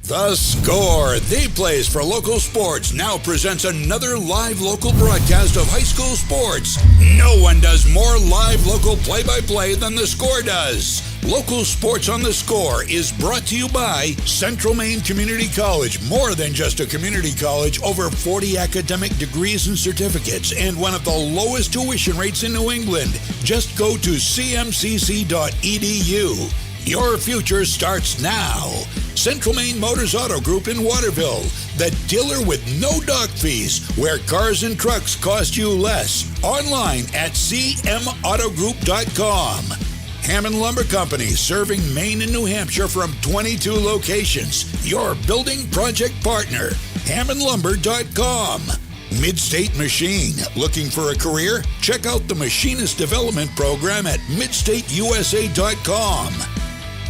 The Score, the place for local sports, now presents another live local broadcast of high school sports. No one does more live local play-by-play than The Score does. Local Sports on The Score is brought to you by Central Maine Community College. More than just a community college, over 40 academic degrees and certificates, and one of the lowest tuition rates in New England. Just go to cmcc.edu. Your future starts now. Central Maine Motors Auto Group in Waterville, the dealer with no dock fees, where cars and trucks cost you less. Online at cmautogroup.com. Hammond Lumber Company, serving Maine and New Hampshire from 22 locations. Your building project partner, hammondlumber.com. Midstate Machine. Looking for a career? Check out the Machinist Development Program at midstateusa.com.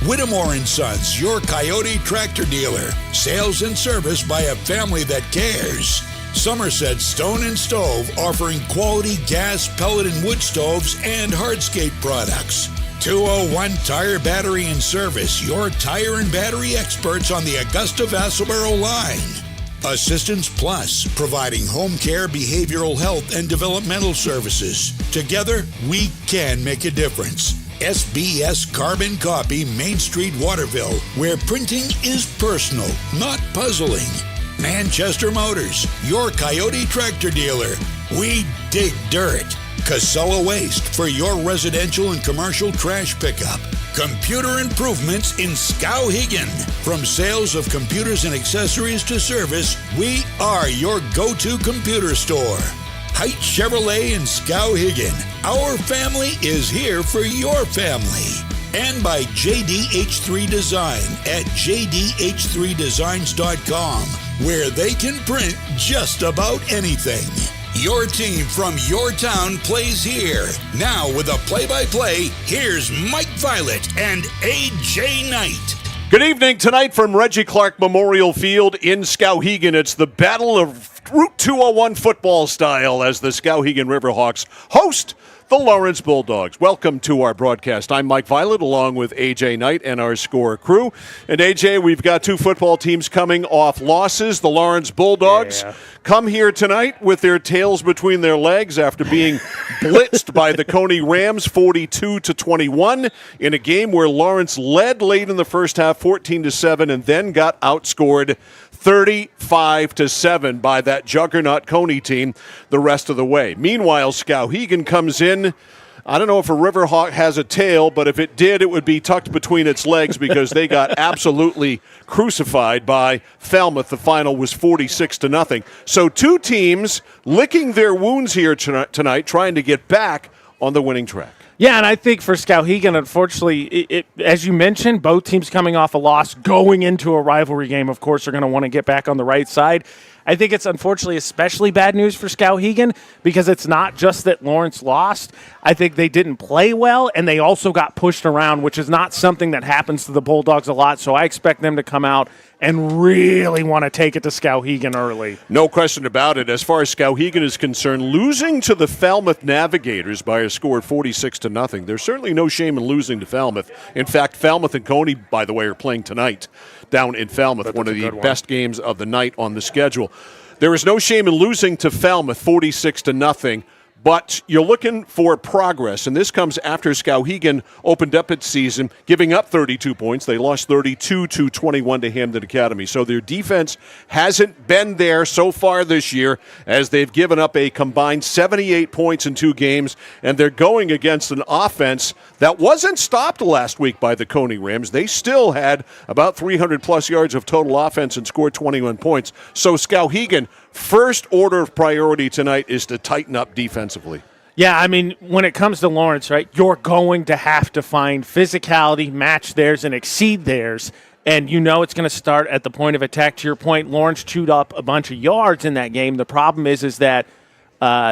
Whittemore & Sons, your Coyote tractor dealer. Sales and service by a family that cares. Somerset Stone & Stove, offering quality gas, pellet, and wood stoves and hardscape products. 201 Tire, Battery, and Service, your tire and battery experts on the Augusta-Vassalboro line. Assistance Plus, providing home care, behavioral health, and developmental services. Together, we can make a difference. SBS Carbon Copy, Main Street, Waterville, where printing is personal, not puzzling. Manchester Motors, your Coyote tractor dealer. We dig dirt. Casella Waste, for your residential and commercial trash pickup. Computer Improvements in Skowhegan. From sales of computers and accessories to service, we are your go-to computer store. Height Chevrolet in Skowhegan. Our family is here for your family. And by JDH3 Design at jdh3designs.com, where they can print just about anything. Your team from your town plays here. Now with a play-by-play, here's Mike Violet and AJ Knight. Good evening. Tonight from Reggie Clark Memorial Field in Skowhegan, it's the Battle of Route 201 football style as the Skowhegan Riverhawks host the Lawrence Bulldogs. Welcome to our broadcast. I'm Mike Violet along with AJ Knight and our Score crew. And AJ, we've got two football teams coming off losses. The Lawrence Bulldogs come here tonight with their tails between their legs after being blitzed by the Coney Rams 42-21 in a game where Lawrence led late in the first half 14-7 and then got outscored 35-7 by that juggernaut Coney team the rest of the way. Meanwhile, Skowhegan comes in. I don't know if a Riverhawk has a tail, but if it did, it would be tucked between its legs because they got absolutely crucified by Falmouth. The final was 46-0. So two teams licking their wounds here tonight, trying to get back on the winning track. Yeah, and I think for Skowhegan, unfortunately, as you mentioned, both teams coming off a loss, going into a rivalry game, of course, are going to want to get back on the right side. I think it's unfortunately especially bad news for Skowhegan because it's not just that Lawrence lost. I think they didn't play well, and they also got pushed around, which is not something that happens to the Bulldogs a lot. So I expect them to come out and really want to take it to Skowhegan early. No question about it. As far as Skowhegan is concerned, losing to the Falmouth Navigators by a score of 46-0, there's certainly no shame in losing to Falmouth. In fact, Falmouth and Coney, by the way, are playing tonight down in Falmouth, one of the best games of the night on the schedule. There is no shame in losing to Falmouth 46-0. But you're looking for progress, and this comes after Skowhegan opened up its season, giving up 32 points. They lost 32-21 to Hamden Academy. So their defense hasn't been there so far this year, as they've given up a combined 78 points in two games, and they're going against an offense that wasn't stopped last week by the Coney Rams. They still had about 300-plus yards of total offense and scored 21 points. So Skowhegan, first order of priority tonight is to tighten up defensively. Yeah, I mean, when it comes to Lawrence, right, you're going to have to find physicality, match theirs, and exceed theirs. And you know it's going to start at the point of attack. To your point, Lawrence chewed up a bunch of yards in that game. The problem is that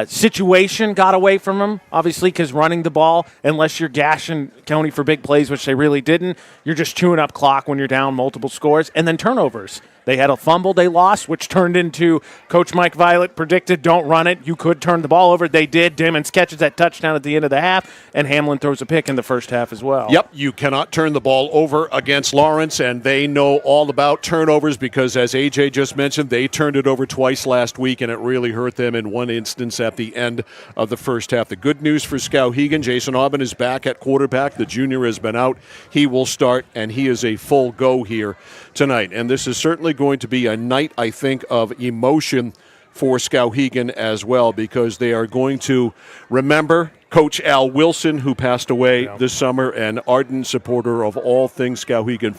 situation got away from him, obviously, because running the ball, unless you're gashing Coney for big plays, which they really didn't, you're just chewing up clock when you're down multiple scores. And then turnovers. They had a fumble they lost, which turned into Coach Mike Violet predicted, don't run it. You could turn the ball over. They did. Dimmons catches that touchdown at the end of the half, and Hamlin throws a pick in the first half as well. Yep, you cannot turn the ball over against Lawrence, and they know all about turnovers because, as AJ just mentioned, they turned it over twice last week, and it really hurt them in one instance at the end of the first half. The good news for Skowhegan, Jason Aubin is back at quarterback. The junior has been out. He will start, and he is a full go here tonight. And this is certainly going to be a night, I think, of emotion for Skowhegan as well, because they are going to remember Coach Al Wilson, who passed away this summer, an ardent supporter of all things Skowhegan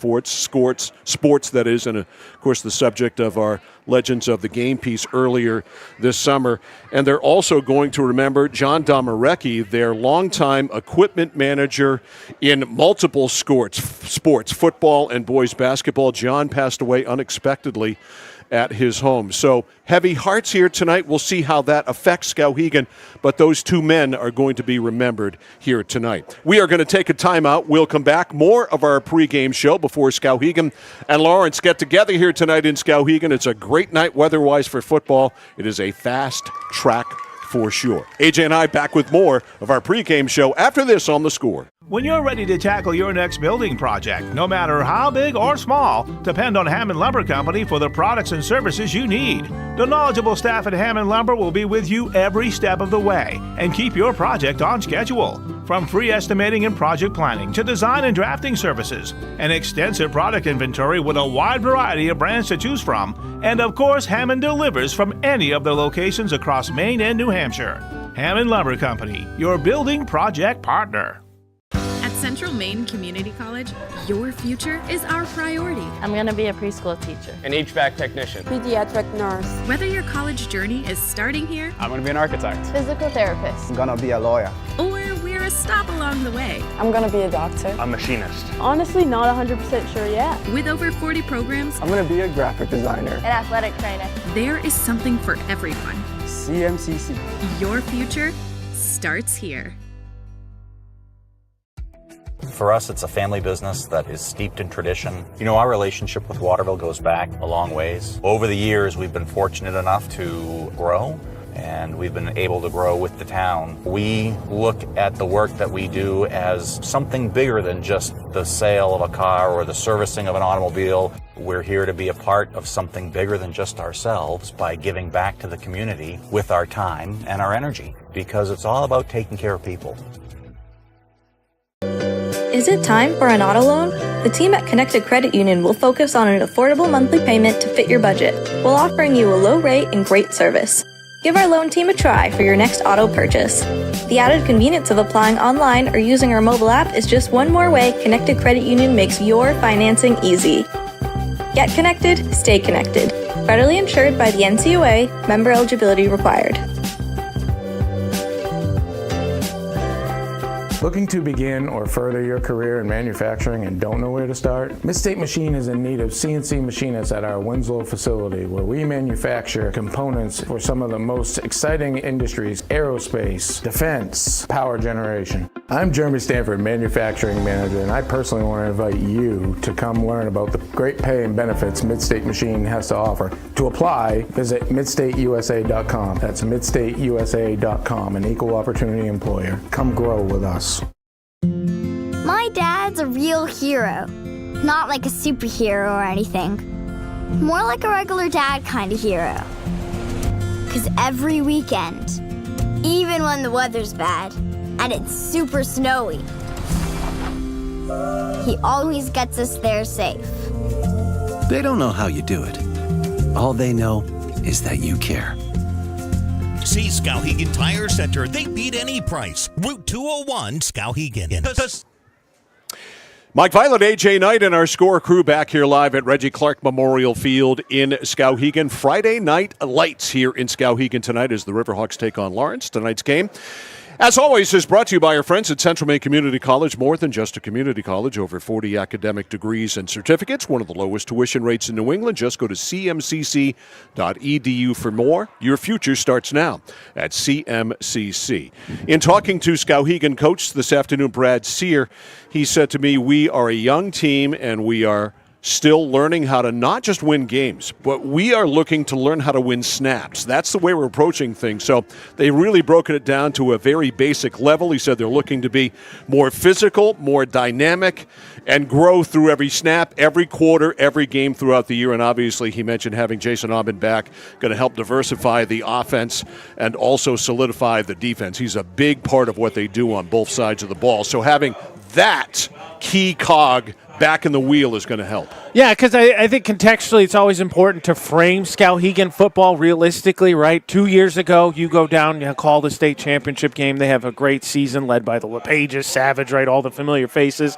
sports, that is, and of course the subject of our Legends of the Game piece earlier this summer. And they're also going to remember John Domarecki, their longtime equipment manager in multiple sports, football and boys basketball. John passed away unexpectedly at his home. So heavy hearts here tonight. We'll see how that affects Skowhegan, but those two men are going to be remembered here tonight. We are going to take a timeout. We'll come back. More of our pregame show before Skowhegan and Lawrence get together here tonight in Skowhegan. It's a great night weather-wise for football. It is a fast track for sure. AJ and I back with more of our pregame show after this on The Score. When you're ready to tackle your next building project, no matter how big or small, depend on Hammond Lumber Company for the products and services you need. The knowledgeable staff at Hammond Lumber will be with you every step of the way and keep your project on schedule. From free estimating and project planning to design and drafting services, an extensive product inventory with a wide variety of brands to choose from, and of course, Hammond delivers from any of their locations across Maine and New Hampshire. Hammond Lumber Company, your building project partner. At Central Maine Community College, your future is our priority. I'm going to be a preschool teacher, an HVAC technician, pediatric nurse. Whether your college journey is starting here, I'm going to be an architect, physical therapist, I'm going to be a lawyer, or we're a stop along the way. I'm going to be a doctor. a machinist. Honestly, not 100% sure yet. With over 40 programs, I'm going to be a graphic designer, an athletic trainer. There is something for everyone. CMCC. Your future starts here. For us, it's a family business that is steeped in tradition. You know, our relationship with Waterville goes back a long ways. Over the years, we've been fortunate enough to grow, and we've been able to grow with the town. We look at the work that we do as something bigger than just the sale of a car or the servicing of an automobile. We're here to be a part of something bigger than just ourselves by giving back to the community with our time and our energy, because it's all about taking care of people. Is it time for an auto loan? The team at Connected Credit Union will focus on an affordable monthly payment to fit your budget, while offering you a low rate and great service. Give our loan team a try for your next auto purchase. The added convenience of applying online or using our mobile app is just one more way Connected Credit Union makes your financing easy. Get connected, stay connected. Federally insured by the NCUA, member eligibility required. Looking to begin or further your career in manufacturing and don't know where to start? Midstate Machine is in need of CNC machinists at our Winslow facility, where we manufacture components for some of the most exciting industries: aerospace, defense, power generation. I'm Jeremy Stanford, manufacturing manager, and I personally want to invite you to come learn about the great pay and benefits Midstate Machine has to offer. To apply, visit midstateusa.com. That's midstateusa.com, an equal opportunity employer. Come grow with us. My dad's a real hero. Not like a superhero or anything. More like a regular dad kind of hero. 'Cause every weekend, even when the weather's bad and it's super snowy, he always gets us there safe. They don't know how you do it. All they know is that you care. See Skowhegan Tire Center. They beat any price. Route 201, Skowhegan. Mike Violet, AJ Knight, and our Score crew back here live at Reggie Clark Memorial Field in Skowhegan. Friday night lights here in Skowhegan tonight as the Riverhawks take on Lawrence. Tonight's game, as always, is brought to you by our friends at Central Maine Community College. More than just a community college, over 40 academic degrees and certificates, one of the lowest tuition rates in New England. Just go to cmcc.edu for more. Your future starts now at CMCC. In talking to Skowhegan coach this afternoon, Brad Sear, he said to me, "We are a young team and we are still learning how to not just win games, but we are looking to learn how to win snaps. That's the way we're approaching things. So they've really broken it down to a very basic level. He said they're looking to be more physical, more dynamic, and grow through every snap, every quarter, every game throughout the year. And obviously he mentioned having Jason Aubin back, going to help diversify the offense and also solidify the defense. He's a big part of what they do on both sides of the ball. So having that key cog back in the wheel is going to help. Yeah, because I think contextually it's always important to frame Skowhegan football realistically, right? 2 years ago, you go down, call the state championship game. They have a great season led by the LePages, Savage, right? All the familiar faces.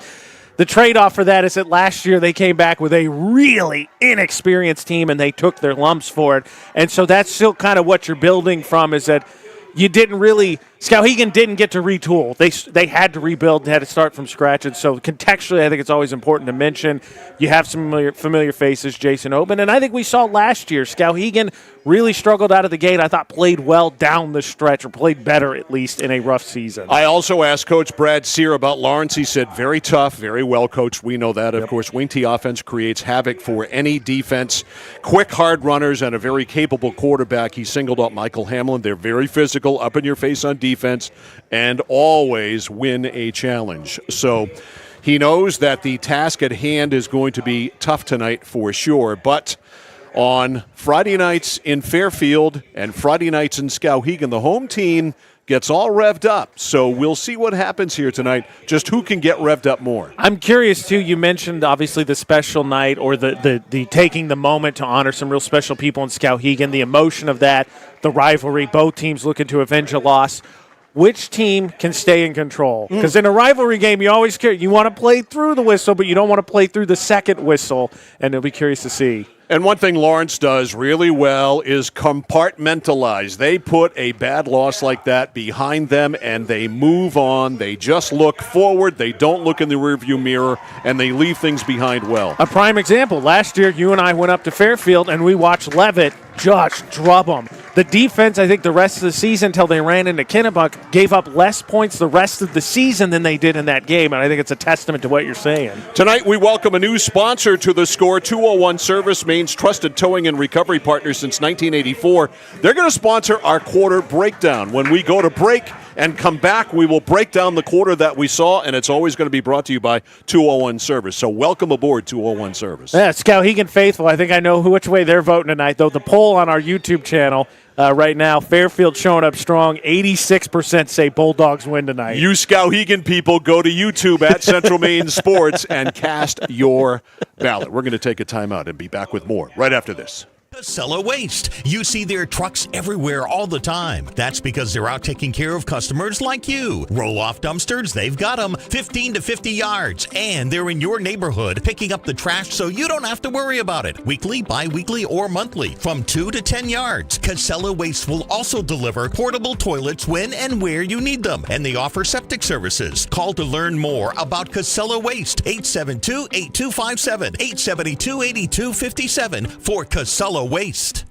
The trade-off for that is that last year they came back with a really inexperienced team and they took their lumps for it. And so that's still kind of what you're building from, is that you didn't really – Skowhegan didn't get to retool. They had to rebuild and had to start from scratch. And so contextually, I think it's always important to mention you have some familiar faces, Jason Aubin. And I think we saw last year, Skowhegan really struggled out of the gate. I thought played well down the stretch, or played better at least in a rough season. I also asked Coach Brad Sear about Lawrence. He said very tough, very well coached. We know that. Of course, wing T offense creates havoc for any defense. Quick, hard runners and a very capable quarterback. He singled out Michael Hamlin. They're very physical, up in your face on defense, and always win a challenge. So he knows that the task at hand is going to be tough tonight for sure. But on Friday nights in Fairfield and Friday nights in Skowhegan, the home team gets all revved up. So we'll see what happens here tonight, just who can get revved up more. I'm curious, too. You mentioned, obviously, the special night, or the taking the moment to honor some real special people in Skowhegan, the emotion of that, the rivalry, both teams looking to avenge a loss. Which team can stay in control? Because in a rivalry game, you always care. You want to play through the whistle, but you don't want to play through the second whistle, and it'll be curious to see. And one thing Lawrence does really well is compartmentalize. They put a bad loss like that behind them, and they move on. They just look forward. They don't look in the rearview mirror, and they leave things behind well. A prime example. Last year, you and I went up to Fairfield, and we watched Levitt just drub them. The defense, I think the rest of the season, until they ran into Kennebuck, gave up less points the rest of the season than they did in that game, and I think it's a testament to what you're saying. Tonight, we welcome a new sponsor to the Score, 201 Service, Maine's trusted towing and recovery partner since 1984. They're going to sponsor our quarter breakdown. When we go to break and come back, we will break down the quarter that we saw, and it's always going to be brought to you by 201 Service. So welcome aboard, 201 Service. Yeah, Skowhegan faithful. I think I know which way they're voting tonight, though. The poll on our YouTube channel right now, Fairfield showing up strong. 86% say Bulldogs win tonight. You Skowhegan people, go to YouTube at Central Maine Sports and cast your ballot. We're going to take a timeout and be back with more right after this. Casella Waste. You see their trucks everywhere all the time. That's because they're out taking care of customers like you. Roll-off dumpsters, they've got them 15 to 50 yards. And they're in your neighborhood picking up the trash so you don't have to worry about it. Weekly, bi-weekly, or monthly from 2 to 10 yards. Casella Waste will also deliver portable toilets when and where you need them. And they offer septic services. Call to learn more about Casella Waste. 872-8257. 872-8257 for Casella Waste.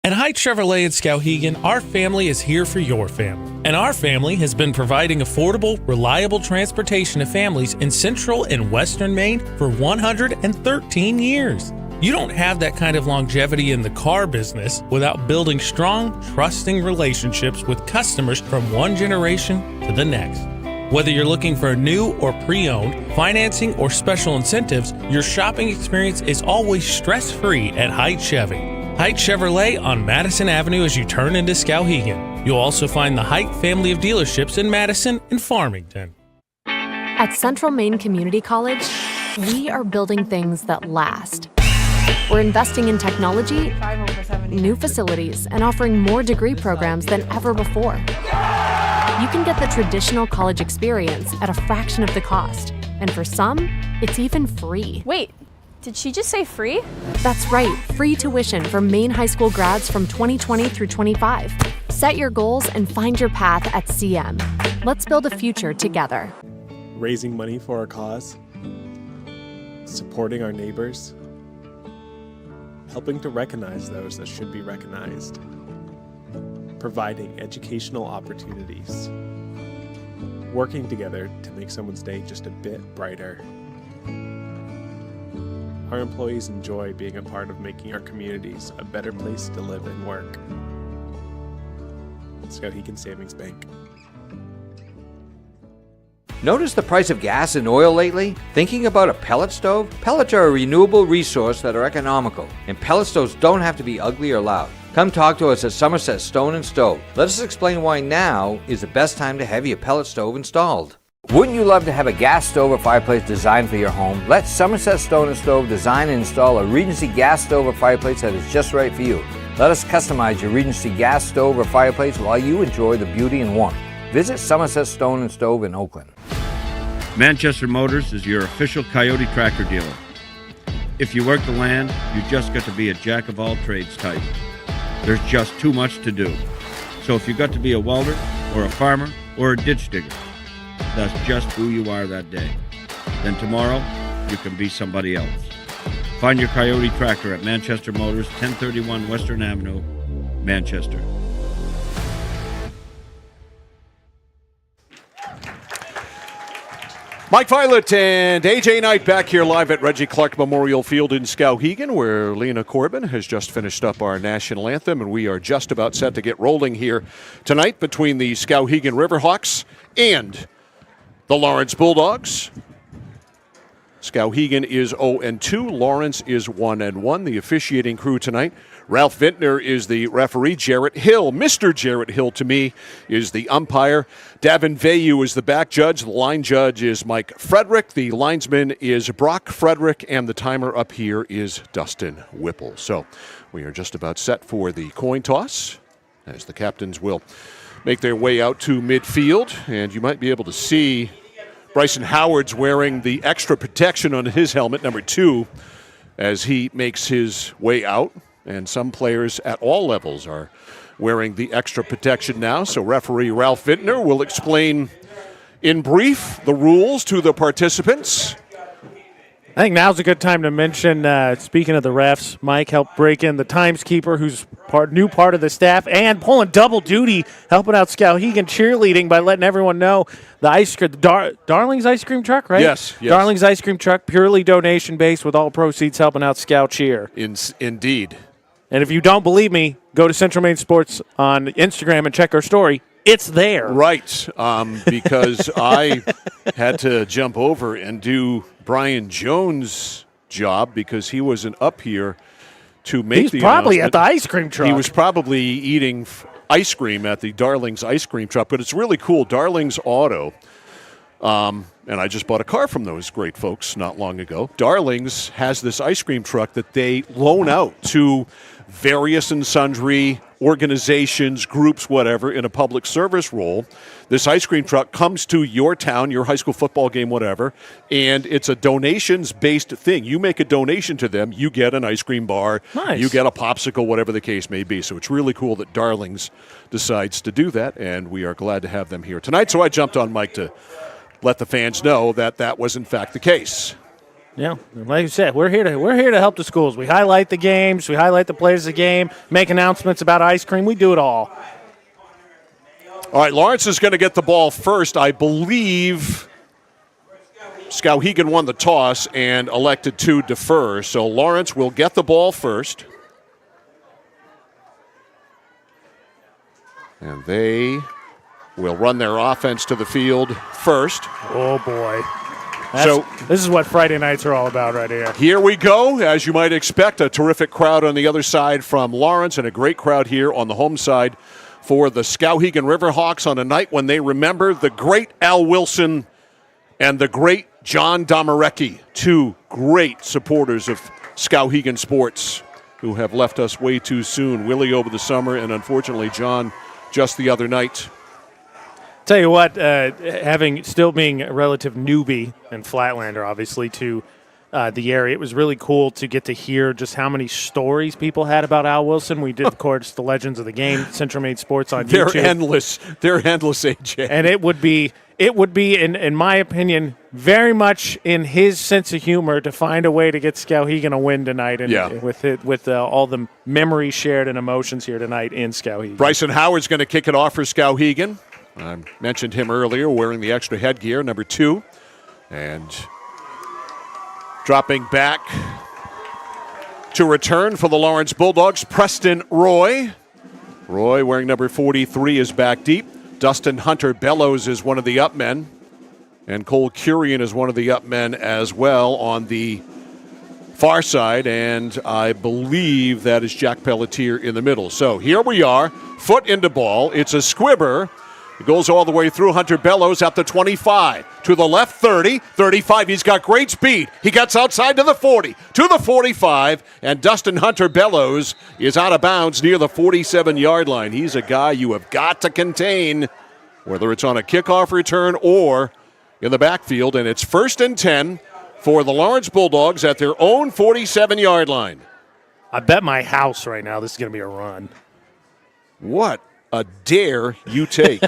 At Haight Chevrolet in Skowhegan, our family is here for your family. And our family has been providing affordable, reliable transportation to families in central and western Maine for 113 years. You don't have that kind of longevity in the car business without building strong, trusting relationships with customers from one generation to the next. Whether you're looking for a new or pre-owned, financing, or special incentives, your shopping experience is always stress-free at Haight Chevy. Haight Chevrolet on Madison Avenue as you turn into Skowhegan. You'll also find the Haight family of dealerships in Madison and Farmington. At Central Maine Community College, we are building things that last. We're investing in technology, new facilities, and offering more degree programs than ever before. You can get the traditional college experience at a fraction of the cost. And for some, it's even free. Wait, did she just say free? That's right, free tuition for Maine high school grads from 2020 through 25. Set your goals and find your path at CM. Let's build a future together. Raising money for our cause, supporting our neighbors, helping to recognize those that should be recognized, providing educational opportunities, working together to make someone's day just a bit brighter. Our employees enjoy being a part of making our communities a better place to live and work. Skowhegan Savings Bank. Notice the price of gas and oil lately? Thinking about a pellet stove? Pellets are a renewable resource that are economical, and pellet stoves don't have to be ugly or loud. Come talk to us at Somerset Stone & Stove. Let us explain why now is the best time to have your pellet stove installed. Wouldn't you love to have a gas stove or fireplace designed for your home? Let Somerset Stone & Stove design and install a Regency gas stove or fireplace that is just right for you. Let us customize your Regency gas stove or fireplace while you enjoy the beauty and warmth. Visit Somerset Stone & Stove in Oakland. Manchester Motors is your official Coyote tractor dealer. If you work the land, you just got to be a jack-of-all-trades type. There's just too much to do. So if you got to be a welder, or a farmer, or a ditch digger, that's just who you are that day. Then tomorrow, you can be somebody else. Find your Coyote tractor at Manchester Motors, 1031 Western Avenue, Manchester. Mike Violet and AJ Knight back here live at Reggie Clark Memorial Field in Skowhegan, where Lena Corbin has just finished up our national anthem, and we are just about set to get rolling here tonight between the Skowhegan Riverhawks and the Lawrence Bulldogs. Skowhegan is 0-2. Lawrence is 1-1. The officiating crew tonight: Ralph Vintner is the referee. Jarrett Hill, Mr. Jarrett Hill to me, is the umpire. Davin Vayu is the back judge. The line judge is Mike Frederick. The linesman is Brock Frederick. And the timer up here is Dustin Whipple. So we are just about set for the coin toss, as the captains will make their way out to midfield. And you might be able to see Bryson Howard's wearing the extra protection on his helmet, number 2, as he makes his way out. And some players at all levels are wearing the extra protection now. So referee Ralph Vintner will explain in brief the rules to the participants. I think now's a good time to mention, speaking of the refs, Mike helped break in the timeskeeper, who's new part of the staff, and pulling double duty, helping out Skowhegan cheerleading by letting everyone know the Darling's ice cream truck, right? Yes. Darling's ice cream truck, purely donation-based, with all proceeds helping out Scow Cheer. Indeed. And if you don't believe me, go to Central Maine Sports on Instagram and check our story. It's there. Right, because I had to jump over and do Brian Jones' job because he wasn't up here to make the announcement. He's probably at the ice cream truck. He was probably eating ice cream at the Darling's ice cream truck, but it's really cool. Darling's Auto, and I just bought a car from those great folks not long ago. Darling's has this ice cream truck that they loan out to various and sundry organizations, groups, whatever, in a public service role. This ice cream truck comes to your town, your high school football game, whatever, and it's a donations-based thing. You make a donation to them, you get an ice cream bar, Nice. You get a popsicle, whatever the case may be. So it's really cool that Darling's decides to do that, and we are glad to have them here tonight. So I jumped on Mike to let the fans know that that was in fact the case. Yeah, like you said, we're here to help the schools. We highlight the games, we highlight the players of the game, make announcements about ice cream. We do it all. All right, Lawrence is going to get the ball first. I believe Skowhegan won the toss and elected to defer. So Lawrence will get the ball first. And they will run their offense to the field first. Oh, boy. This is what Friday nights are all about right here. Here we go. As you might expect, a terrific crowd on the other side from Lawrence and a great crowd here on the home side for the Skowhegan Riverhawks on a night when they remember the great Al Wilson and the great John Domarecki, 2 great supporters of Skowhegan sports who have left us way too soon. Willie over the summer, and unfortunately John just the other night. Tell you what, still being a relative newbie and Flatlander, obviously, to the area, it was really cool to get to hear just how many stories people had about Al Wilson. We did, of course, the Legends of the Game, Central Maine Sports on YouTube. They're endless. They're endless, AJ. And it would be, in my opinion, very much in his sense of humor to find a way to get Skowhegan a win tonight, and with all the memories shared and emotions here tonight in Skowhegan. Bryson Howard's going to kick it off for Skowhegan. I mentioned him earlier, wearing the extra headgear, number 2. And dropping back To return for the Lawrence Bulldogs, Preston Roy. Roy, wearing number 43, is back deep. Dustin Hunter Bellows is one of the up men. And Cole Curian is one of the up men as well on the far side. And I believe that is Jack Pelletier in the middle. So here we are, foot into ball. It's a squibber. It goes all the way through. Hunter Bellows at the 25. To the left, 30. 35. He's got great speed. He gets outside to the 40. To the 45. And Dustin Hunter Bellows is out of bounds near the 47-yard line. He's a guy you have got to contain, whether it's on a kickoff return or in the backfield. And it's 1st and 10 for the Lawrence Bulldogs at their own 47-yard line. I bet my house right now this is going to be a run. What a dare you take.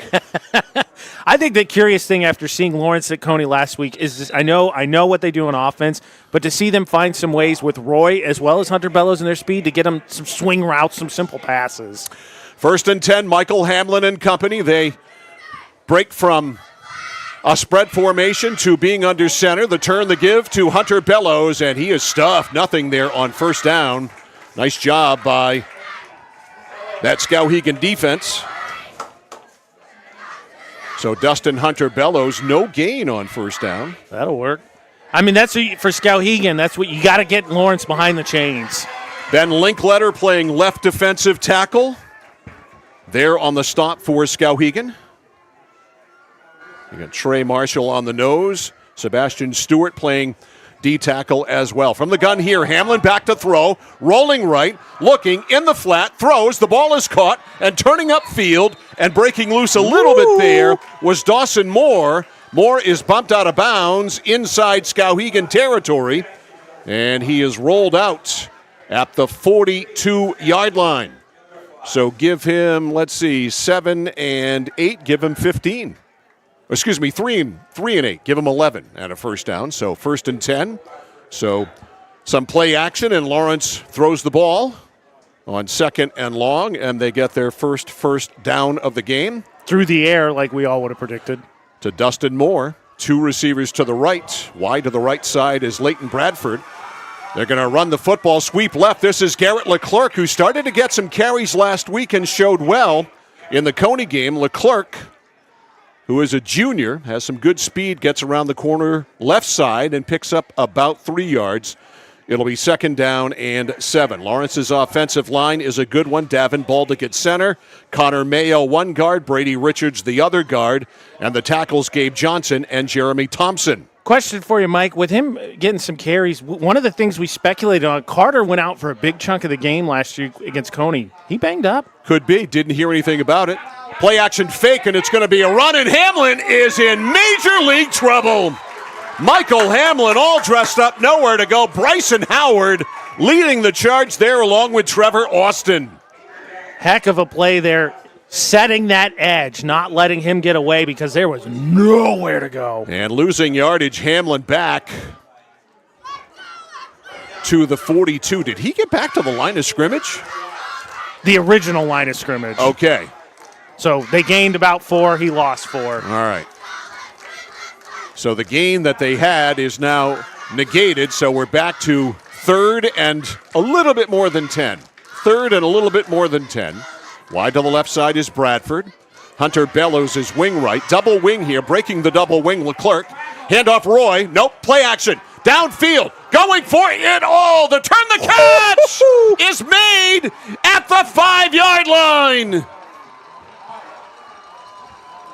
I think the curious thing after seeing Lawrence at Coney last week is this, I know what they do on offense, but to see them find some ways with Roy as well as Hunter Bellows and their speed to get them some swing routes, some simple passes. 1st and 10, Michael Hamlin and company. They break from a spread formation to being under center. The turn, the give to Hunter Bellows, and he is stuffed. Nothing there on 1st down. Nice job by that Skowhegan defense. So Dustin Hunter Bellows, no gain on 1st down. That'll work. I mean, that's for Skowhegan. That's what you got to get Lawrence behind the chains. Ben Linkletter playing left defensive tackle. There on the stop for Skowhegan. You got Trey Marshall on the nose. Sebastian Stewart playing D-tackle as well. From the gun here, Hamlin back to throw, rolling right, looking in the flat, throws, the ball is caught, and turning upfield and breaking loose a little bit there was Dawson Moore. Moore is bumped out of bounds inside Skowhegan territory, and he is rolled out at the 42-yard line. So give him, 7 and 8, give him 15. Excuse me, 3 and 8. Give him 11 and a 1st down. So 1st and 10. So some play action, and Lawrence throws the ball on 2nd and long, and they get their first down of the game. Through the air, like we all would have predicted. To Dustin Moore. 2 receivers to the right. Wide to the right side is Leighton Bradford. They're going to run the football, sweep left. This is Garrett Leclerc, who started to get some carries last week and showed well in the Coney game. Leclerc, who is a junior, has some good speed, gets around the corner left side and picks up about 3 yards. It'll be 2nd down and 7. Lawrence's offensive line is a good one. Davin Baldick at center. Connor Mayo, one guard. Brady Richards, the other guard. And the tackles, Gabe Johnson and Jeremy Thompson. Question for you, Mike. With him getting some carries, one of the things we speculated on, Carter went out for a big chunk of the game last year against Coney. He banged up? Could be. Didn't hear anything about it. Play action fake, and it's going to be a run, and Hamlin is in major league trouble. Michael Hamlin all dressed up, nowhere to go. Bryson Howard leading the charge there along with Trevor Austin. Heck of a play there, setting that edge, not letting him get away because there was nowhere to go. And losing yardage, Hamlin back to the 42. Did he get back to the line of scrimmage? The original line of scrimmage. Okay. So they gained about 4, he lost 4. All right. So the gain that they had is now negated, so we're back to 3rd and a little bit more than 10. 3rd and a little bit more than 10. Wide to the left side is Bradford. Hunter Bellows is wing right. Double wing here, breaking the double wing, Leclerc. Handoff Roy. Nope, play action. Downfield, going for it all. The turn the catch is made at the 5-yard line.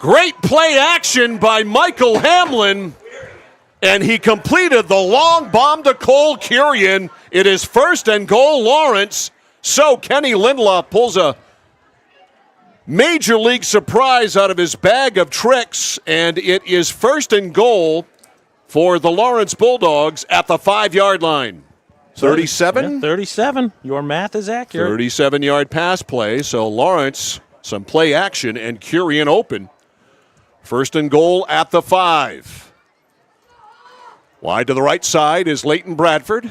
Great play action by Michael Hamlin, and he completed the long bomb to Cole Curian. It is 1st and goal, Lawrence. So Kenny Lindlof pulls a major league surprise out of his bag of tricks, and it is 1st and goal for the Lawrence Bulldogs at the 5-yard line. 37? Yeah, 37. Your math is accurate. 37-yard pass play, so Lawrence, some play action, and Curian open. 1st and goal at the 5. Wide to the right side is Leighton Bradford.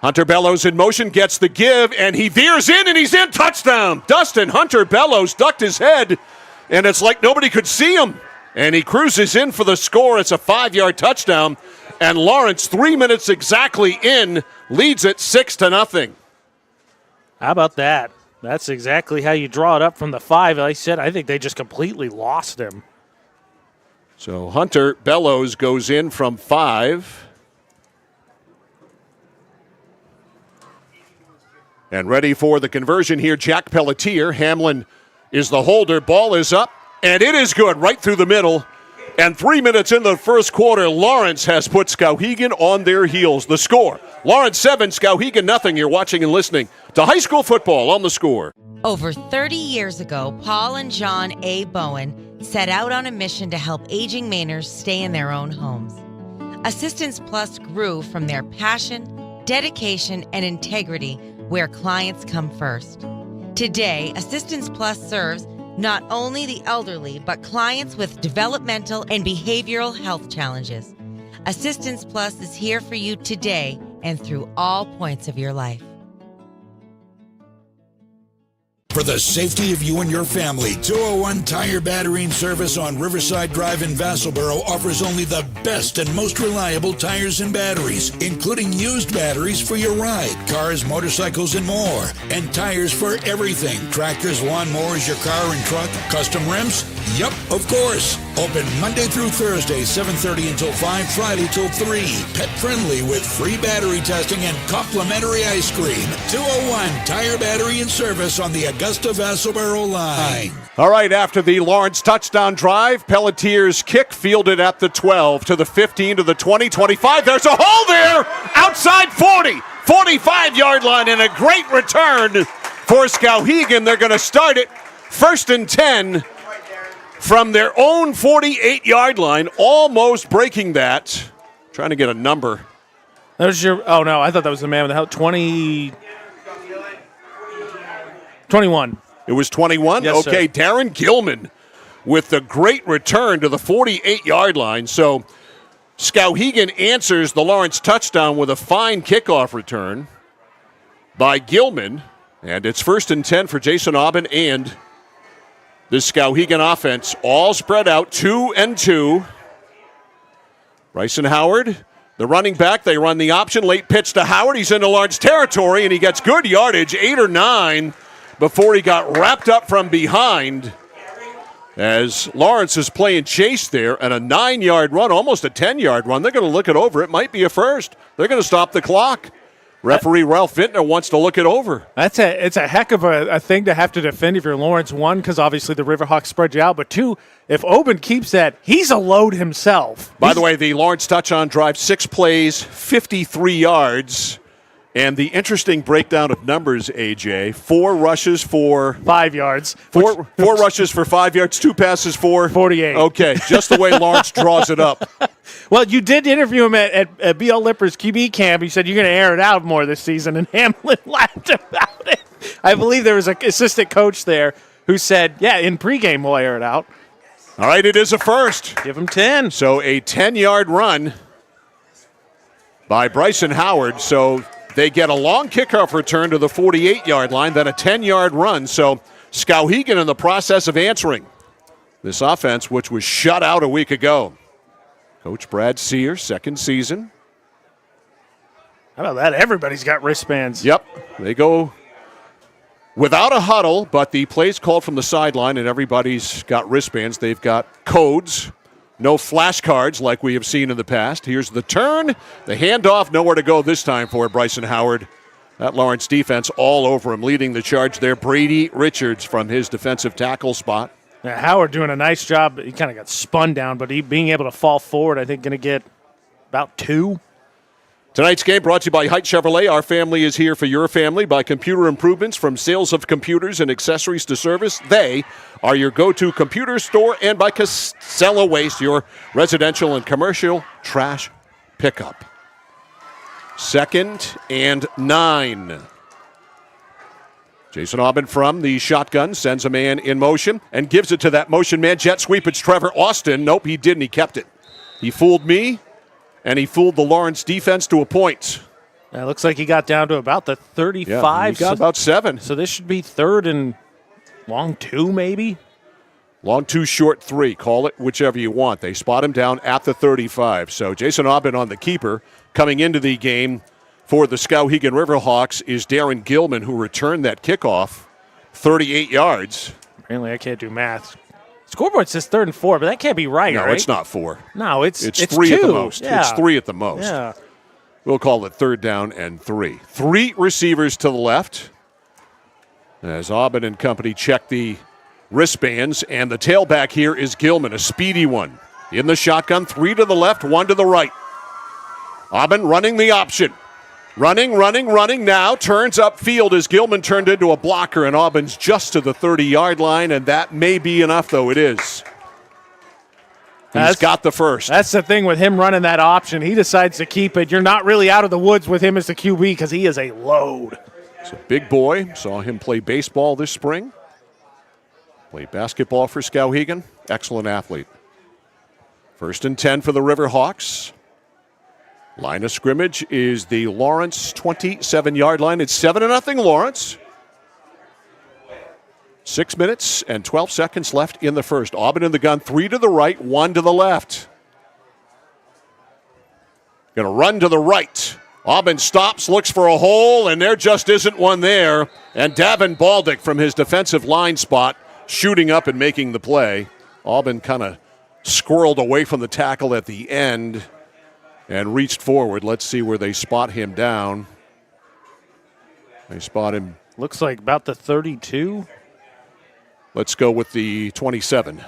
Hunter Bellows in motion, gets the give, and he veers in, and he's in. Touchdown! Dustin Hunter Bellows ducked his head, and it's like nobody could see him. And he cruises in for the score. It's a 5-yard touchdown. And Lawrence, 3 minutes exactly in, leads it 6-0. How about that? That's exactly how you draw it up from the 5. Like I said, I think they just completely lost him. So Hunter Bellows goes in from 5. And ready for the conversion here, Jack Pelletier. Hamlin is the holder. Ball is up, and it is good right through the middle. And 3 minutes into the first quarter, Lawrence has put Skowhegan on their heels. The score, Lawrence 7, Skowhegan nothing. You're watching and listening to high school football on The Score. Over 30 years ago, Paul and John A. Bowen set out on a mission to help aging Mainers stay in their own homes. Assistance Plus grew from their passion, dedication, and integrity where clients come first. Today, Assistance Plus serves not only the elderly, but clients with developmental and behavioral health challenges. Assistance Plus is here for you today and through all points of your life. For the safety of you and your family, 201 Tire Battery and Service on Riverside Drive in Vassalboro offers only the best and most reliable tires and batteries, including used batteries for your ride, cars, motorcycles, and more. And tires for everything. Tractors, lawnmowers, your car and truck, custom rims? Yup, of course. Open Monday through Thursday, 7:30 until 5, Friday till 3. Pet friendly with free battery testing and complimentary ice cream. 201 Tire Battery and Service on the Augusta Vassalboro line. All right, after the Lawrence touchdown drive, Pelletier's kick fielded at the 12 to the 15 to the 20, 25. There's a hole there outside 40, 45-yard line, and a great return for Skowhegan. They're going to start it 1st and 10 from their own 48-yard line, almost breaking that. Trying to get a number. That was your. Oh no, I thought that was the man with the help. 21. It was 21? Yes, okay, sir. Darren Gilman with the great return to the 48-yard line. So Skowhegan answers the Lawrence touchdown with a fine kickoff return by Gilman. And it's 1st and 10 for Jason Aubin and the Skowhegan offense. All spread out, 2 and 2. Bryson Howard, the running back. They run the option. Late pitch to Howard. He's into Lawrence territory, and he gets good yardage, 8 or 9. Before he got wrapped up from behind as Lawrence is playing chase there, and a 9-yard run, almost a 10-yard run. They're going to look it over. It might be a first. They're going to stop the clock. Referee Ralph Vintner wants to look it over. It's a heck of a thing to have to defend if you're Lawrence. 1, because obviously the Riverhawks spread you out, but 2, if Aubin keeps that, he's a load himself. By the way, the Lawrence touchdown drive, 6 plays, 53 yards. And the interesting breakdown of numbers, AJ, 4 rushes for 5 yards. 4 rushes for 5 yards, 2 passes for 48. Okay, just the way Lawrence draws it up. Well, you did interview him at B.L. Lipper's QB camp. He said you're going to air it out more this season, and Hamlin laughed about it. I believe there was an assistant coach there who said, yeah, in pregame we'll air it out. All right, it is a first. Give him 10. So a 10-yard run by Bryson Howard. So they get a long kickoff return to the 48-yard line, then a 10-yard run. So Skowhegan in the process of answering this offense, which was shut out a week ago. Coach Brad Sear, second season. How about that? Everybody's got wristbands. Yep. They go without a huddle, but the play's called from the sideline, and everybody's got wristbands. They've got codes. No flashcards like we have seen in the past. Here's the turn. The handoff, nowhere to go this time for Bryson Howard. That Lawrence defense all over him, leading the charge there. Brady Richards from his defensive tackle spot. Yeah, Howard doing a nice job. He kind of got spun down, but he being able to fall forward, I think, going to get about 2. Tonight's game brought to you by Height Chevrolet. Our family is here for your family. By Computer Improvements, from sales of computers and accessories to service, they are your go-to computer store. And by Casella Waste, your residential and commercial trash pickup. 2nd and 9. Jason Aubin from the shotgun sends a man in motion and gives it to that motion man. Jet sweep, it's Trevor Austin. Nope, he didn't. He kept it. He fooled me. And he fooled the Lawrence defense to a point. It looks like he got down to about the 35. Yeah, he got about 7. So this should be 3rd and long 2, maybe. Long two, short three. Call it whichever you want. They spot him down at the 35. So Jason Aubin on the keeper. Coming into the game for the Skowhegan Riverhawks is Darren Gilman, who returned that kickoff 38 yards. Apparently, I can't do math. Scoreboard says 3rd and 4, but that can't be right, No, right? it's not 4. No, it's 3 2. at the most. Yeah. It's 3 at the most. Yeah. We'll call it 3rd down and 3. 3 receivers to the left as Aubin and company check the wristbands, and the tailback here is Gilman, a speedy one. In the shotgun, 3 to the left, 1 to the right. Aubin running the option. Running now. Turns upfield as Gilman turned into a blocker, and Aubin's just to the 30-yard line, and that may be enough, though. It is. He's got the first. That's the thing with him running that option. He decides to keep it. You're not really out of the woods with him as the QB because he is a load. He's a big boy. Saw him play baseball this spring. Played basketball for Skowhegan. Excellent athlete. 1st and 10 for the Riverhawks. Line of scrimmage is the Lawrence 27-yard line. It's 7-0 Lawrence. 6 minutes and 12 seconds left in the first. Aubin in the gun, 3 to the right, 1 to the left. Going to run to the right. Aubin stops, looks for a hole, and there just isn't one there. And Davin Baldick from his defensive line spot shooting up and making the play. Aubin kind of squirreled away from the tackle at the end and reached forward. Let's see where they spot him down. They spot him. Looks like about the 32. Let's go with the 27.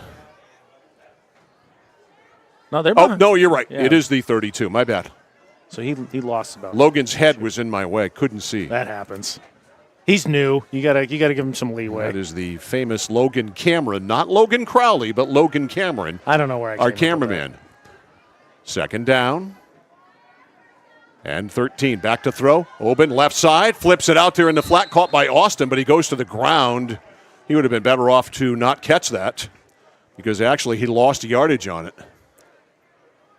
No, they're behind. Oh, no, you're right. Yeah. It is the 32. My bad. So he lost about. Logan's head was in my way. Couldn't see. That happens. He's new. You gotta give him some leeway. That is the famous Logan Cameron, not Logan Crowley, but Logan Cameron. I don't know where I came our up with cameraman. 2nd down and 13. Back to throw. Aubin left side, flips it out there in the flat, caught by Austin, but he goes to the ground. He would have been better off to not catch that because actually he lost yardage on it.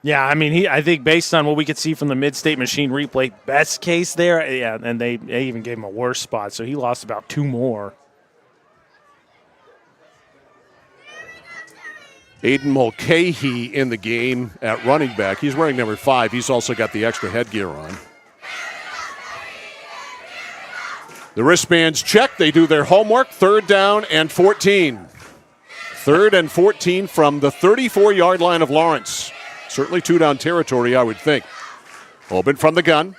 Yeah, I mean, I think based on what we could see from the Mid-State Machine replay, best case there, yeah, and they even gave him a worse spot, so he lost about 2 more. Aiden Mulcahy in the game at running back. He's wearing number 5. He's also got the extra headgear on. The wristbands check. They do their homework. 3rd down and 14. 3rd and 14 from the 34-yard line of Lawrence. Certainly 2-down territory, I would think. Aubin from the gun.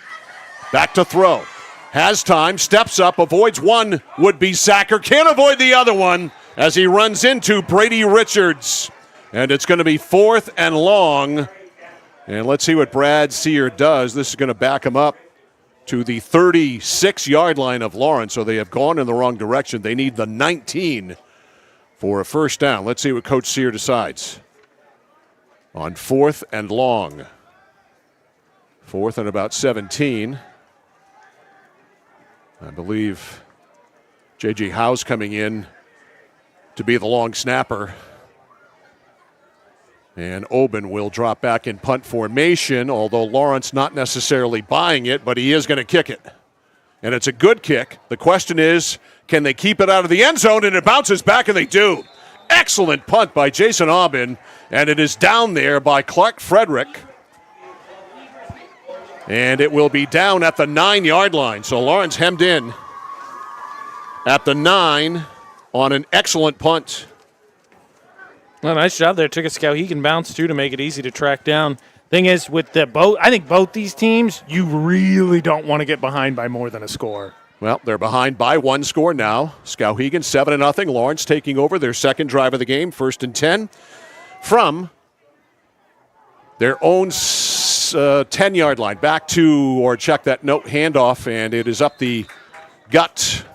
Back to throw. Has time. Steps up. Avoids one would-be sacker. Can't avoid the other one as he runs into Brady Richards. And it's going to be 4th and long. And let's see what Brad Sear does. This is going to back him up to the 36-yard line of Lawrence. So they have gone in the wrong direction. They need the 19 for a 1st down. Let's see what Coach Sear decides. On 4th and long. 4th and about 17. I believe J.J. Howe's coming in to be the long snapper. And Aubin will drop back in punt formation, although Lawrence not necessarily buying it, but he is going to kick it. And it's a good kick. The question is, can they keep it out of the end zone? And it bounces back, and they do. Excellent punt by Jason Aubin, and it is down there by Clark Frederick. And it will be down at the 9-yard line. So Lawrence hemmed in at the 9 on an excellent punt. Well, nice job there. Took a Skowhegan bounce, too, to make it easy to track down. Thing is, with I think both these teams, you really don't want to get behind by more than a score. Well, they're behind by 1 score now. Skowhegan 7-0. Lawrence taking over their 2nd drive of the game, 1st and 10 from their own 10-yard line. Back to, or check that note, handoff, and it is up the gut.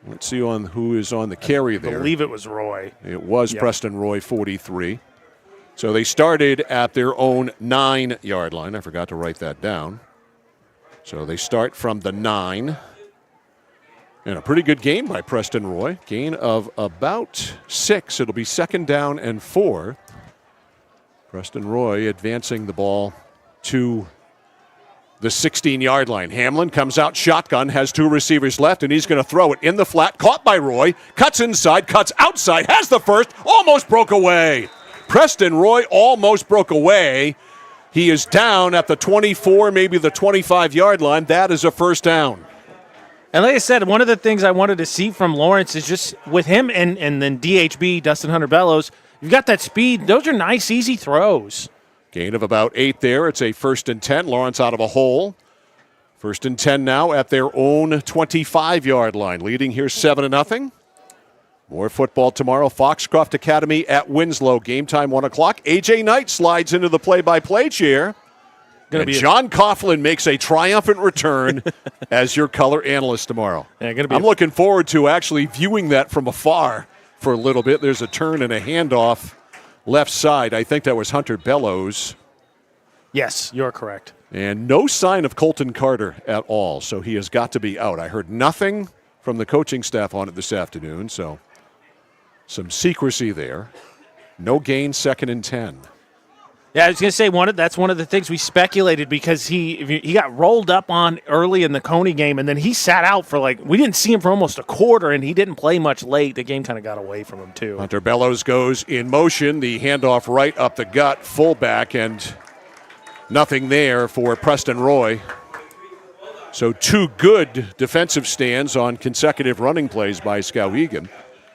Let's see who is on the carry there. I believe it was Roy. It was Preston Roy, 43. So they started at their own 9-yard line. I forgot to write that down. So they start from the 9. And a pretty good game by Preston Roy. Gain of about 6. It'll be 2nd down and 4. Preston Roy advancing the ball to the 16-yard line. Hamlin comes out shotgun, has two receivers left, and he's going to throw it in the flat. Caught by Roy. Cuts inside, cuts outside, has the first, almost broke away. Preston Roy almost broke away. He is down at the 24, maybe the 25-yard line. That is a first down. And like I said, one of the things I wanted to see from Lawrence is just with him and then DHB, Dustin Hunter-Bellows, you've got that speed. Those are nice, easy throws. Gain of about 8 there. It's a 1st and 10. Lawrence out of a hole. 1st and 10 now at their own 25-yard line. Leading here 7-0. More football tomorrow. Foxcroft Academy at Winslow. Game time 1 o'clock. A.J. Knight slides into the play-by-play chair. And John Coughlin makes a triumphant return as your color analyst tomorrow. Yeah, I'm looking forward to actually viewing that from afar for a little bit. There's a turn and a handoff left side. I think that was Hunter Bellows. Yes, you're correct. And no sign of Colton Carter at all, so he has got to be out. I heard nothing from the coaching staff on it this afternoon, so some secrecy there. No gain, 2nd and 10. Yeah, I was going to say that's one of the things we speculated because he got rolled up on early in the Coney game, and then he sat out for we didn't see him for almost a quarter, and he didn't play much late. The game kind of got away from him, too. Hunter Bellows goes in motion. The handoff right up the gut, fullback, and nothing there for Preston Roy. So 2 good defensive stands on consecutive running plays by Skowhegan.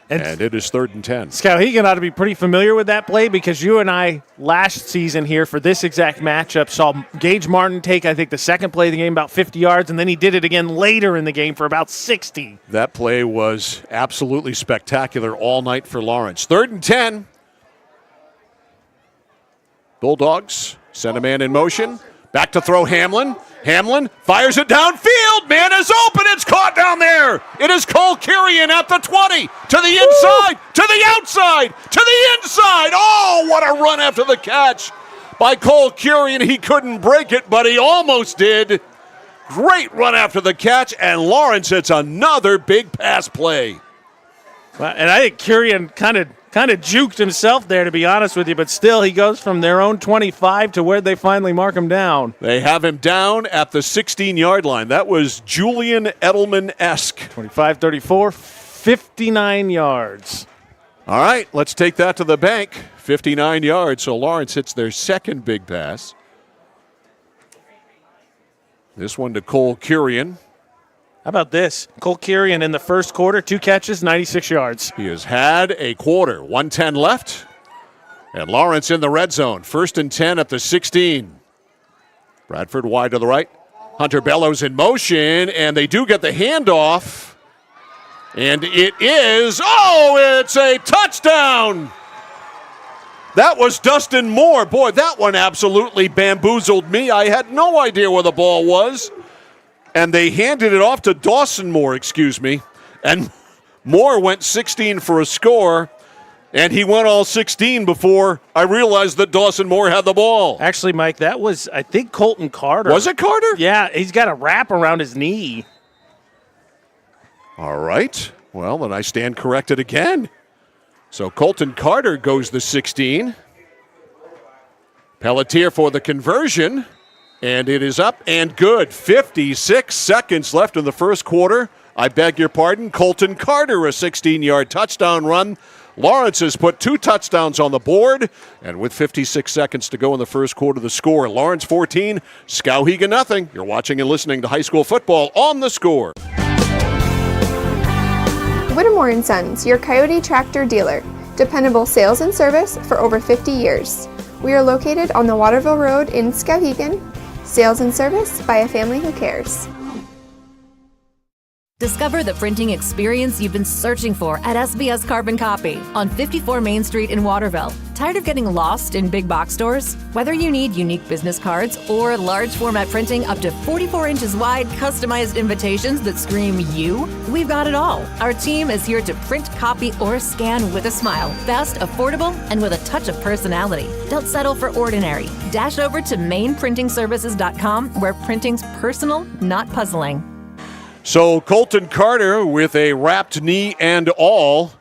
And it is 3rd and 10. Skowhegan ought to be pretty familiar with that play because you and I last season here for this exact matchup saw Gage Martin take, I think, the second play of the game about 50 yards, and then he did it again later in the game for about 60. That play was absolutely spectacular all night for Lawrence. 3rd and 10. Bulldogs send a man in motion. Back to throw Hamlin. Hamlin fires it downfield. Man is open. It's caught down there. It is Cole Kirian at the 20. To the inside. To the outside. To the inside. Oh, what a run after the catch by Cole Kirian. He couldn't break it, but he almost did. Great run after the catch, and Lawrence hits another big pass play. And I think Kirian kind of juked himself there, to be honest with you, but still he goes from their own 25 to where they finally mark him down. They have him down at the 16-yard line. That was Julian Edelman-esque. 25-34, 59 yards. All right, let's take that to the bank. 59 yards, so Lawrence hits their second big pass. This one to Cole Kirian. How about this? Cole Kirian in the first quarter, 2 catches, 96 yards. He has had a quarter, 1:10 left. And Lawrence in the red zone, 1st and 10 at the 16. Bradford wide to the right. Hunter Bellows in motion, and they do get the handoff. And it is, it's a touchdown! That was Dustin Moore. Boy, that one absolutely bamboozled me. I had no idea where the ball was. And they handed it off to Dawson Moore, and Moore went 16 for a score, and he went all 16 before I realized that Dawson Moore had the ball. Actually, Mike, that was, I think, Colton Carter. Was it Carter? Yeah, he's got a wrap around his knee. All right. Well, then I stand corrected again. So Colton Carter goes the 16. Pelletier for the conversion. And it is up and good. 56 seconds left in the first quarter. I beg your pardon. Colton Carter, a 16-yard touchdown run. Lawrence has put 2 touchdowns on the board. And with 56 seconds to go in the first quarter, the score, Lawrence 14, Skowhegan nothing. You're watching and listening to high school football on The Score. Whittemore & Sons, your Coyote tractor dealer. Dependable sales and service for over 50 years. We are located on the Waterville Road in Skowhegan. Sales and service by a family who cares. Discover the printing experience you've been searching for at SBS Carbon Copy on 54 Main Street in Waterville. Tired of getting lost in big box stores? Whether you need unique business cards or large format printing up to 44 inches wide, customized invitations that scream you, we've got it all. Our team is here to print, copy, or scan with a smile. Fast, affordable, and with a touch of personality. Don't settle for ordinary. Dash over to mainprintingservices.com where printing's personal, not puzzling. So Colton Carter with a wrapped knee and all.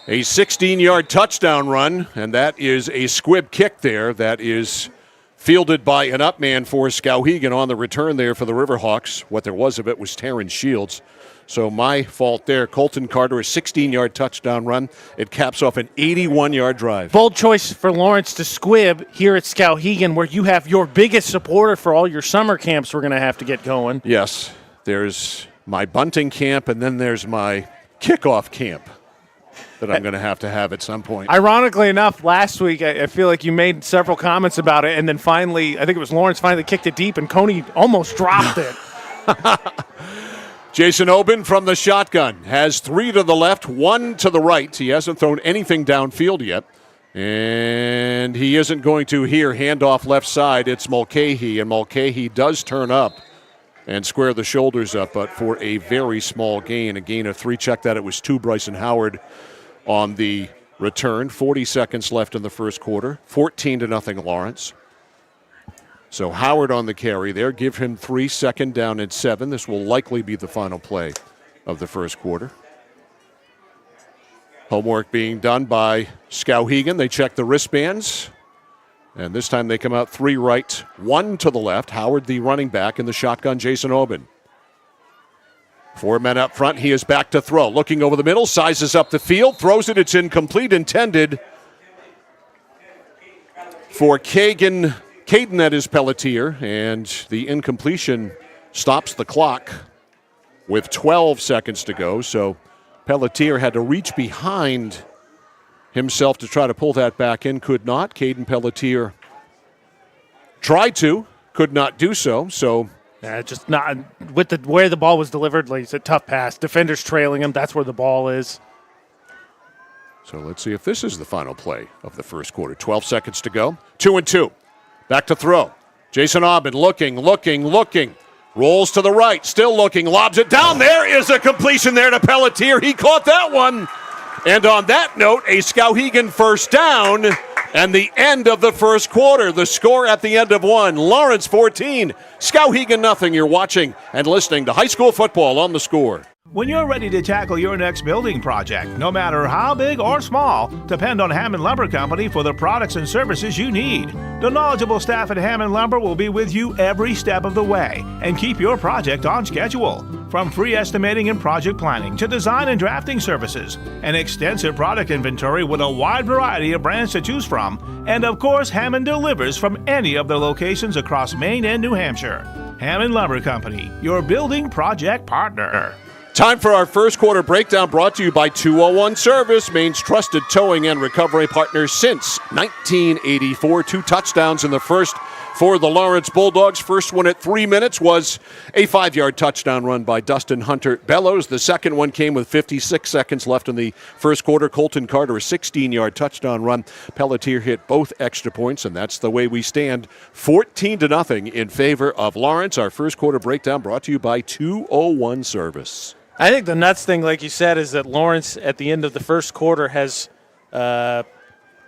A 16-yard touchdown run, and that is a squib kick there. That is Fielded by an up man for Skowhegan on the return there for the Riverhawks. What there was of it was Terrence Shields. So my fault there. Colton Carter, a 16-yard touchdown run. It caps off an 81-yard drive. Bold choice for Lawrence to squib here at Skowhegan, where you have your biggest supporter for all your summer camps we're going to have to get going. Yes, there's my bunting camp, and then there's my kickoff camp that I'm going to have at some point. Ironically enough, last week I feel like you made several comments about it, and then finally, I think it was Lawrence finally kicked it deep, and Coney almost dropped it. Jason Oben from the shotgun has 3 to the left, 1 to the right. He hasn't thrown anything downfield yet. And he isn't going to here. Handoff left side. It's Mulcahy, and Mulcahy does turn up and square the shoulders up, but for a very small gain, a gain of 3. Check that. It was 2. Bryson Howard on the return. 40 seconds left in the first quarter. 14-0 Lawrence. So Howard on the carry there. Give him 3, second down and 7. This will likely be the final play of the first quarter. Homework being done by Skowhegan. They check the wristbands. And this time they come out 3 right, 1 to the left. Howard, the running back, in the shotgun, Jason Oben. 4 men up front. He is back to throw. Looking over the middle, sizes up the field, throws it. It's incomplete, intended for Caden, that is Pelletier, and the incompletion stops the clock with 12 seconds to go. So Pelletier had to reach behind himself to try to pull that back in, could not. Caden Pelletier tried to, could not do so. So just not with the where the ball was delivered. Like it's a tough pass. Defenders trailing him. That's where the ball is. So let's see if this is the final play of the first quarter. 12 seconds to go. 2-2. Back to throw. Jason Oben looking. Rolls to the right, still looking, lobs it down. There is a completion there to Pelletier. He caught that one. And on that note, a Skowhegan first down and the end of the first quarter. The score at the end of 1, Lawrence 14, Skowhegan nothing. You're watching and listening to high school football on The Score. When you're ready to tackle your next building project, no matter how big or small, depend on Hammond Lumber Company for the products and services you need. The knowledgeable staff at Hammond Lumber will be with you every step of the way and keep your project on schedule. From free estimating and project planning to design and drafting services, an extensive product inventory with a wide variety of brands to choose from, and of course, Hammond delivers from any of their locations across Maine and New Hampshire. Hammond Lumber Company, your building project partner. Time for our first quarter breakdown, brought to you by 201 Service, Maine's trusted towing and recovery partner since 1984. 2 touchdowns in the first for the Lawrence Bulldogs. First one at 3 minutes was a 5-yard touchdown run by Dustin Hunter Bellows. The second one came with 56 seconds left in the first quarter. Colton Carter, a 16-yard touchdown run. Pelletier hit both extra points, and that's the way we stand. 14-0 in favor of Lawrence. Our first quarter breakdown brought to you by 201 Service. I think the nuts thing, like you said, is that Lawrence at the end of the first quarter has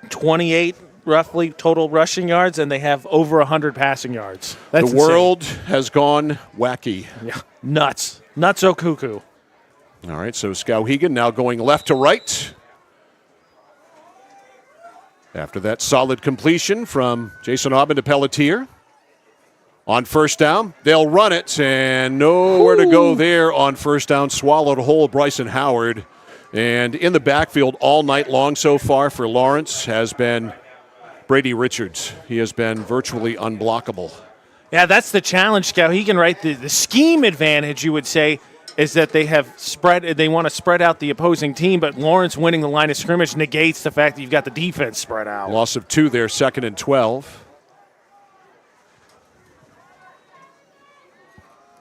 28 roughly total rushing yards, and they have over 100 passing yards. That's the world has gone wacky. Yeah, nuts. Nutso cuckoo. All right, so Skowhegan now going left to right. After that solid completion from Jason Oben to Pelletier. On first down, they'll run it, and nowhere to go there on first down. Swallowed whole Bryson Howard. And in the backfield all night long so far for Lawrence has been Brady Richards. He has been virtually unblockable. Yeah, that's the challenge, Skowhegan, right? The scheme advantage, you would say, is that they want to spread out the opposing team, but Lawrence winning the line of scrimmage negates the fact that you've got the defense spread out. Loss of 2 there, 2nd and 12.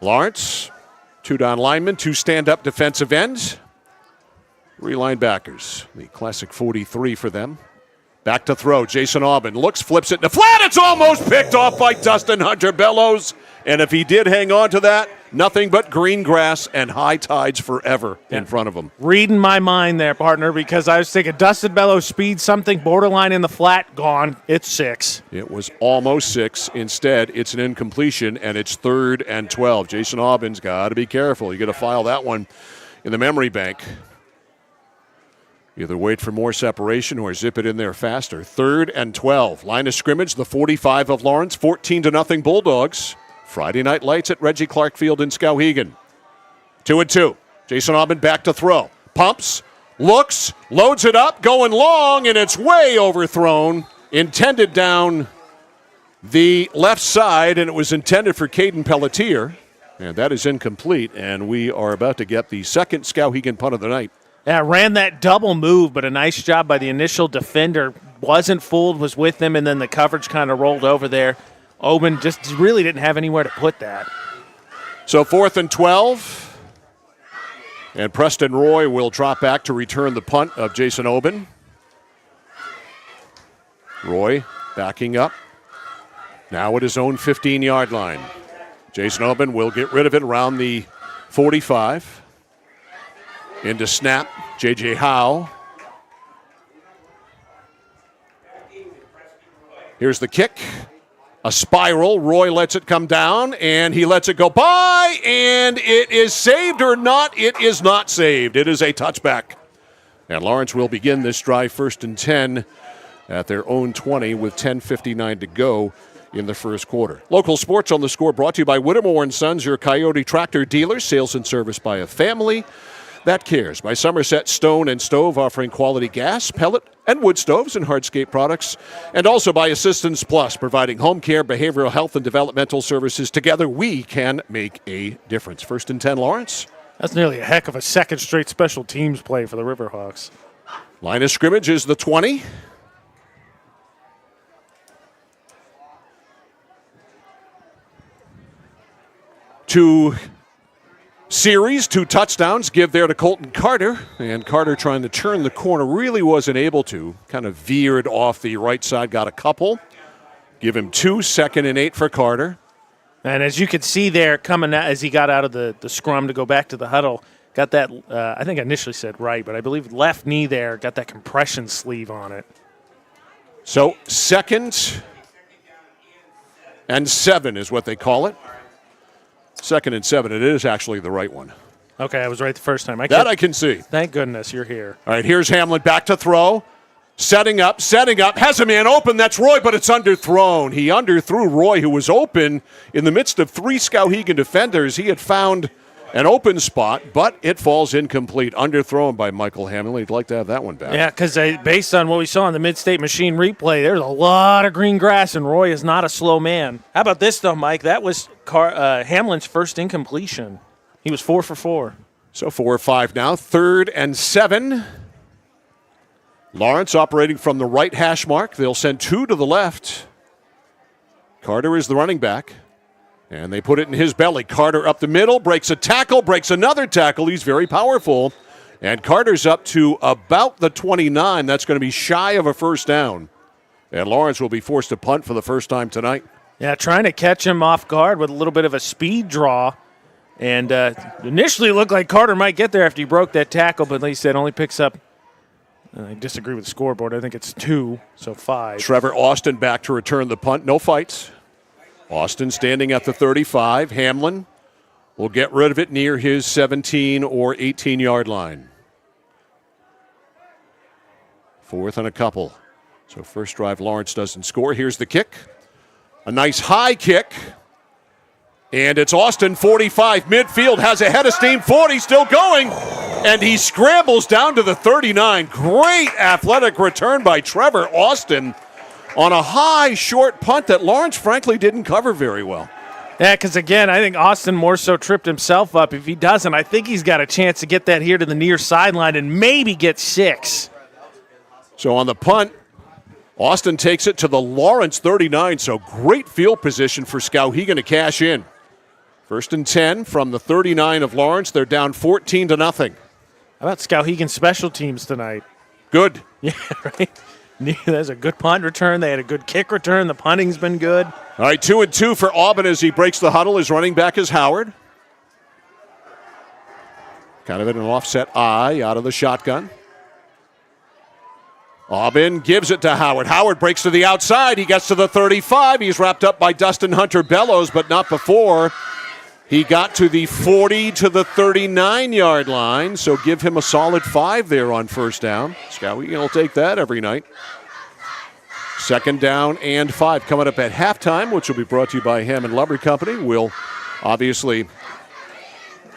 Lawrence, 2 down linemen, 2 stand-up defensive ends, 3 linebackers. The classic 43 for them. Back to throw. Jason Oben looks, flips it in the flat. It's almost picked off by Dustin Hunter Bellows. And if he did hang on to that, nothing but green grass and high tides forever in front of him. Reading my mind there, partner, because I was thinking Dustin Bellows speed something borderline in the flat, gone. It's 6. It was almost 6. Instead, it's an incompletion, and it's 3rd and 12. Jason Oben's got to be careful. You got to file that one in the memory bank. Either wait for more separation or zip it in there faster. 3rd and 12. Line of scrimmage, the 45 of Lawrence, 14-0 Bulldogs. Friday night lights at Reggie Clark Field in Skowhegan. 2-2. Jason Aubin back to throw. Pumps, looks, loads it up, going long, and it's way overthrown. Intended down the left side, and it was intended for Caden Pelletier. And that is incomplete, and we are about to get the second Skowhegan punt of the night. Yeah, ran that double move, but a nice job by the initial defender. Wasn't fooled, was with him, and then the coverage kind of rolled over there. Oben just really didn't have anywhere to put that. So 4th and 12. And Preston Roy will drop back to return the punt of Jason Oben. Roy backing up. Now at his own 15-yard line. Jason Oben will get rid of it around the 45. Into snap, J.J. Howe. Here's the kick. A spiral. Roy lets it come down, and he lets it go by, and it is saved or not. It is not saved. It is a touchback. And Lawrence will begin this drive 1st and 10 at their own 20 with 10:59 to go in the first quarter. Local sports on the score brought to you by Whittemore & Sons, your Coyote tractor dealer. Sales and service by a family that cares. By Somerset Stone and Stove, offering quality gas, pellet, and wood stoves and hardscape products. And also by Assistance Plus, providing home care, behavioral health, and developmental services. Together, we can make a difference. 1st and 10, Lawrence. That's nearly a heck of a second straight special teams play for the Riverhawks. Line of scrimmage is the 20. Two touchdowns, give there to Colton Carter. And Carter trying to turn the corner, really wasn't able to. Kind of veered off the right side, got a couple. Give him 2, 2nd and 8 for Carter. And as you could see there, coming out, as he got out of the scrum to go back to the huddle, got that, I think I initially said right, but I believe left knee there, got that compression sleeve on it. So 2nd and 7 is what they call it. 2nd and 7. It is actually the right one. Okay, I was right the first time. I can see. Thank goodness you're here. All right, here's Hamlin back to throw. Setting up. Has a man open. That's Roy, but it's underthrown. He underthrew Roy, who was open in the midst of 3 Skowhegan defenders. He had found an open spot, but it falls incomplete. Underthrown by Michael Hamlin. He'd like to have that one back. Yeah, because based on what we saw in the Mid-State Machine replay, there's a lot of green grass, and Roy is not a slow man. How about this, though, Mike? That was Hamlin's first incompletion. He was 4 for 4. So 4 or 5 now. 3rd and 7. Lawrence operating from the right hash mark. They'll send 2 to the left. Carter is the running back. And they put it in his belly. Carter up the middle, breaks a tackle, breaks another tackle. He's very powerful. And Carter's up to about the 29. That's going to be shy of a first down. And Lawrence will be forced to punt for the first time tonight. Yeah, trying to catch him off guard with a little bit of a speed draw. And initially it looked like Carter might get there after he broke that tackle, but like he said, only picks up, I disagree with the scoreboard, I think it's 2, so 5. Trevor Austin back to return the punt. No fights. Austin standing at the 35. Hamlin will get rid of it near his 17 or 18-yard line. 4th and a couple. So first drive, Lawrence doesn't score. Here's the kick. A nice high kick. And it's Austin, 45, midfield, has a head of steam, 40, still going. And he scrambles down to the 39. Great athletic return by Trevor Austin on a high, short punt that Lawrence, frankly, didn't cover very well. Yeah, because, again, I think Austin more so tripped himself up. If he doesn't, I think he's got a chance to get that here to the near sideline and maybe get 6. So on the punt, Austin takes it to the Lawrence 39, so great field position for Skowhegan to cash in. 1st and 10 from the 39 of Lawrence. They're down 14-0. How about Skowhegan special teams tonight? Good. Yeah, right. There's a good punt return. They had a good kick return. The punting's been good. All right, 2 and 2 for Aubin as he breaks the huddle. His running back is Howard. Kind of in an offset eye out of the shotgun. Aubin gives it to Howard. Howard breaks to the outside. He gets to the 35. He's wrapped up by Dustin Hunter Bellows, but not before. He got to the 40 to the 39-yard line, so give him a solid 5 there on first down. Skowhegan will take that every night. 2nd down and 5 coming up at halftime, which will be brought to you by Hammond Lumber Company. We'll obviously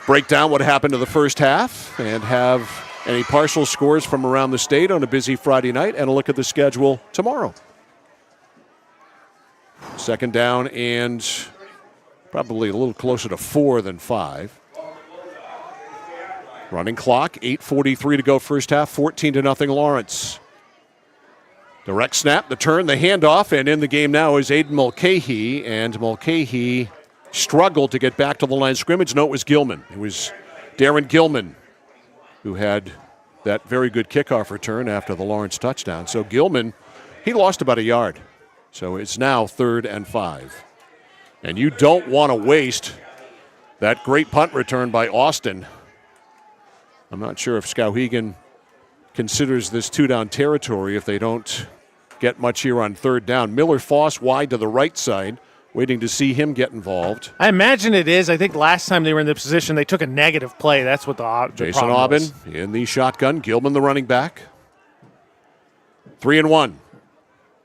break down what happened to the first half and have any partial scores from around the state on a busy Friday night and a look at the schedule tomorrow. 2nd down and probably a little closer to 4 than 5. Running clock, 8:43 to go first half, 14-0 Lawrence. Direct snap, the turn, the handoff, and in the game now is Aiden Mulcahy, and Mulcahy struggled to get back to the line of scrimmage. No, it was Gilman. It was Darren Gilman who had that very good kickoff return after the Lawrence touchdown. So Gilman, he lost about a yard. So it's now 3rd and 5. And you don't want to waste that great punt return by Austin. I'm not sure if Skowhegan considers this 2-down territory if they don't get much here on 3rd down. Miller Foss wide to the right side, waiting to see him get involved. I imagine it is. I think last time they were in the position, they took a negative play. That's what the Jason problem Aubin was. in the shotgun. Gilman, the running back. 3-1.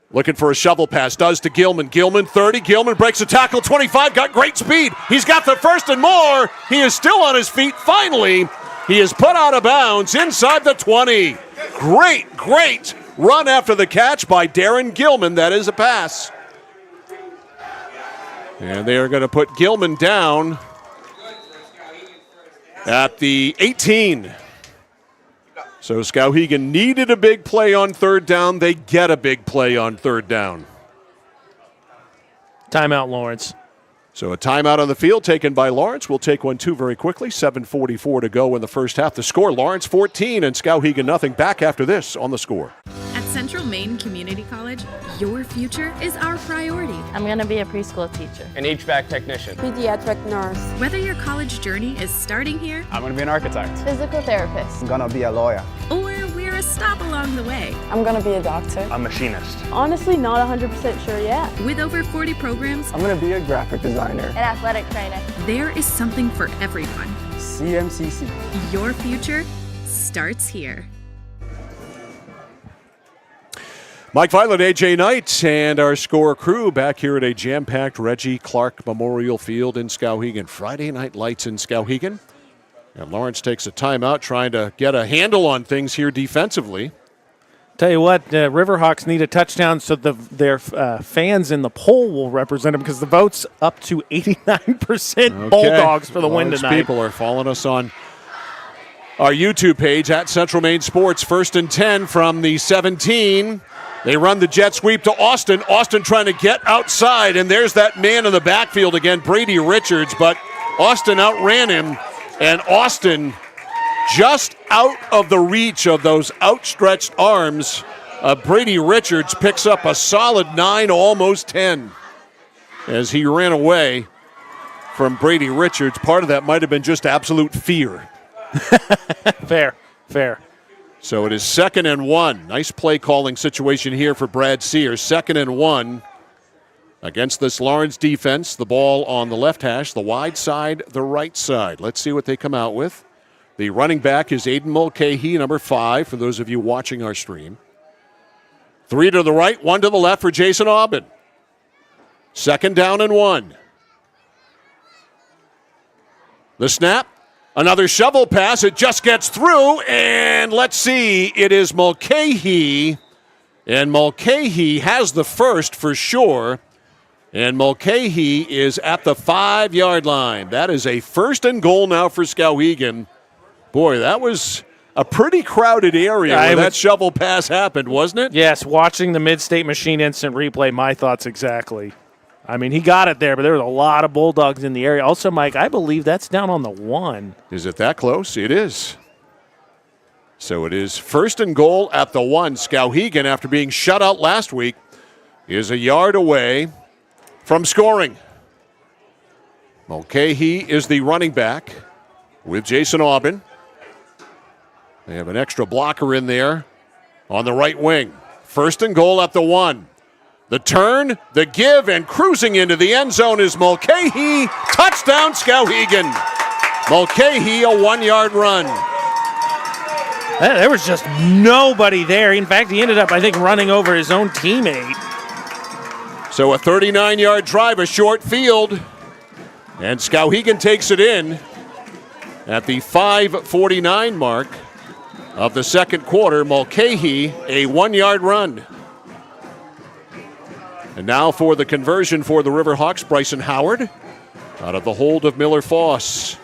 Looking for a shovel pass. Does to Gilman. Gilman, 30. Gilman breaks a tackle. 25. Got great speed. He's got the 1st and more. He is still on his feet. Finally, he is put out of bounds inside the 20. Great run after the catch by Darren Gilman. That is a pass. And they are going to put Gilman down at the 18. So Skowhegan needed a big play on 3rd down. They get a big play on 3rd down. Timeout, Lawrence. So a timeout on the field taken by Lawrence. We'll take one, too, very quickly. 7:44 to go in the first half. The score, Lawrence 14 and Skowhegan nothing. Back after this on The Score. At Central Maine Community College, your future is our priority. I'm going to be a preschool teacher. An HVAC technician. Pediatric nurse. Whether your college journey is starting here, I'm going to be an architect. Physical therapist. I'm going to be a lawyer. or we're a stop along the way. I'm going to be a doctor. A machinist. Honestly, not 100% sure yet. With over 40 programs, I'm going to be a graphic designer. An athletic trainer. There is something for everyone. CMCC. Your future starts here. Mike Violet, AJ Knight, and our Score crew back here at a jam-packed Reggie Clark Memorial Field in Skowhegan. Friday Night Lights in Skowhegan. And Lawrence takes a timeout trying to get a handle on things here defensively. Tell you what, Riverhawks need a touchdown so their fans in the poll will represent them because the vote's up to 89% Bulldogs for the win tonight. People are following us on our YouTube page at Central Maine Sports. 1st and 10 from the 17. They run the jet sweep to Austin. Austin trying to get outside, and there's that man in the backfield again, Brady Richards, but Austin outran him, and Austin just out of the reach of those outstretched arms. Brady Richards picks up a solid 9, almost 10, as he ran away from Brady Richards. Part of that might have been just absolute fear. Fair. So it is 2nd and 1. Nice play calling situation here for Brad Sears. 2nd and 1 against this Lawrence defense. The ball on the left hash, the wide side, the right side. Let's see what they come out with. The running back is Aiden Mulcahy, number 5, for those of you watching our stream. 3 to the right, 1 to the left for Jason Aubin. 2nd down and 1. The snap. Another shovel pass. It just gets through, and let's see. It is Mulcahy, and Mulcahy has the first for sure, and Mulcahy is at the 5-yard line. That is a 1st and goal now for Skowhegan. Boy, that was a pretty crowded area where that shovel pass happened, wasn't it? Yes, watching the Mid-State Machine instant replay, my thoughts exactly. I mean, he got it there, but there was a lot of Bulldogs in the area. Also, Mike, I believe that's down on the 1. Is it that close? It is. So it is 1st and goal at the 1. Skowhegan, after being shut out last week, is a yard away from scoring. Mulcahy is the running back with Jason Aubin. They have an extra blocker in there on the right wing. 1st and goal at the 1. The turn, the give, and cruising into the end zone is Mulcahy. Touchdown, Skowhegan. Mulcahy, a 1-yard run. There was just nobody there. In fact, he ended up, I think, running over his own teammate. So a 39-yard drive, a short field. And Skowhegan takes it in at the 5:49 mark of the second quarter. Mulcahy, a 1-yard run. And now for the conversion for the Riverhawks, Bryson Howard out of the hold of Miller Foss.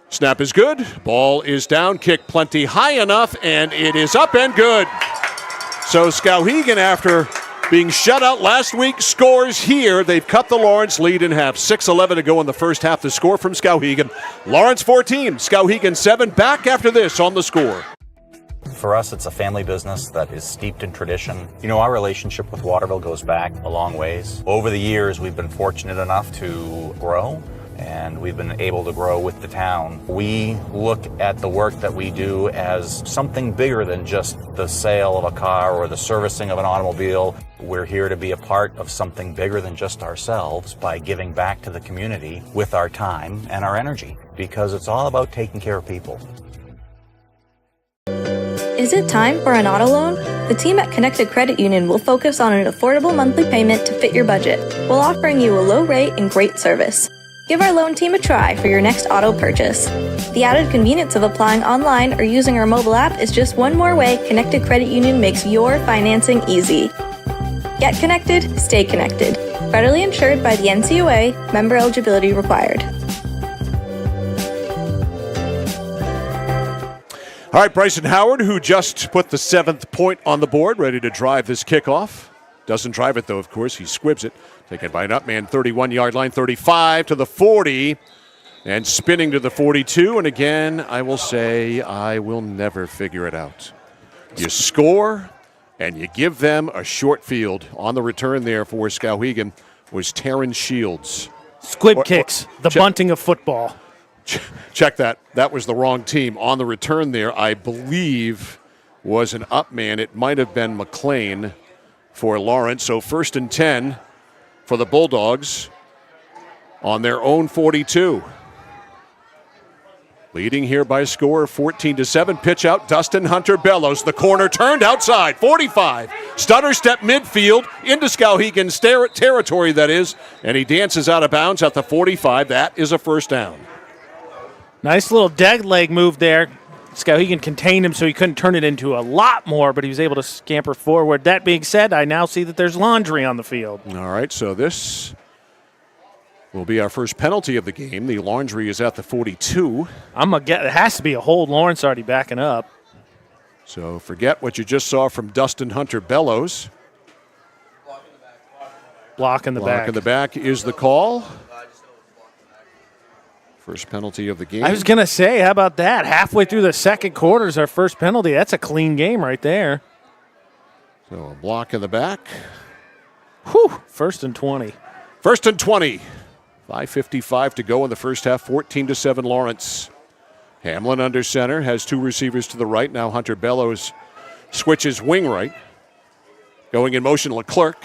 Snap is good. Ball is down. Kick plenty high enough, and it is up and good. So Skowhegan, after being shut out last week, scores here. They've cut the Lawrence lead in half. 6:11 to go in the first half. The score from Skowhegan. Lawrence 14, Skowhegan 7. Back after this on The Score. For us, it's a family business that is steeped in tradition. You know, our relationship with Waterville goes back a long ways. Over the years, we've been fortunate enough to grow, and we've been able to grow with the town. We look at the work that we do as something bigger than just the sale of a car or the servicing of an automobile. We're here to be a part of something bigger than just ourselves by giving back to the community with our time and our energy, because it's all about taking care of people. Is it time for an auto loan? The team at Connected Credit Union will focus on an affordable monthly payment to fit your budget, while offering you a low rate and great service. Give our loan team a try for your next auto purchase. The added convenience of applying online or using our mobile app is just one more way Connected Credit Union makes your financing easy. Get connected, stay connected. Federally insured by the NCUA, member eligibility required. All right, Bryson Howard, who just put the 7th point on the board, ready to drive this kickoff. Doesn't drive it, though, of course. He squibs it. Taken by an upman, 31-yard line, 35 to the 40, and spinning to the 42. And again, I will say I will never figure it out. You score, and you give them a short field. On the return there for Skowhegan was Terrence Shields. Squib kicks, the bunting of football. Check that. That was the wrong team. On the return there, I believe, was an upman. It might have been McLean for Lawrence. So 1st and 10 for the Bulldogs on their own 42. Leading here by a score of 14-7. Pitch out, Dustin Hunter Bellows. The corner turned outside, 45. Stutter step midfield into Skowhegan's territory, that is. And he dances out of bounds at the 45. That is a first down. Nice little dead leg move there. Skowhegan contained him so he couldn't turn it into a lot more, but he was able to scamper forward. That being said, I now see that there's laundry on the field. All right, so this will be our first penalty of the game. The laundry is at the 42. It has to be a hold. Lawrence already backing up. So forget what you just saw from Dustin Hunter Bellows. Block in the back. Block in the back is the call. First penalty of the game. I was going to say, how about that? Halfway through the second quarter is our first penalty. That's a clean game right there. So a block in the back. Whew, 1st and 20. 1st and 20. 5:55 to go in the first half. 14-7 Lawrence. Hamlin under center, has 2 receivers to the right. Now Hunter Bellows switches wing right. Going in motion, Leclerc.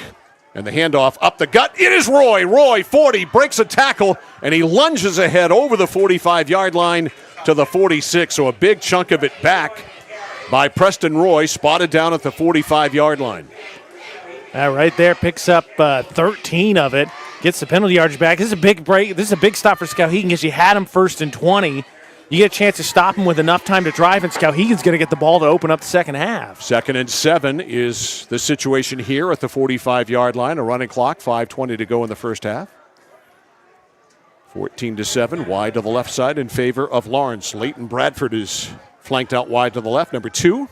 And the handoff up the gut. It is Roy. Roy, 40, breaks a tackle, and he lunges ahead over the 45-yard line to the 46. So a big chunk of it back by Preston Roy, spotted down at the 45-yard line. Right there, picks up 13 of it. Gets the penalty yards back. This is a big break. This is a big stop for Skowhegan because you had him 1st and 20. You get a chance to stop him with enough time to drive, and Skowhegan's going to get the ball to open up the second half. 2nd and 7 is the situation here at the 45-yard line. A running clock, 5:20 to go in the first half. 14-7, wide to the left side in favor of Lawrence. Leighton Bradford is flanked out wide to the left. Number 2,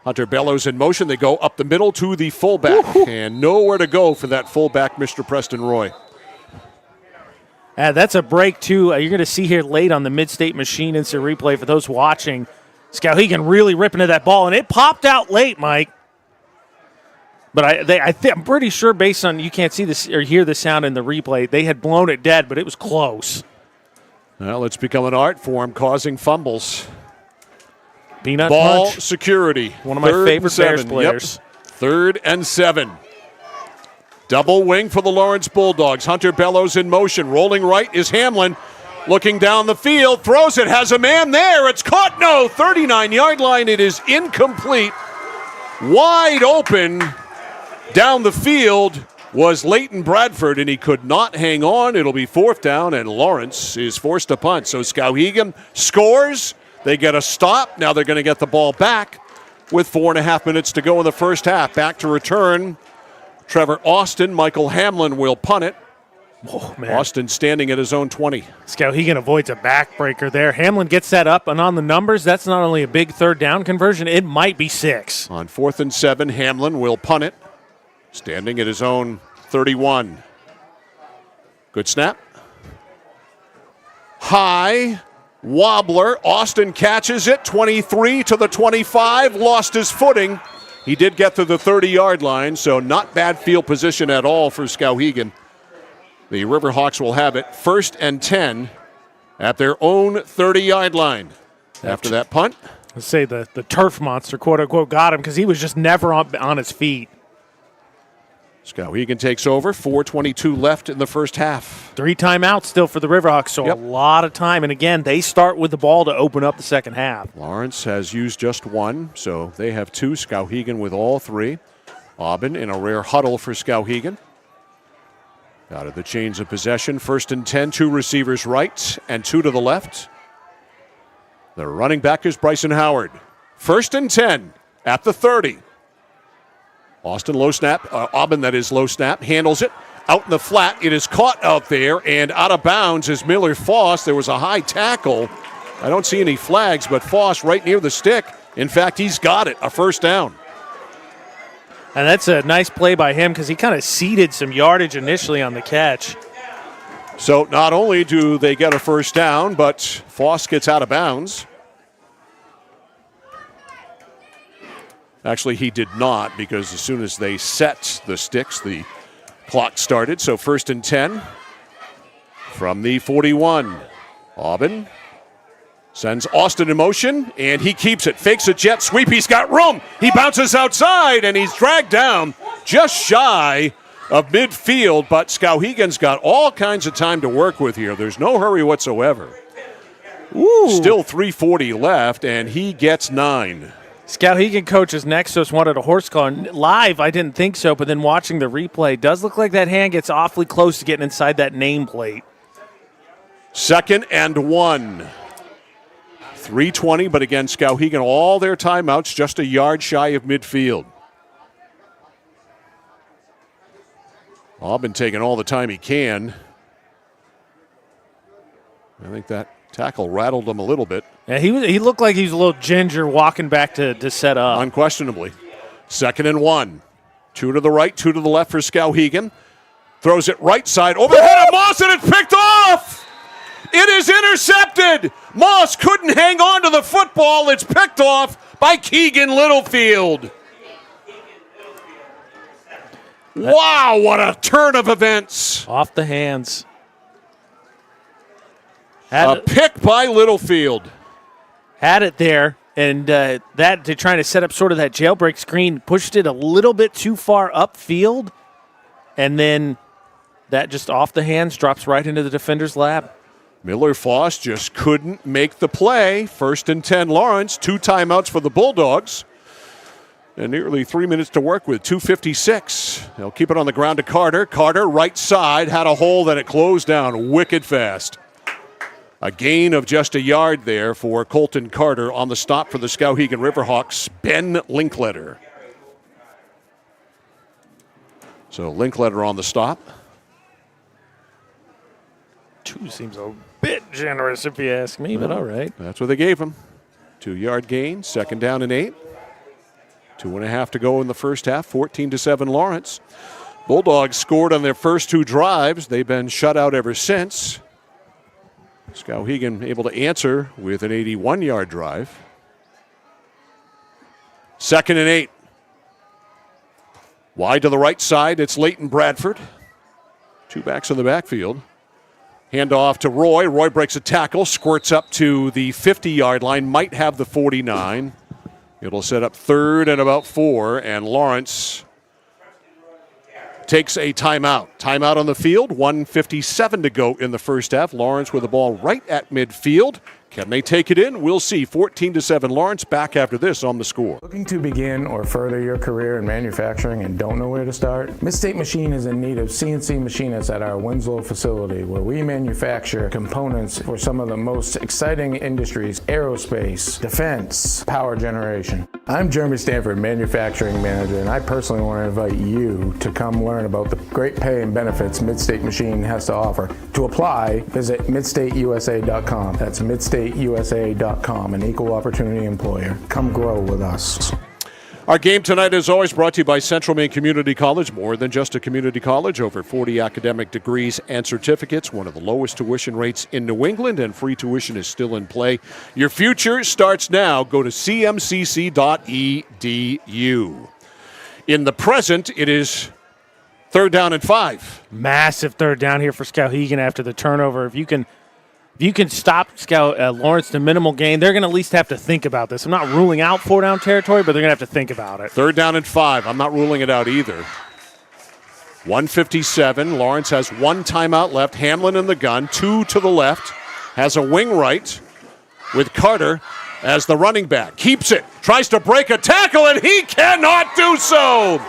Hunter Bellows in motion. They go up the middle to the fullback, and nowhere to go for that fullback, Mr. Preston Roy. That's a break, too. You're going to see here late on the Mid-State Machine instant replay for those watching. Skowhegan really ripping at that ball, and it popped out late, Mike. But I'm pretty sure, based on you can't see this or hear the sound in the replay, they had blown it dead, but it was close. Well, it's become an art form, causing fumbles. Peanut ball punch. Security. One of my favorite Bears players. Yep. 3rd and 7. Double wing for the Lawrence Bulldogs. Hunter Bellows in motion. Rolling right is Hamlin. Looking down the field. Throws it. Has a man there. It's caught. No. 39-yard line. It is incomplete. Wide open down the field was Leighton Bradford, and he could not hang on. It'll be 4th down, and Lawrence is forced to punt. So Skowhegan scores. They get a stop. Now they're going to get the ball back with 4.5 minutes to go in the first half. Back to return Trevor Austin. Michael Hamlin will punt it. Oh, man. Austin standing at his own 20. Skowhegan avoids a backbreaker there. Hamlin gets that up, and on the numbers, that's not only a big 3rd down conversion, it might be 6. On 4th and 7, Hamlin will punt it. Standing at his own 31. Good snap. High. Wobbler. Austin catches it. 23 to the 25. Lost his footing. He did get to the 30-yard line, so not bad field position at all for Skowhegan. The Riverhawks will have it 1st and 10 at their own 30-yard line. After that punt. Let's say the turf monster, quote-unquote, got him because he was just never on his feet. Skowhegan takes over. 4:22 left in the first half. 3 timeouts still for the Riverhawks, so a lot of time. And again, they start with the ball to open up the second half. Lawrence has used just 1, so they have 2. Skowhegan with all 3. Aubin in a rare huddle for Skowhegan. Out of the chains of possession. 1st and 10, 2 receivers right and 2 to the left. The running back is Bryson Howard. 1st and 10 at the 30. Austin low snap, Aubin that is low snap, handles it. Out in the flat, it is caught out there and out of bounds is Miller Foss. There was a high tackle. I don't see any flags, but Foss right near the stick. In fact, he's got it, a 1st down. And that's a nice play by him because he kind of ceded some yardage initially on the catch. So not only do they get a 1st down, but Foss gets out of bounds. Actually, he did not, because as soon as they set the sticks, the clock started. So 1st and 10 from the 41. Aubin sends Austin in motion, and he keeps it. Fakes a jet sweep. He's got room. He bounces outside, and he's dragged down just shy of midfield. But Skowhegan's got all kinds of time to work with here. There's no hurry whatsoever. Ooh. Still 3:40 left, and he gets 9. Skowhegan coaches Nexus wanted a horse call. And live, I didn't think so, but then watching the replay, does look like that hand gets awfully close to getting inside that nameplate. 2nd and 1. 3:20, but again, Skowhegan, all their timeouts just a yard shy of midfield. Aubin taking all the time he can. I think that tackle rattled him a little bit. Yeah, he looked like he was a little ginger walking back to set up. Unquestionably. 2nd and 1. 2 to the right, 2 to the left for Skowhegan. Throws it right side over the head of Moss, and it's picked off! It is intercepted! Moss couldn't hang on to the football. It's picked off by Keegan Littlefield. Wow, what a turn of events. Off the hands. A pick by Littlefield. Had it there, and that they're trying to set up sort of that jailbreak screen, pushed it a little bit too far upfield, and then that just off the hands drops right into the defender's lap. Miller Foss just couldn't make the play. 1st and 10 Lawrence, 2 timeouts for the Bulldogs. And nearly 3 minutes to work with, 2:56. They'll keep it on the ground to Carter. Carter, right side, had a hole that it closed down wicked fast. A gain of just a yard there for Colton Carter on the stop for the Skowhegan Riverhawks, Ben Linkletter. So Linkletter on the stop. 2 seems a bit generous if you ask me, but all right. That's what they gave him. 2-yard gain, 2nd down and 8. 2.5 to go in the first half, 14-7 Lawrence. Bulldogs scored on their first 2 drives. They've been shut out ever since. Skowhegan able to answer with an 81-yard drive. 2nd and 8. Wide to the right side, it's Leighton Bradford. 2 backs in the backfield. Hand off to Roy. Roy breaks a tackle, squirts up to the 50-yard line, might have the 49. It'll set up 3rd and about 4, and Lawrence takes a timeout. Timeout on the field, 1:57 to go in the first half. Lawrence with the ball right at midfield. Can they take it in? We'll see. 14-7 Lawrence. Back after this on The Score. Looking to begin or further your career in manufacturing and don't know where to start? Mid-State Machine is in need of CNC machinists at our Winslow facility, where we manufacture components for some of the most exciting industries: aerospace, defense, power generation. I'm Jeremy Stanford, manufacturing manager, and I personally want to invite you to come learn about the great pay and benefits Mid-State Machine has to offer. To apply, visit midstateusa.com. That's midstateusa.com, an equal opportunity employer. Come grow with us. Our game tonight is always brought to you by Central Maine Community College. More than just a community college, over 40 academic degrees and certificates, one of the lowest tuition rates in New England, and free tuition is still in play. Your future starts now. Go to cmcc.edu. In the present, it is 3rd down and 5. Massive 3rd down here for Skowhegan after the turnover. If you can stop Lawrence to minimal gain, they're going to at least have to think about this. I'm not ruling out 4-down territory, but they're going to have to think about it. 3rd down and 5. I'm not ruling it out either. 1:57. Lawrence has 1 timeout left. Hamlin in the gun, 2 to the left. Has a wing right with Carter as the running back. Keeps it. Tries to break a tackle, and he cannot do so.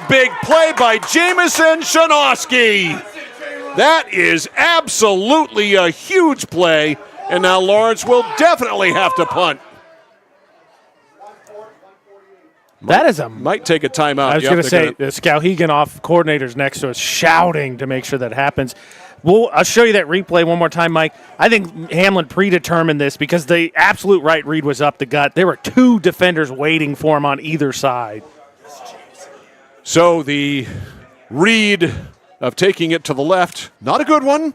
Big play by Jamison Shanoski. That is absolutely a huge play, and now Lawrence will definitely have to punt. Might take a timeout. I was going to say, the Skowhegan off coordinator's next to us shouting to make sure that happens. I'll show you that replay one more time, Mike. I think Hamlin predetermined this because the absolute right read was up the gut. There were 2 defenders waiting for him on either side. So the read of taking it to the left, not a good one.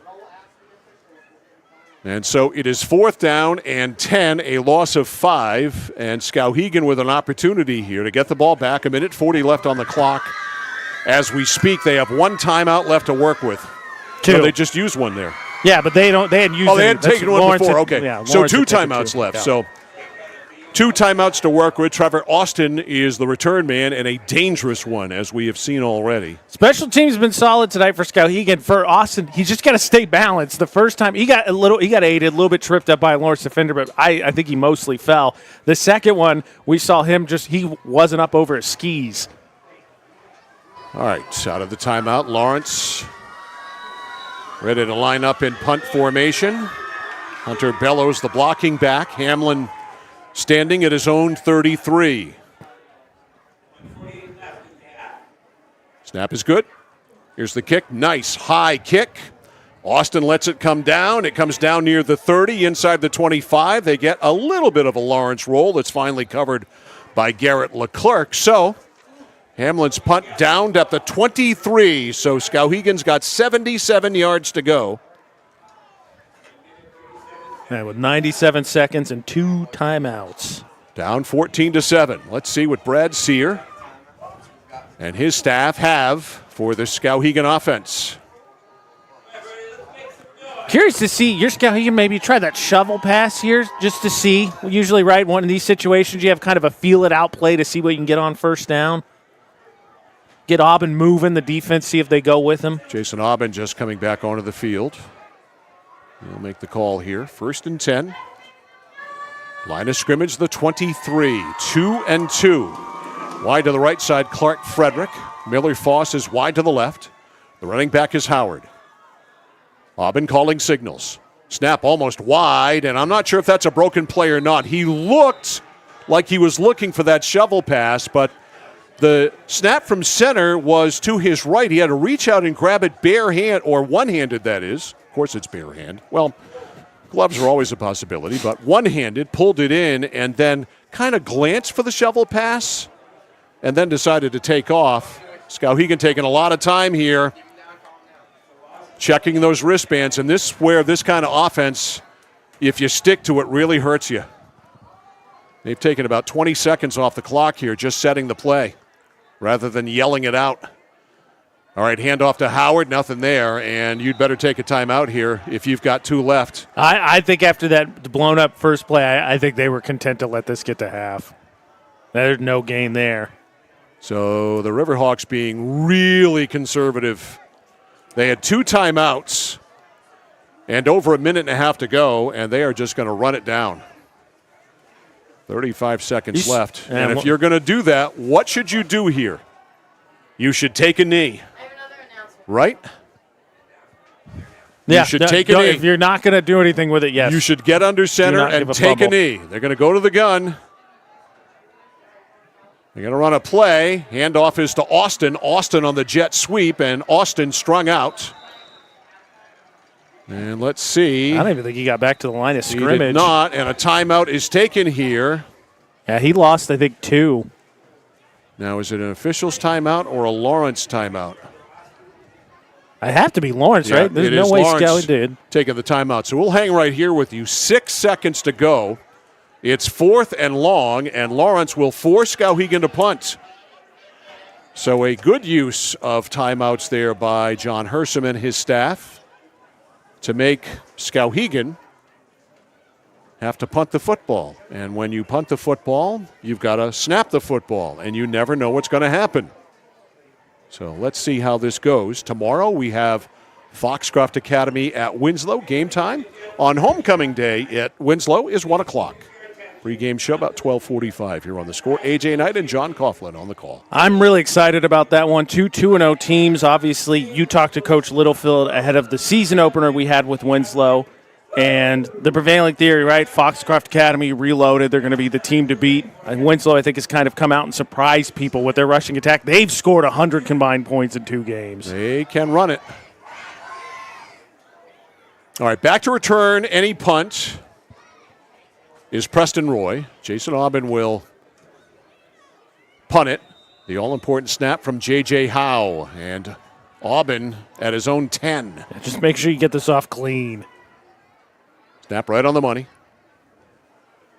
And so it is 4th down and 10, a loss of 5, and Skowhegan with an opportunity here to get the ball back. 1:40 left on the clock. As we speak, they have 1 timeout left to work with. 2. So they just used one there. Yeah, but they hadn't used it. Oh, they hadn't taken one Lawrence before. had, Okay. Yeah, so Lawrence 2 had taken timeouts 2. left. Yeah. So 2 timeouts to work with. Trevor Austin is the return man, and a dangerous one, as we have seen already. Special teams have been solid tonight for Skowhegan. For Austin, he's just got to stay balanced. The first time he got aided, a little bit tripped up by a Lawrence defender, but I think he mostly fell. The second one, we saw him he wasn't up over his skis. All right, out of the timeout, Lawrence ready to line up in punt formation. Hunter Bellows, the blocking back. Hamlin standing at his own 33. Snap is good. Here's the kick. Nice high kick. Austin lets it come down. It comes down near the 30, inside the 25. They get a little bit of a Lawrence roll that's finally covered by Garrett Leclerc. So Hamlin's punt downed at the 23. So Skowhegan's got 77 yards to go. And with 97 seconds and 2 timeouts. Down 14-7. Let's see what Brad Sear and his staff have for the Skowhegan offense. Curious to see your Skowhegan maybe try that shovel pass here just to see. Usually, right, one of these situations you have kind of a feel-it-out play to see what you can get on 1st down. Get Aubin moving, the defense, see if they go with him. Jason Aubin just coming back onto the field. He'll make the call here. 1st and 10. Line of scrimmage, the 23. 2-2. Wide to the right side, Clark Frederick. Miller Foss is wide to the left. The running back is Howard. Aubin calling signals. Snap almost wide, and I'm not sure if that's a broken play or not. He looked like he was looking for that shovel pass, but the snap from center was to his right. He had to reach out and grab it bare hand, or one-handed, that is. Of course it's bare hand. Well, gloves are always a possibility, but one-handed, pulled it in, and then kind of glanced for the shovel pass, and then decided to take off. Skowhegan taking a lot of time here, checking those wristbands, and this is where this kind of offense, if you stick to it, really hurts you. They've taken about 20 seconds off the clock here, just setting the play, rather than yelling it out. All right, handoff to Howard, nothing there, and you'd better take a timeout here if you've got 2 left. I think after that blown-up first play, I think they were content to let this get to half. There's no gain there. So the Riverhawks being really conservative. They had 2 timeouts and over a minute and a half to go, and they are just going to run it down. 35 seconds left. And if you're going to do that, what should you do here? You should take a knee. Right? Yeah, you should take a knee. If you're not going to do anything with it, yes. You should get under center and take a knee. They're going to go to the gun. They're going to run a play. Handoff is to Austin. Austin on the jet sweep, and Austin strung out. And let's see. I don't even think he got back to the line of scrimmage. He did not, and a timeout is taken here. Yeah, he lost, I think, 2. Now, is it an official's timeout or a Lawrence timeout? I have to be Lawrence, right? There's no way Skelly did. Taking the timeout. So we'll hang right here with you. 6 seconds to go. It's 4th and long, and Lawrence will force Skowhegan to punt. So a good use of timeouts there by John Hersom and his staff to make Skowhegan have to punt the football. And when you punt the football, you've got to snap the football, and you never know what's going to happen. So let's see how this goes. Tomorrow we have Foxcroft Academy at Winslow. Game time on homecoming day at Winslow is 1 o'clock. Pregame show about 12:45 here on The Score. AJ Knight and John Coughlin on the call. I'm really excited about that one. 2-2-0 teams. Obviously, you talked to Coach Littlefield ahead of the season opener we had with Winslow. And the prevailing theory, right, Foxcroft Academy reloaded. They're going to be the team to beat. And Winslow, I think, has kind of come out and surprised people with their rushing attack. They've scored 100 combined points in 2 games. They can run it. All right, back to return any punt is Preston Roy. Jason Aubin will punt it. The all-important snap from J.J. Howe. And Aubin at his own 10. Just make sure you get this off clean. Snap right on the money.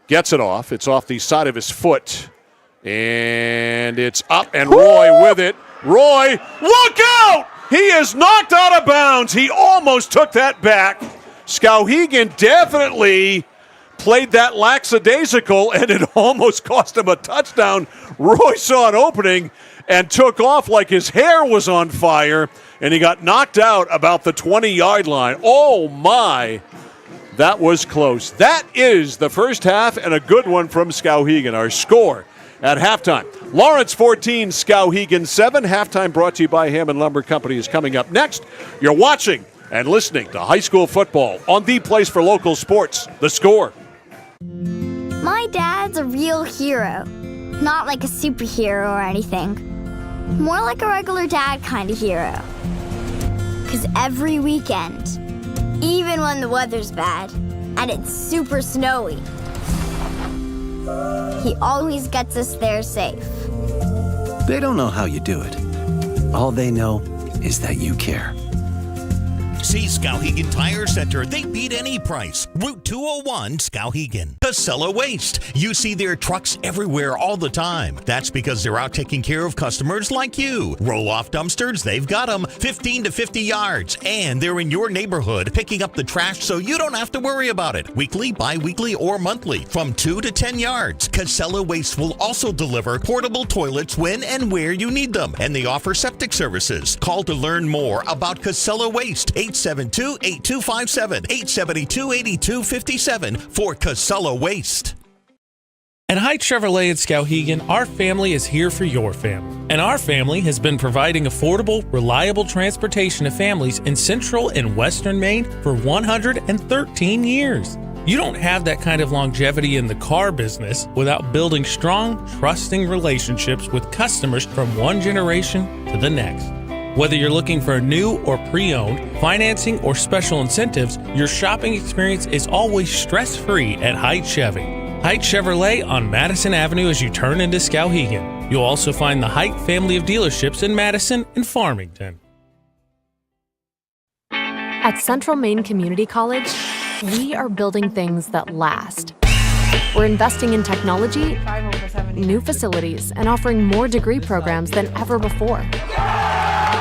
Gets it off. It's off the side of his foot. And it's up, and Roy with it. Roy, look out! He is knocked out of bounds. He almost took that back. Skowhegan definitely played that lackadaisical, and it almost cost him a touchdown. Roy saw an opening and took off like his hair was on fire, and he got knocked out about the 20-yard line. Oh, my. That was close. That is the first half, and a good one from Skowhegan. Our score at halftime. Lawrence 14, Skowhegan 7. Halftime brought to you by Hammond Lumber Company is coming up next. You're watching and listening to high school football on the place for local sports, The Score. My dad's a real hero. Not like a superhero or anything. More like a regular dad kind of hero. 'Cause every weekend, even when the weather's bad and it's super snowy, he always gets us there safe. They don't know how you do it. All they know is that you care. See Skowhegan Tire Center. They beat any price. Route 201, Skowhegan. Casella Waste. You see their trucks everywhere all the time. That's because they're out taking care of customers like you. Roll-off dumpsters, they've got them. 15 to 50 yards. And they're in your neighborhood picking up the trash so you don't have to worry about it. Weekly, bi-weekly, or monthly. From 2 to 10 yards. Casella Waste will also deliver portable toilets when and where you need them. And they offer septic services. Call to learn more about Casella Waste. 872-8257, 872-8257 for Casella Waste. At Haight Chevrolet at Skowhegan, our family is here for your family. And our family has been providing affordable, reliable transportation to families in central and western Maine for 113 years. You don't have that kind of longevity in the car business without building strong, trusting relationships with customers from one generation to the next. Whether you're looking for a new or pre-owned, financing, or special incentives, your shopping experience is always stress-free at Haight Chevy. Haight Chevrolet on Madison Avenue as you turn into Skowhegan. You'll also find the Haight family of dealerships in Madison and Farmington. At Central Maine Community College, we are building things that last. We're investing in technology, new facilities, and offering more degree programs than ever before.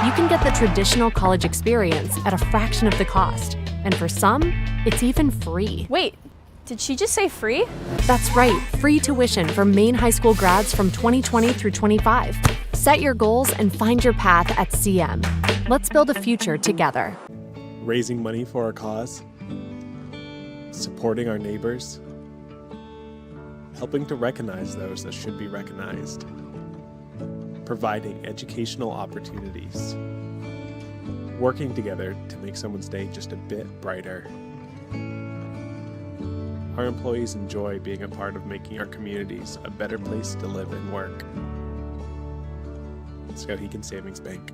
You can get the traditional college experience at a fraction of the cost. And for some, it's even free. Wait, Did she just say free? That's right, free tuition for Maine high school grads from 2020 through 25. Set your goals and find your path at CM. Let's build a future together. Raising money for our cause, supporting our neighbors, helping to recognize those that should be recognized, providing educational opportunities, working together to make someone's day just a bit brighter. Our employees enjoy being a part of making our communities a better place to live and work. Skowhegan Savings Bank.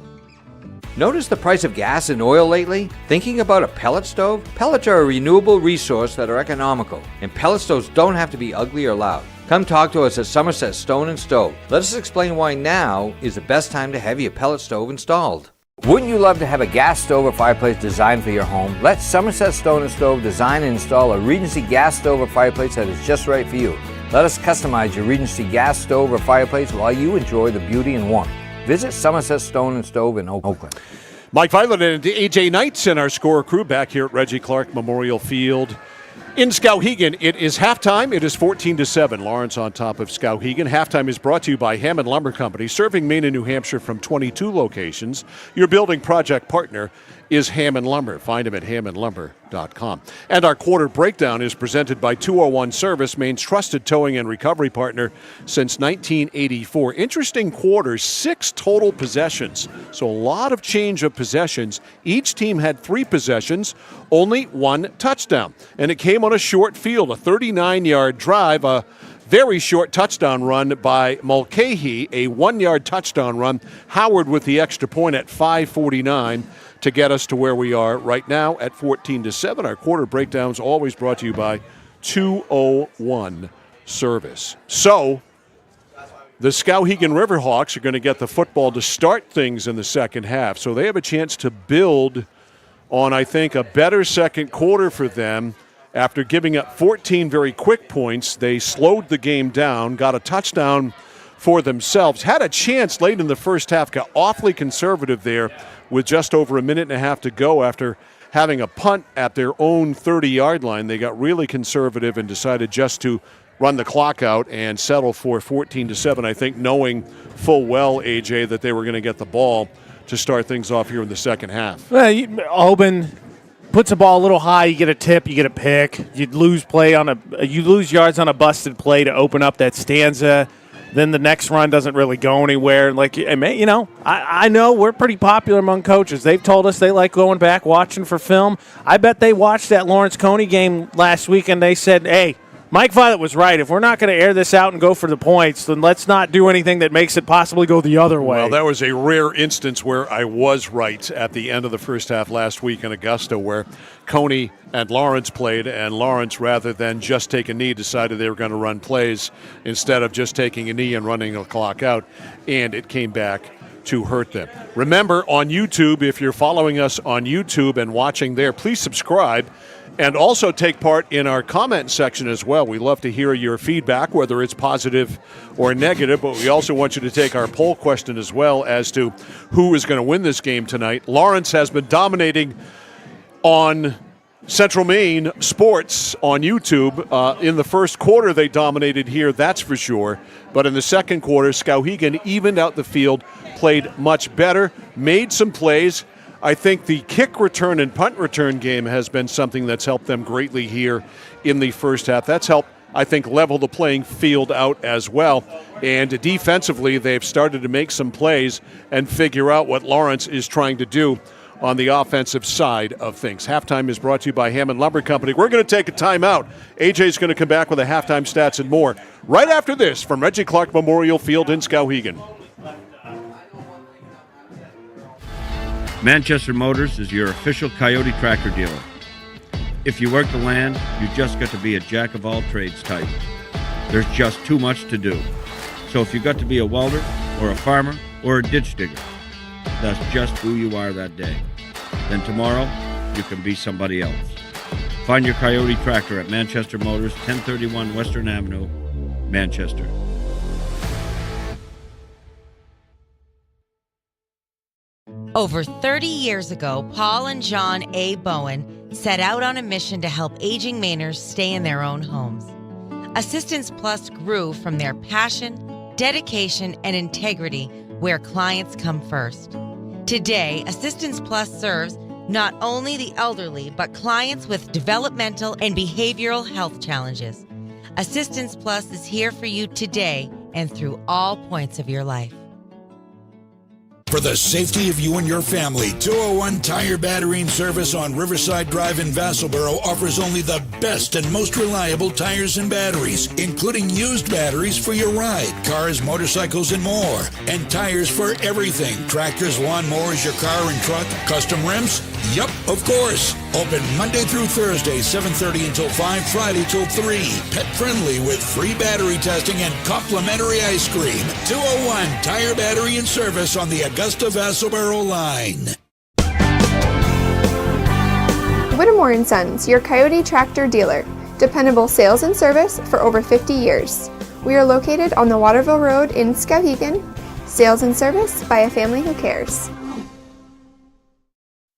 Notice the price of gas and oil lately? Thinking about a pellet stove? Pellets are a renewable resource that are economical, and pellet stoves don't have to be ugly or loud. Come talk to us at Somerset Stone & Stove. Let us explain why now is the best time to have your pellet stove installed. Wouldn't you love to have a gas stove or fireplace designed for your home? Let Somerset Stone & Stove design and install a Regency gas stove or fireplace that is just right for you. Let us customize your Regency gas stove or fireplace while you enjoy the beauty and warmth. Visit Somerset Stone & Stove in Oakland. Mike Violet and AJ Knights and our score crew back here at Reggie Clark Memorial Field in Skowhegan. It is halftime. It is 14-7. Lawrence on top of Skowhegan. Halftime is brought to you by Hammond Lumber Company, serving Maine and New Hampshire from 22 locations. Your building project partner is Hammond Lumber. Find them at hammondlumber.com. And our quarter breakdown is presented by 201 Service, Maine's trusted towing and recovery partner since 1984. Interesting quarter, 6 total possessions. So a lot of change of possessions. Each team had 3 possessions, only 1 touchdown. And it came on a short field, a 39-yard drive, a very short touchdown run by Mulcahy, a 1-yard touchdown run. Howard with the extra point at 5:49 to get us to where we are right now at 14-7. Our quarter breakdowns always brought to you by 201 Service. So the Skowhegan Riverhawks are going to get the football to start things in the second half. So they have a chance to build on, I think, a better second quarter for them. After giving up 14 very quick points, they slowed the game down, got a touchdown for themselves, had a chance late in the first half, got awfully conservative there with just over a minute and a half to go after having a punt at their own 30-yard line. They got really conservative and decided just to run the clock out and settle for 14-7, I think, knowing full well, AJ, that they were going to get the ball to start things off here in the second half. Well, Aubin puts the ball a little high, you get a tip, you get a pick. You lose yards on a busted play to open up that stanza. Then the next run doesn't really go anywhere. I know we're pretty popular among coaches. They've told us they like going back, watching for film. I bet they watched that Lawrence Coney game last week and they said, hey, Mike Violet was right. If we're not going to air this out and go for the points, then let's not do anything that makes it possibly go the other way. Well, that was a rare instance where I was right at the end of the first half last week in Augusta, where Coney and Lawrence played, and Lawrence, rather than just take a knee, decided they were going to run plays instead of just taking a knee and running the clock out, and it came back to hurt them. Remember, on YouTube, if you're following us on YouTube and watching there, please subscribe. And also take part in our comment section as well. We love to hear your feedback, whether it's positive or negative, but we also want you to take our poll question as well as to who is going to win this game tonight. Lawrence has been dominating on Central Maine sports on YouTube. In the first quarter, they dominated here, that's for sure. But in the second quarter, Skowhegan evened out the field, played much better, made some plays. I think the kick return and punt return game has been something that's helped them greatly here in the first half. That's helped, I think, level the playing field out as well. And defensively, they've started to make some plays and figure out what Lawrence is trying to do on the offensive side of things. Halftime is brought to you by Hammond Lumber Company. We're going to take a timeout. AJ's going to come back with the halftime stats and more right after this from Reggie Clark Memorial Field in Skowhegan. Manchester Motors is your official Coyote tractor dealer. If you work the land, you just got to be a jack-of-all-trades type. There's just too much to do. So if you got to be a welder, or a farmer, or a ditch digger, that's just who you are that day. Then tomorrow, you can be somebody else. Find your Coyote tractor at Manchester Motors, 1031 Western Avenue, Manchester. Over 30 years ago, Paul and John A. Bowen set out on a mission to help aging Mainers stay in their own homes. Assistance Plus grew from their passion, dedication, and integrity where clients come first. Today, Assistance Plus serves not only the elderly, but clients with developmental and behavioral health challenges. Assistance Plus is here for you today and through all points of your life. For the safety of you and your family, 201 Tire Battery and Service on Riverside Drive in Vassalboro offers only the best and most reliable tires and batteries, including used batteries for your ride, cars, motorcycles, and more. And tires for everything. Tractors, lawnmowers, your car and truck, custom rims? Yup, of course. Open Monday through Thursday, 7:30 until 5, Friday till 3. Pet friendly with free battery testing and complimentary ice cream. 201 Tire Battery and Service on the Augusta Vassalboro line. Whittemore & Sons, your Coyote tractor dealer. Dependable sales and service for over 50 years. We are located on the Waterville Road in Skowhegan. Sales and service by a family who cares.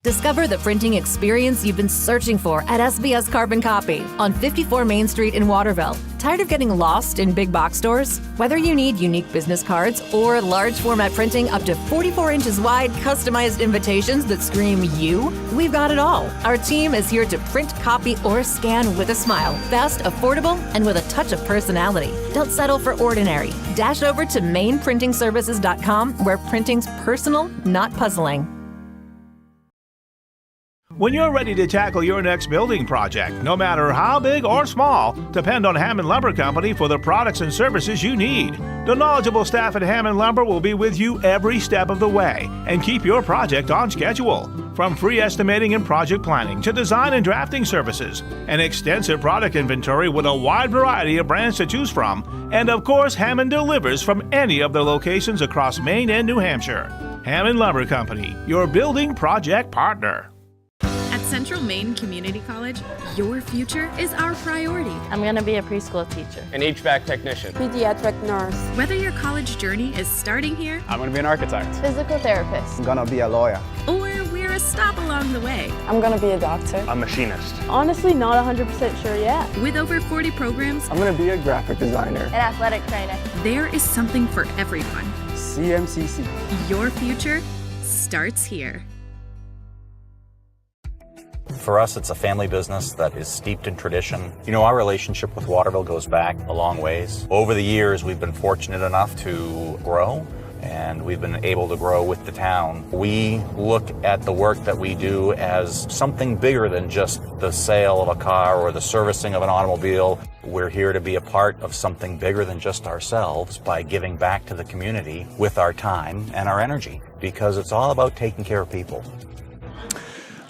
Discover the printing experience you've been searching for at SBS Carbon Copy on 54 Main Street in Waterville. Tired of getting lost in big box stores? Whether you need unique business cards or large format printing up to 44 inches wide, customized invitations that scream you, we've got it all. Our team is here to print, copy, or scan with a smile. Fast, affordable, and with a touch of personality. Don't settle for ordinary. Dash over to mainprintingservices.com where printing's personal, not puzzling. When you're ready to tackle your next building project, no matter how big or small, depend on Hammond Lumber Company for the products and services you need. The knowledgeable staff at Hammond Lumber will be with you every step of the way and keep your project on schedule. From free estimating and project planning to design and drafting services, an extensive product inventory with a wide variety of brands to choose from, and of course, Hammond delivers from any of their locations across Maine and New Hampshire. Hammond Lumber Company, your building project partner. At Central Maine Community College, your future is our priority. I'm going to be a preschool teacher. An HVAC technician. Pediatric nurse. Whether your college journey is starting here, I'm going to be an architect. Physical therapist. I'm going to be a lawyer. or we're a stop along the way. I'm going to be a doctor. A machinist. Honestly, not 100% sure yet. With over 40 programs, I'm going to be a graphic designer. An athletic trainer. There is something for everyone. CMCC. Your future starts here. For us, it's a family business that is steeped in tradition. You know, our relationship with Waterville goes back a long ways. Over the years, we've been fortunate enough to grow, and we've been able to grow with the town. We look at the work that we do as something bigger than just the sale of a car or the servicing of an automobile. We're here to be a part of something bigger than just ourselves by giving back to the community with our time and our energy, because it's all about taking care of people.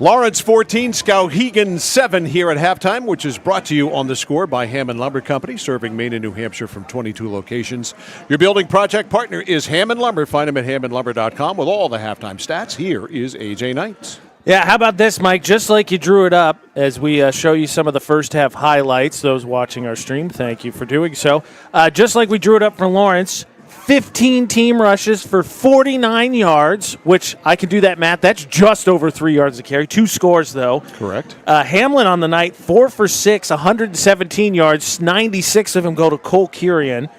Lawrence 14, Skowhegan 7 here at halftime, which is brought to you on The Score by Hammond Lumber Company, serving Maine and New Hampshire from 22 locations. Your building project partner is Hammond Lumber. Find them at hammondlumber.com with all the halftime stats. Here is AJ Knight. Yeah, how about this, Mike? Just like you drew it up as we show you some of the first half highlights, those watching our stream, thank you for doing so. Just like we drew it up for Lawrence, 15 team rushes for 49 yards, which I can do that math. That's just over 3 yards a carry. 2 scores, though. Correct. Hamlin on the night, 4 for 6, 117 yards. 96 of them go to Cole Kurian.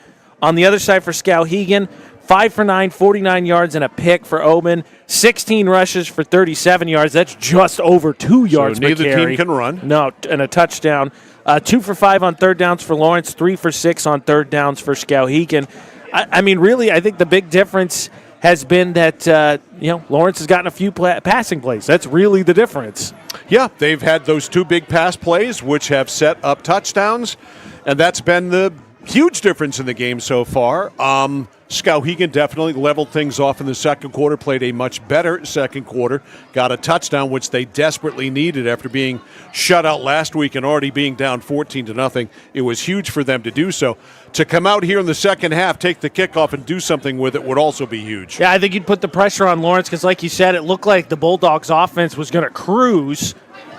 On the other side for Skowhegan, 5 for 9, 49 yards, and a pick for Oban. 16 rushes for 37 yards. That's just over 2 yards per carry. So neither team can run. No, and a touchdown. 2 for 5 on third downs for Lawrence. 3 for 6 on third downs for Skowhegan. I mean, really, I think the big difference has been that, Lawrence has gotten a few passing plays. That's really the difference. Yeah, they've had those 2 big pass plays, which have set up touchdowns, and that's been the huge difference in the game so far. Skowhegan definitely leveled things off in the second quarter, played a much better second quarter, got a touchdown, which they desperately needed after being shut out last week and already being down 14-0. It was huge for them to do so. To come out here in the second half, take the kickoff, and do something with it would also be huge. Yeah, I think you'd put the pressure on Lawrence because, like you said, it looked like the Bulldogs' offense was going to cruise,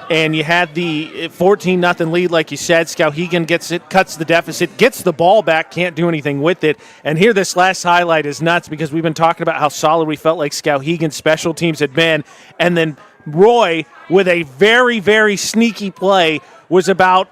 and you had the 14-0 lead, like you said. Skowhegan gets it, cuts the deficit, gets the ball back, can't do anything with it. And here, this last highlight is nuts because we've been talking about how solid we felt like Skowhegan's special teams had been, and then Roy, with a very, very sneaky play, was about,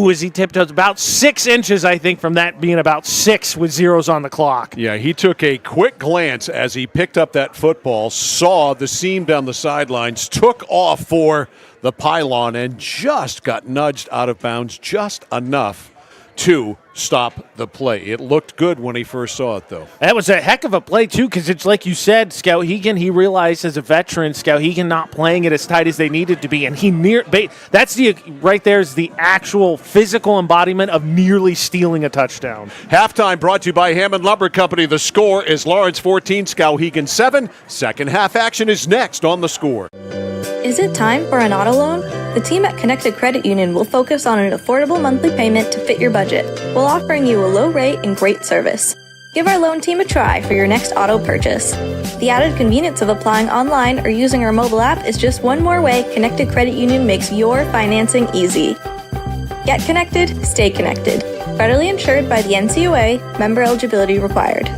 as he tiptoes, about 6 inches, I think, from that being about 6 with zeros on the clock. Yeah, he took a quick glance as he picked up that football, saw the seam down the sidelines, took off for the pylon, and just got nudged out of bounds just enough to stop the play. It looked good when he first saw it, though. That was a heck of a play, too, because it's like you said, Skowhegan, he realized as a veteran, Skowhegan not playing it as tight as they needed to be, and that's right there is the actual physical embodiment of nearly stealing a touchdown. Halftime brought to you by Hammond Lumber Company. The score is Lawrence 14, Skowhegan 7. Second half action is next on The Score. Is it time for an auto loan? The team at Connected Credit Union will focus on an affordable monthly payment to fit your budget, while offering you a low rate and great service. Give our loan team a try for your next auto purchase. The added convenience of applying online or using our mobile app is just one more way Connected Credit Union makes your financing easy. Get connected, stay connected. Federally insured by the NCUA, member eligibility required.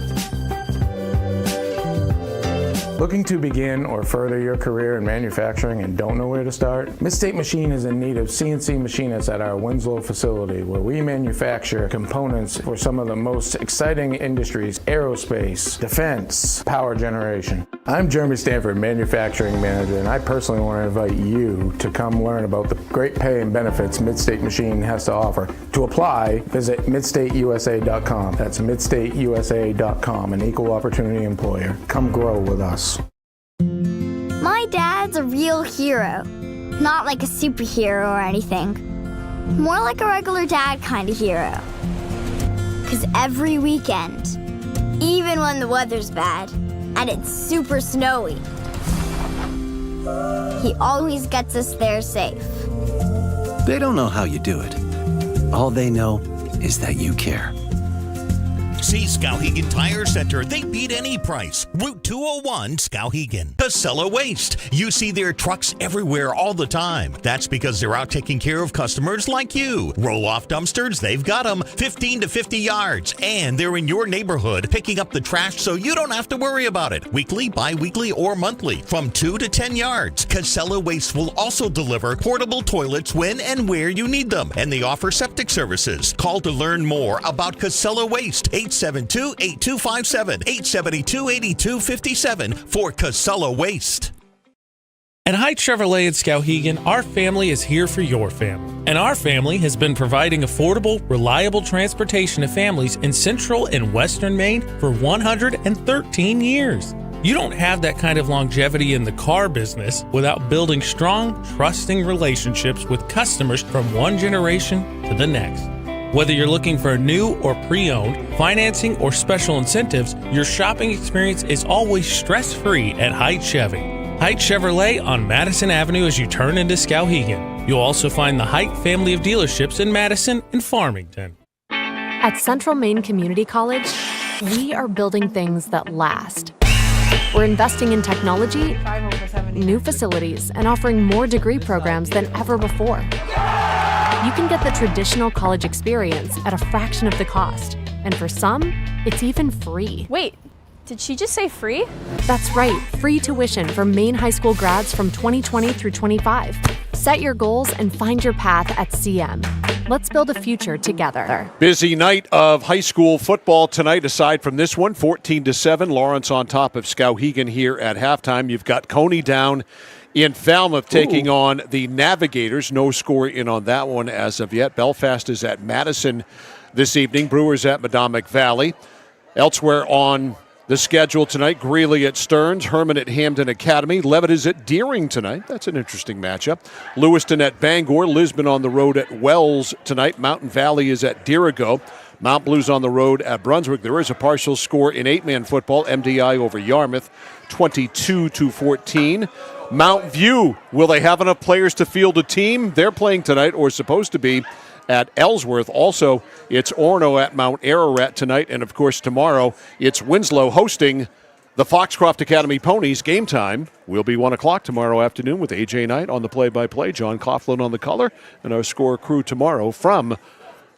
Looking to begin or further your career in manufacturing and don't know where to start? Midstate Machine is in need of CNC machinists at our Winslow facility, where we manufacture components for some of the most exciting industries: aerospace, defense, power generation. I'm Jeremy Stanford, manufacturing manager, and I personally want to invite you to come learn about the great pay and benefits Midstate Machine has to offer. To apply, visit midstateusa.com. That's midstateusa.com, an equal opportunity employer. Come grow with us. My dad's a real hero. Not like a superhero or anything. More like a regular dad kind of hero. 'Cause every weekend, even when the weather's bad and it's super snowy, he always gets us there safe. They don't know how you do it. All they know is that you care. See Skowhegan Tire Center. They beat any price. Route 201, Skowhegan. Casella Waste. You see their trucks everywhere all the time. That's because they're out taking care of customers like you. Roll-off dumpsters, they've got them 15 to 50 yards. And they're in your neighborhood picking up the trash so you don't have to worry about it. Weekly, bi-weekly, or monthly. From 2 to 10 yards. Casella Waste will also deliver portable toilets when and where you need them. And they offer septic services. Call to learn more about Casella Waste. 872-8257, 872-8257 for Casella Waste. At Haight Chevrolet in Skowhegan, our family is here for your family. And our family has been providing affordable, reliable transportation to families in central and western Maine for 113 years. You don't have that kind of longevity in the car business without building strong, trusting relationships with customers from one generation to the next. Whether you're looking for a new or pre-owned, financing, or special incentives, your shopping experience is always stress-free at Haight Chevy. Haight Chevrolet on Madison Avenue as you turn into Skowhegan. You'll also find the Haight family of dealerships in Madison and Farmington. At Central Maine Community College, we are building things that last. We're investing in technology, new facilities, and offering more degree programs than ever before. You can get the traditional college experience at a fraction of the cost. And for some, it's even free. Wait, did she just say free? That's right, free tuition for Maine high school grads from 2020 through 25. Set your goals and find your path at CM. Let's build a future together. Busy night of high school football tonight. Aside from this one, 14-7, Lawrence on top of Skowhegan here at halftime. You've got Coney down in Falmouth taking on the Navigators. No score in on that one as of yet. Belfast is at Madison this evening. Brewers at Madomic Valley. Elsewhere on the schedule tonight, Greeley at Stearns, Herman at Hampden Academy, Levitt is at Deering tonight. That's an interesting matchup. Lewiston at Bangor, Lisbon on the road at Wells tonight. Mountain Valley is at Dirigo. Mount Blues on the road at Brunswick. There is a partial score in 8-man football. MDI over Yarmouth, 22-14. Mount View, will they have enough players to field a team? They're playing tonight, or supposed to be, at Ellsworth. Also, it's Orono at Mount Ararat tonight. And, of course, tomorrow it's Winslow hosting the Foxcroft Academy Ponies. Game time will be 1 o'clock tomorrow afternoon with A.J. Knight on the play-by-play, John Coughlin on the color, and our score crew tomorrow from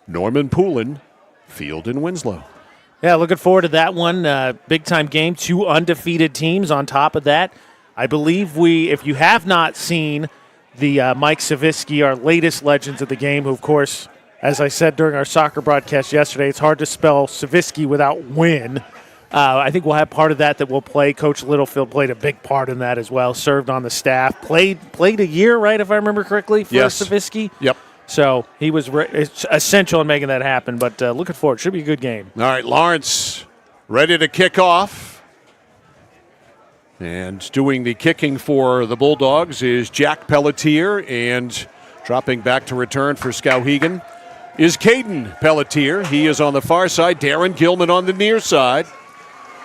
Norman Poulin Field in Winslow. Yeah, looking forward to that one. Big-time game. 2 undefeated teams on top of that. I believe if you have not seen the Mike Savitsky, our latest Legends of the Game, who, of course, as I said during our soccer broadcast yesterday, it's hard to spell Savitsky without win. I think we'll have part of that will play. Coach Littlefield played a big part in that as well, served on the staff, played a year, right, if I remember correctly, for Savitsky? Yep. So he was essential in making that happen, but looking forward. Should be a good game. All right, Lawrence ready to kick off. And doing the kicking for the Bulldogs is Jack Pelletier, and dropping back to return for Skowhegan is Caden Pelletier. He is on the far side, Darren Gilman on the near side.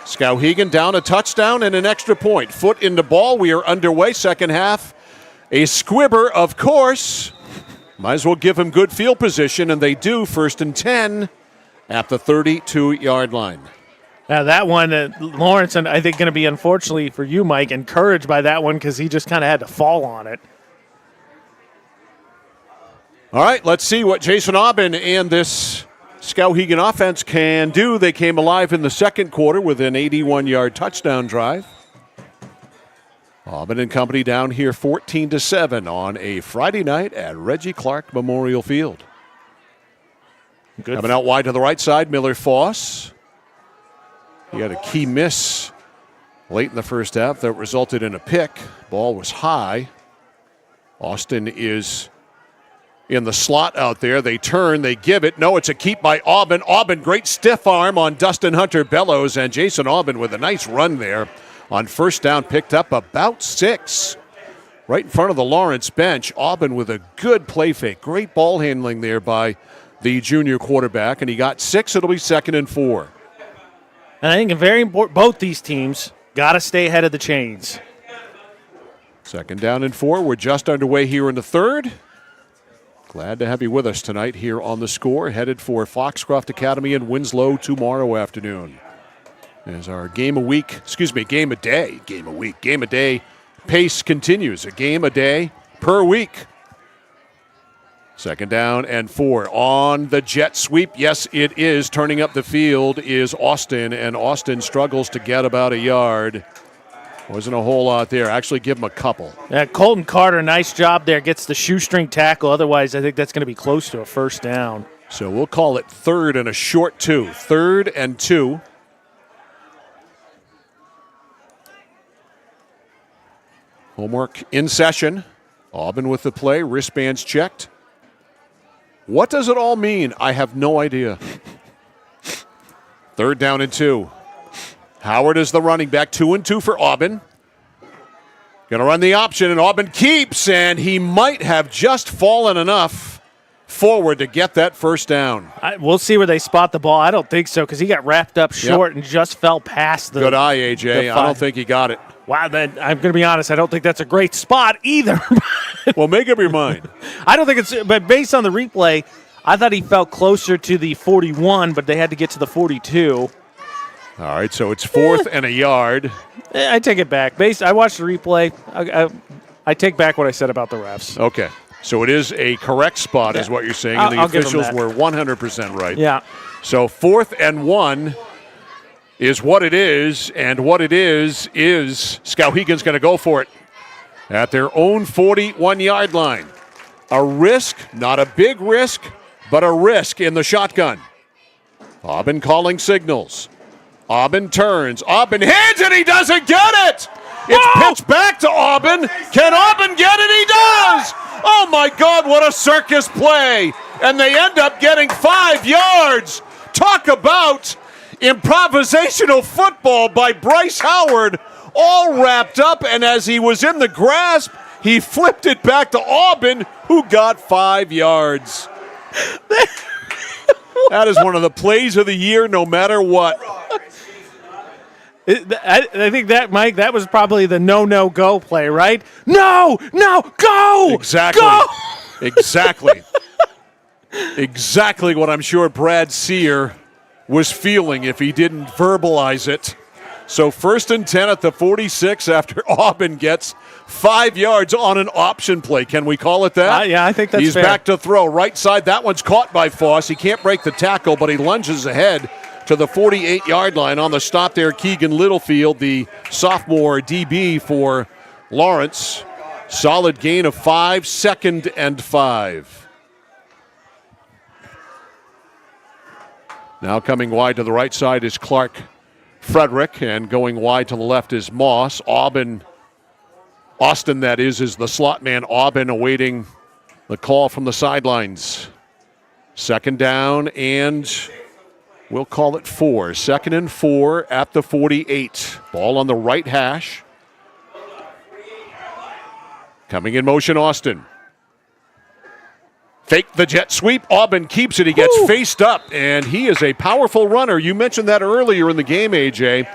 Skowhegan down a touchdown and an extra point. Foot in the ball. We are underway, second half. A squibber, of course. Might as well give him good field position, and they do. 1st and 10 at the 32-yard line. Now that one, Lawrence, and I think going to be, unfortunately for you, Mike, encouraged by that one because he just kind of had to fall on it. All right, let's see what Jason Aubin and this Skowhegan offense can do. They came alive in the second quarter with an 81-yard touchdown drive. Aubin and company down here 14-7 on a Friday night at Reggie Clark Memorial Field. Good. Coming out wide to the right side, Miller Foss. He had a key miss late in the first half that resulted in a pick. Ball was high. Austin is in the slot out there. They turn, they give it. No, it's a keep by Aubin. Aubin, great stiff arm on Dustin Hunter Bellows, and Jason Aubin with a nice run there on first down, picked up about 6. Right in front of the Lawrence bench. Aubin with a good play fake. Great ball handling there by the junior quarterback, and he got 6. It'll be 2nd and 4. And I think very important, both these teams got to stay ahead of the chains. 2nd down and 4. We're just underway here in the third. Glad to have you with us tonight here on The Score. Headed for Foxcroft Academy in Winslow tomorrow afternoon. As our game a day pace continues. A game a day per week. 2nd down and 4 on the jet sweep. Yes, it is. Turning up the field is Austin, and Austin struggles to get about a yard. Wasn't a whole lot there. Actually, give him a couple. Yeah, Colton Carter, nice job there. Gets the shoestring tackle. Otherwise, I think that's going to be close to a first down. So we'll call it 3rd and a short 2. 3rd and 2. Homework in session. Aubin with the play. Wristbands checked. What does it all mean? I have no idea. 3rd down and 2. Howard is the running back. 2 and 2 for Aubin. Going to run the option, and Aubin keeps, and he might have just fallen enough forward to get that first down. We'll see where they spot the ball. I don't think so because he got wrapped up short and just fell past the. Good eye, AJ. I don't think he got it. Wow, then I'm going to be honest. I don't think that's a great spot either. Well, make up your mind. I don't think it's. But based on the replay, I thought he fell closer to the 41, but they had to get to the 42. All right, so it's 4th and a yard. I take it back. I watched the replay. I take back what I said about the refs. Okay, so it is a correct spot, is what you're saying, and the officials were 100% right. Yeah. So 4th and 1 is what it is, and what it is Skowhegan's going to go for it at their own 41-yard line. A risk, not a big risk, but a risk in the shotgun. Aubin calling signals. Aubin turns. Aubin hands it. He doesn't get it. It's pitched back to Aubin. Can Aubin get it? He does. Oh, my God, what a circus play. And they end up getting 5 yards. Talk about improvisational football by Bryce Howard, all wrapped up, and as he was in the grasp, he flipped it back to Aubin, who got 5 yards. That is one of the plays of the year, no matter what. I think that, Mike, that was probably the no-go play, right? No, go! Exactly. Go! Exactly. Exactly what I'm sure Brad Sear was feeling if he didn't verbalize it. So 1st and 10 at the 46 after Aubin gets 5 yards on an option play. Can we call it that? Yeah, I think that's He's fair. back to throw. Right side, that one's caught by Foss. He can't break the tackle, but he lunges ahead to the 48-yard line. On the stop there, Keegan Littlefield, the sophomore DB for Lawrence. Solid gain of 5, 2nd and 5. Now coming wide to the right side is Clark Frederick, and going wide to the left is Moss. Austin, that is the slot man. Aubin awaiting the call from the sidelines. 2nd down, and we'll call it 4. 2nd and 4 at the 48. Ball on the right hash. Coming in motion, Austin. Fake the jet sweep. Aubin keeps it. He gets faced up, and he is a powerful runner. You mentioned that earlier in the game, AJ.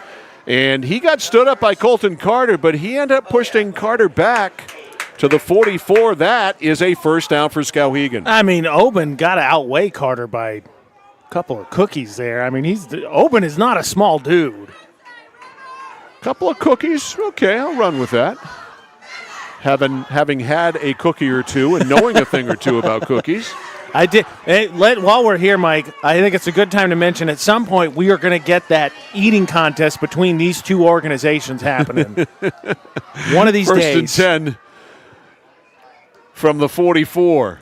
And he got stood up by Colton Carter, but he ended up pushing Carter back to the 44. That is a first down for Skowhegan. I mean, Aubin got to outweigh Carter by a couple of cookies there. I mean, Aubin is not a small dude. Couple of cookies? Okay, I'll run with that. Having had a cookie or two and knowing a thing or two about cookies. I did. While we're here, Mike, I think it's a good time to mention at some point we are going to get that eating contest between these two organizations happening. One of these days. 1st and 10 from the 44.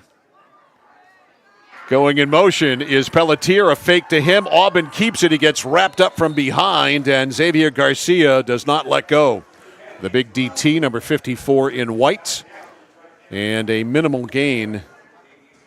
Going in motion is Pelletier. A fake to him. Aubin keeps it. He gets wrapped up from behind, and Xavier Garcia does not let go. The big DT, number 54 in white. And a minimal gain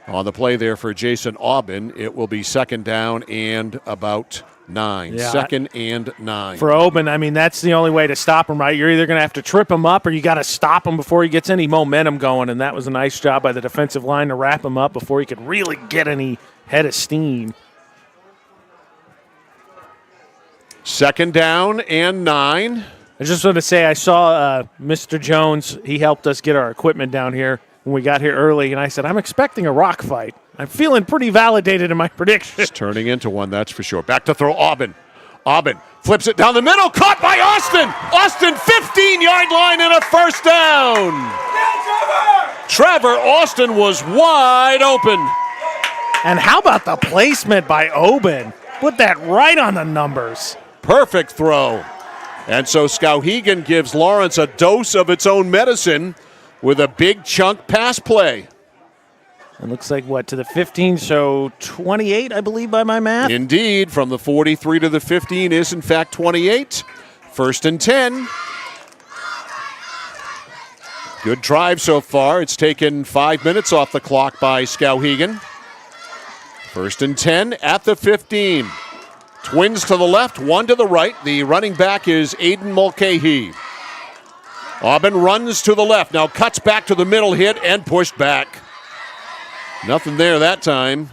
on the play there for Jason Aubin. It will be 2nd down and about 9. Yeah, 2nd and 9. For Aubin, I mean, that's the only way to stop him, right? You're either going to have to trip him up or you got to stop him before he gets any momentum going. And that was a nice job by the defensive line to wrap him up before he could really get any head of steam. 2nd down and 9. I just want to say I saw Mr. Jones. He helped us get our equipment down here when we got here early, and I said, I'm expecting a rock fight. I'm feeling pretty validated in my prediction. It's turning into one, that's for sure. Back to throw Aubin. Aubin flips it down the middle. Caught by Austin. Austin, 15-yard line and a first down. Trevor Austin was wide open. And how about the placement by Aubin? Put that right on the numbers. Perfect throw. And so Skowhegan gives Lawrence a dose of its own medicine with a big chunk pass play. It looks like, to the 15, so 28, I believe, by my math? Indeed, from the 43 to the 15 is, in fact, 28. 1st and 10. Good drive so far. It's taken 5 minutes off the clock by Skowhegan. 1st and 10 at the 15. Twins to the left, one to the right. The running back is Aiden Mulcahy. Aubin runs to the left, now cuts back to the middle, hit, and pushed back. Nothing there that time.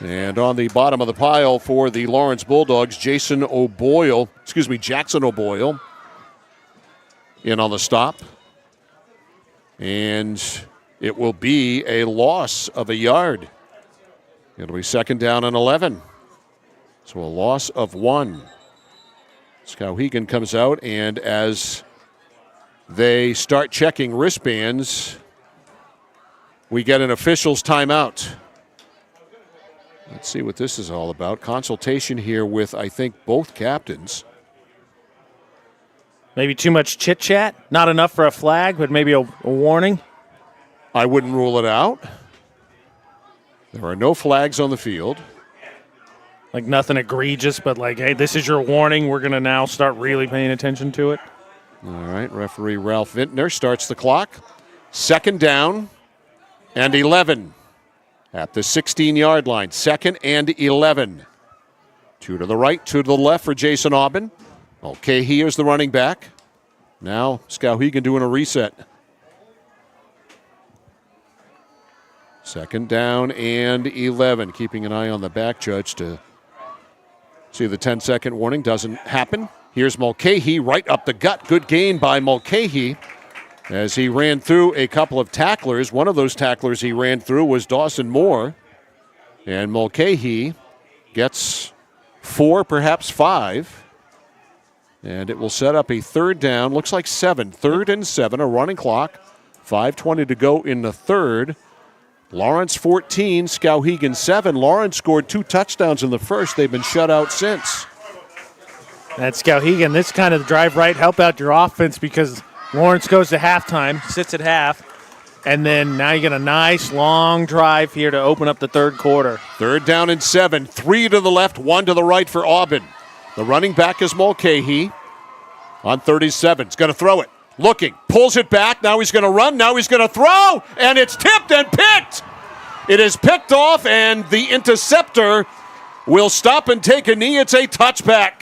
And on the bottom of the pile for the Lawrence Bulldogs, Jackson O'Boyle in on the stop. And it will be a loss of a yard. It'll be 2nd down and 11. So a loss of 1. Skowhegan comes out, and as they start checking wristbands, we get an official's timeout. Let's see what this is all about. Consultation here with, I think, both captains. Maybe too much chit-chat? Not enough for a flag, but maybe a warning? I wouldn't rule it out. There are no flags on the field. Like nothing egregious, but like, hey, this is your warning. We're going to now start really paying attention to it. All right, referee Ralph Vintner starts the clock. 2nd down and 11 at the 16-yard line. 2nd and 11. 2 to the right, 2 to the left for Jason Aubin. Okay, here's the running back. Now Skowhegan doing a reset. 2nd down and 11. Keeping an eye on the back judge to see the 10-second warning. Doesn't happen. Here's Mulcahy right up the gut. Good gain by Mulcahy as he ran through a couple of tacklers. One of those tacklers he ran through was Dawson Moore. And Mulcahy gets 4, perhaps 5. And it will set up a 3rd down. Looks like 7. 3rd and 7, a running clock. 5:20 to go in the 3rd. Lawrence 14, Skowhegan 7. Lawrence scored 2 touchdowns in the first. They've been shut out since. That's Skowhegan. This kind of drive right help out your offense because Lawrence goes to halftime, sits at half, and then now you get a nice long drive here to open up the third quarter. 3rd down and 7. 3 to the left, 1 to the right for Auburn. The running back is Mulcahy on 37. He's going to throw it. Looking, pulls it back. Now he's going to run. Now he's going to throw, and it's tipped and picked. It is picked off, and the interceptor will stop and take a knee. It's a touchback.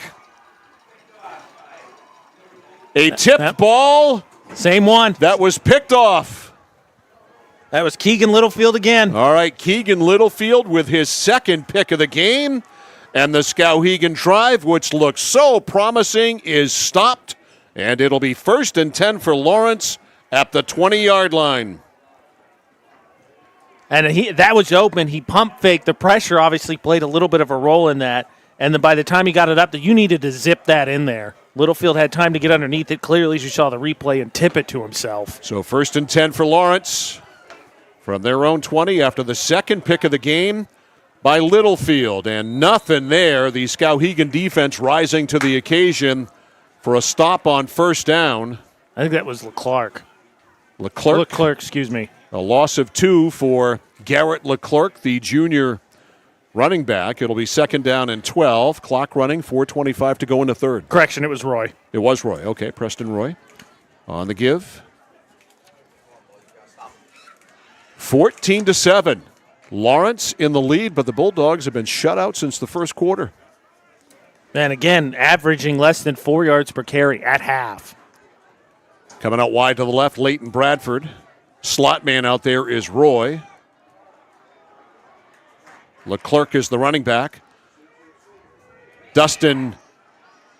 A tipped ball. Same one. That was picked off. That was Keegan Littlefield again. All right, Keegan Littlefield with his second pick of the game. And the Skowhegan drive, which looks so promising, is stopped. And it'll be 1st and 10 for Lawrence at the 20-yard line. And that was open. He pump faked. The pressure obviously played a little bit of a role in that. And then by the time he got it up, you needed to zip that in there. Littlefield had time to get underneath it, clearly, as you saw the replay, and tip it to himself. So 1st and 10 for Lawrence from their own 20 after the second pick of the game by Littlefield. And nothing there. The Skowhegan defense rising to the occasion for a stop on 1st down. I think that was Leclerc. Leclerc, excuse me. A loss of 2 for Garrett Leclerc, the junior running back. It'll be 2nd down and 12. Clock running, 4:25 to go in the third. Correction, it was Roy. It was Roy. Okay, Preston Roy on the give. 14-7. Lawrence in the lead, but the Bulldogs have been shut out since the first quarter. And again, averaging less than 4 yards per carry at half. Coming out wide to the left, Leighton Bradford. Slot man out there is Roy. Leclerc is the running back. Dustin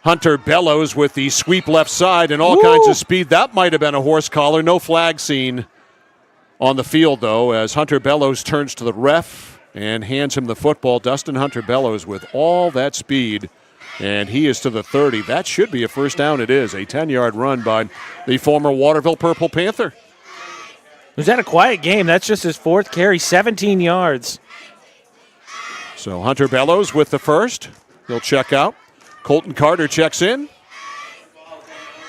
Hunter Bellows with the sweep left side and all kinds of speed. That might have been a horse collar. No flag seen on the field, though, as Hunter Bellows turns to the ref and hands him the football. Dustin Hunter Bellows with all that speed, and he is to the 30. That should be a 1st down. It is a 10-yard run by the former Waterville Purple Panther. Was that a quiet game? That's just his 4th carry, 17 yards. So Hunter Bellows with the first. He'll check out. Colton Carter checks in.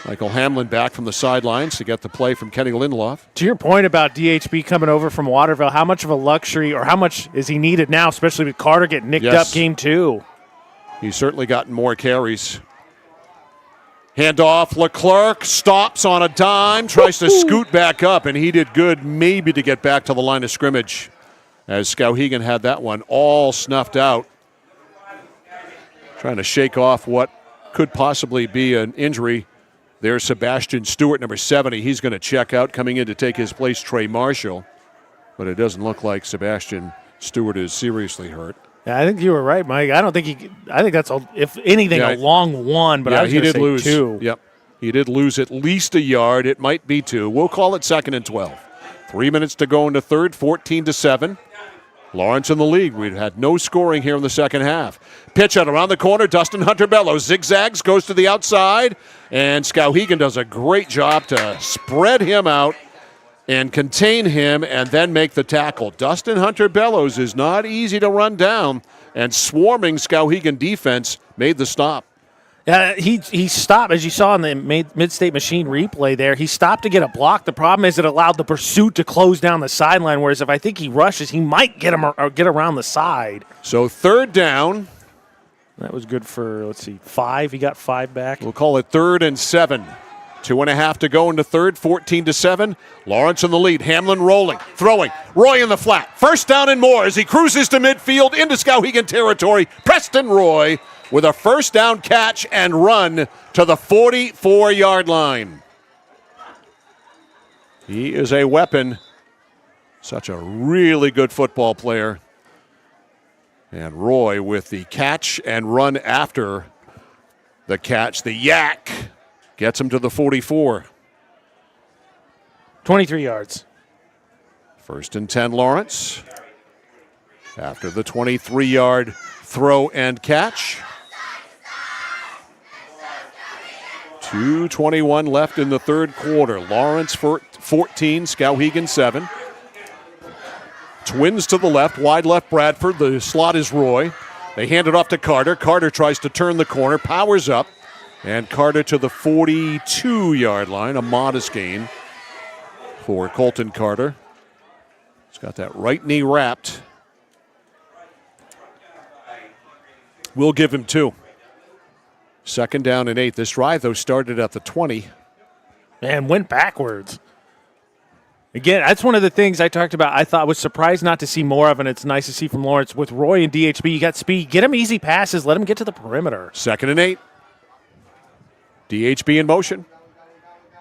Michael Hamlin back from the sidelines to get the play from Kenny Lindloff. To your point about DHB coming over from Waterville, how much of a luxury or how much is he needed now, especially with Carter getting nicked up game 2? He's certainly gotten more carries. Handoff, Leclerc stops on a dime, tries to scoot back up, and he did good maybe to get back to the line of scrimmage as Skowhegan had that one all snuffed out. Trying to shake off what could possibly be an injury. There's Sebastian Stewart, number 70. He's going to check out. Coming in to take his place, Trey Marshall. But it doesn't look like Sebastian Stewart is seriously hurt. Yeah, I think you were right, Mike. I think that's, if anything, a long one, but I was he going to did say lose 2. Yep. He did lose at least a yard. It might be 2. We'll call it 2nd and 12. 3 minutes to go in the third, 14-7. Lawrence in the lead. We've had no scoring here in the second half. Pitch out around the corner. Dustin Hunter Bellows zigzags, goes to the outside, and Skowhegan does a great job to spread him out and contain him and then make the tackle. Dustin Hunter Bellows is not easy to run down, and swarming Skowhegan defense made the stop. Yeah, he stopped, as you saw in the Mid-State Machine replay there. He stopped to get a block. The problem is it allowed the pursuit to close down the sideline, whereas if I think he rushes, he might get him or get around the side. So 3rd down. That was good for, 5. He got 5 back. We'll call it 3rd and 7. 2.5 to go in the third, 14-7. Lawrence in the lead. Hamlin rolling, throwing. Roy in the flat. 1st down and more as he cruises to midfield into Skowhegan territory. Preston Roy with a 1st down catch and run to the 44-yard line. He is a weapon. Such a really good football player. And Roy with the catch and run after the catch. The yak gets him to the 44. 23 yards. 1st and 10, Lawrence. After the 23-yard throw and catch. 2:21 left in the third quarter. Lawrence 14, Skowhegan 7. Twins to the left, wide left Bradford. The slot is Roy. They hand it off to Carter. Carter tries to turn the corner, powers up, And Carter to the 42-yard line, a modest gain for Colton Carter. He's got that right knee wrapped. We'll give him 2. 2nd down and 8. This drive, though, started at the 20. Man, went backwards. Again, that's one of the things I talked about. I thought I was surprised not to see more of, and it's nice to see from Lawrence. With Roy and DHB, you got speed. Get him easy passes. Let him get to the perimeter. 2nd and 8. DHB in motion.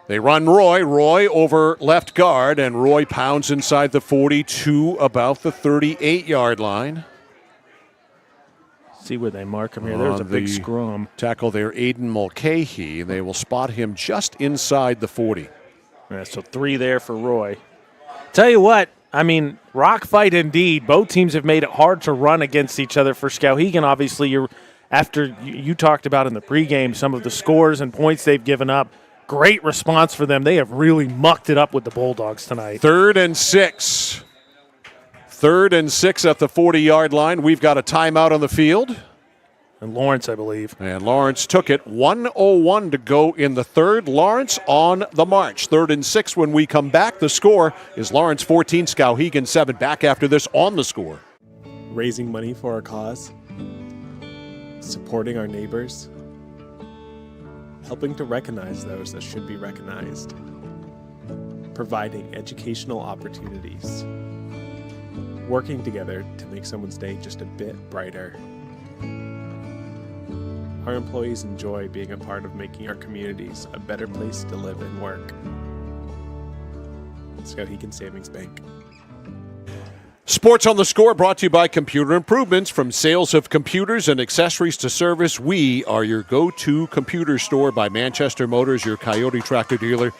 They run Roy. Roy over left guard, and Roy pounds inside the 42, about the 38-yard line. See where they mark him here. There's a big scrum. Tackle there, Aiden Mulcahy. They will spot him just inside the 40. Yeah, so 3 there for Roy. Tell you what, I mean, rock fight indeed. Both teams have made it hard to run against each other. For Skowhegan, obviously, after you talked about in the pregame some of the scores and points they've given up. Great response for them. They have really mucked it up with the Bulldogs tonight. 3rd and 6. 3rd and 6 at the 40-yard line. We've got a timeout on the field. And Lawrence, I believe. And Lawrence took it. 1:01 to go in the 3rd. Lawrence on the march. 3rd and 6 when we come back. The score is Lawrence 14, Skowhegan 7. Back after this on the score. Raising money for our cause. Supporting our neighbors. Helping to recognize those that should be recognized. Providing educational opportunities. Working together to make someone's day just a bit brighter. Our employees enjoy being a part of making our communities a better place to live and work. Skowhegan Savings Bank. Sports on the Score brought to you by Computer Improvements. From sales of computers and accessories to service, we are your go-to computer store. By Manchester Motors, your Coyote tractor dealer.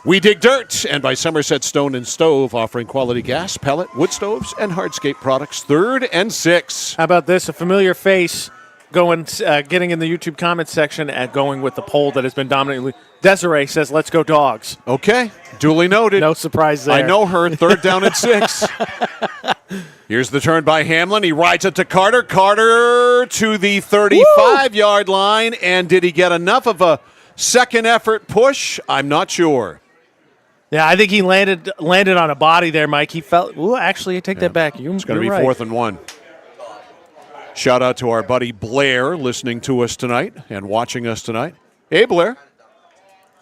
We dig dirt. And by Somerset Stone and Stove, offering quality gas, pellet, wood stoves, and hardscape products. 3rd and 6. How about this? A familiar face getting in the YouTube comments section at going with the poll that has been dominantly. Desiree says, let's go Dogs. Okay, duly noted. No surprise there. I know her. 3rd down and 6. Here's the turn by Hamlin. He rides it to Carter. Carter to the 35-yard line. And did he get enough of a second effort push? I'm not sure. Yeah, I think he landed on a body there, Mike. He felt. Ooh, actually, I take that back. It's going to be right. 4th and 1. Shout out to our buddy Blair listening to us tonight and watching us tonight. Hey, Blair.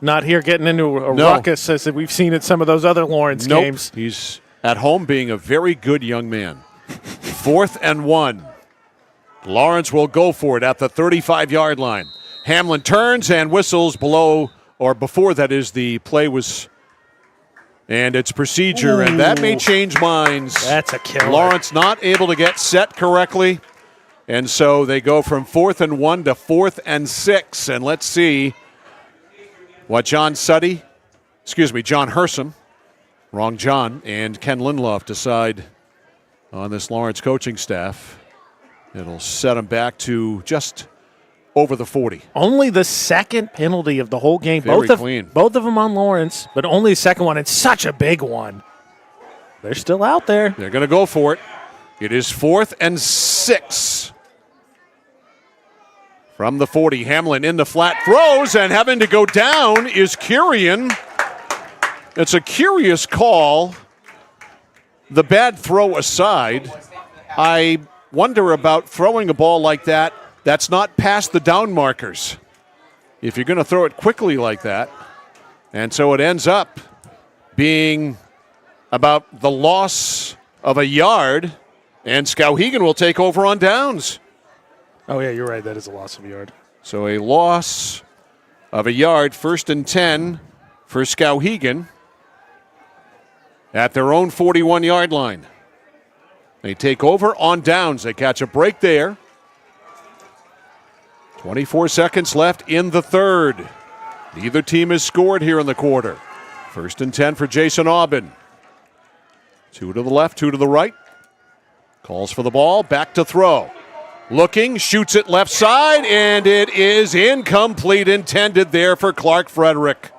Not here getting into a ruckus as we've seen at some of those other Lawrence games. He's at home being a very good young man. 4th and 1. Lawrence will go for it at the 35-yard line. Hamlin turns and whistles before that is the play was, and it's procedure, and that may change minds. That's a killer. Lawrence not able to get set correctly, and so they go from 4th and 1 to 4th and 6, and let's see what John Hersom, wrong John, and Ken Lindloff decide on this Lawrence coaching staff. It'll set them back to just over the 40. Only the second penalty of the whole game. Very clean. Both of them on Lawrence, but only the second one. It's such a big one. They're still out there. They're going to go for it. It is 4th and 6. From the 40, Hamlin in the flat throws, and having to go down is Kurian. It's a curious call. The bad throw aside, I wonder about throwing a ball like that that's not past the down markers. If you're going to throw it quickly like that. And so it ends up being about the loss of a yard, and Skowhegan will take over on downs. Oh, yeah, you're right. That is a loss of a yard. So a loss of a yard, 1st and 10 for Skowhegan at their own 41-yard line. They take over on downs. They catch a break there. 24 seconds left in the 3rd. Neither team has scored here in the quarter. 1st and 10 for Jason Aubin. 2 to the left, 2 to the right. Calls for the ball, back to throw. Looking, shoots it left side, and it is incomplete, intended there for Clark Frederick.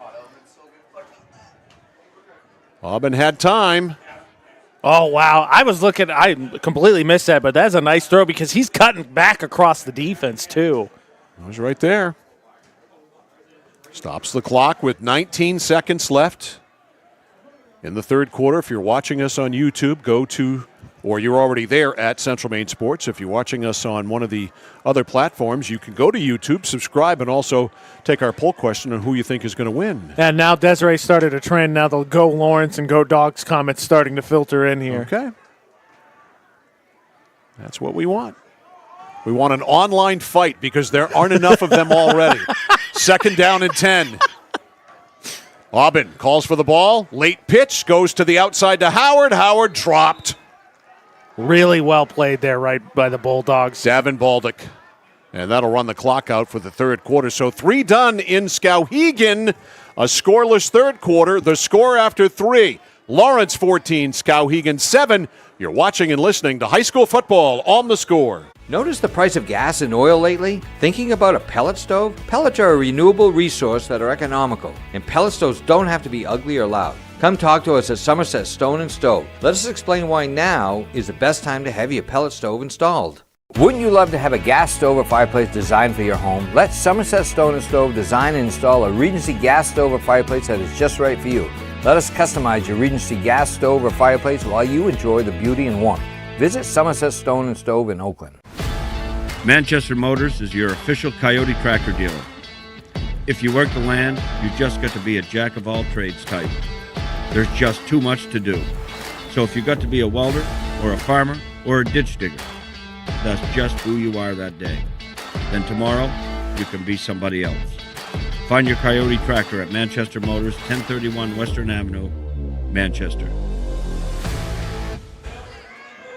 Aubin had time. Oh, wow. I completely missed that, but that's a nice throw because he's cutting back across the defense, too. It was right there. Stops the clock with 19 seconds left in the third quarter. If you're watching us on YouTube, go to, or you're already there at Central Maine Sports. If you're watching us on one of the other platforms, you can go to YouTube, subscribe, and also take our poll question on who you think is going to win. And now Desiree started a trend. Now the Go Lawrence and Go Dogs comments starting to filter in here. Okay. That's what we want. We want an online fight because there aren't enough of them already. Second down and 10. Aubin calls for the ball. Late pitch goes to the outside to Howard. Howard dropped. Really well played there right by the Bulldogs. Davin Baldick. And that'll run the clock out for the third quarter. So 3 done in Skowhegan. A scoreless third quarter. The score after 3. Lawrence 14, Skowhegan 7. You're watching and listening to high school football on The Score. Notice the price of gas and oil lately? Thinking about a pellet stove? Pellets are a renewable resource that are economical, and pellet stoves don't have to be ugly or loud. Come talk to us at Somerset Stone & Stove. Let us explain why now is the best time to have your pellet stove installed. Wouldn't you love to have a gas stove or fireplace designed for your home? Let Somerset Stone & Stove design and install a Regency gas stove or fireplace that is just right for you. Let us customize your Regency gas stove or fireplace while you enjoy the beauty and warmth. Visit Somerset Stone & Stove in Oakland. Manchester Motors is your official Coyote tractor dealer. If you work the land, you just got to be a jack-of-all-trades type. There's just too much to do. So if you got to be a welder, or a farmer, or a ditch digger, that's just who you are that day. Then tomorrow, you can be somebody else. Find your Coyote tractor at Manchester Motors, 1031 Western Avenue, Manchester.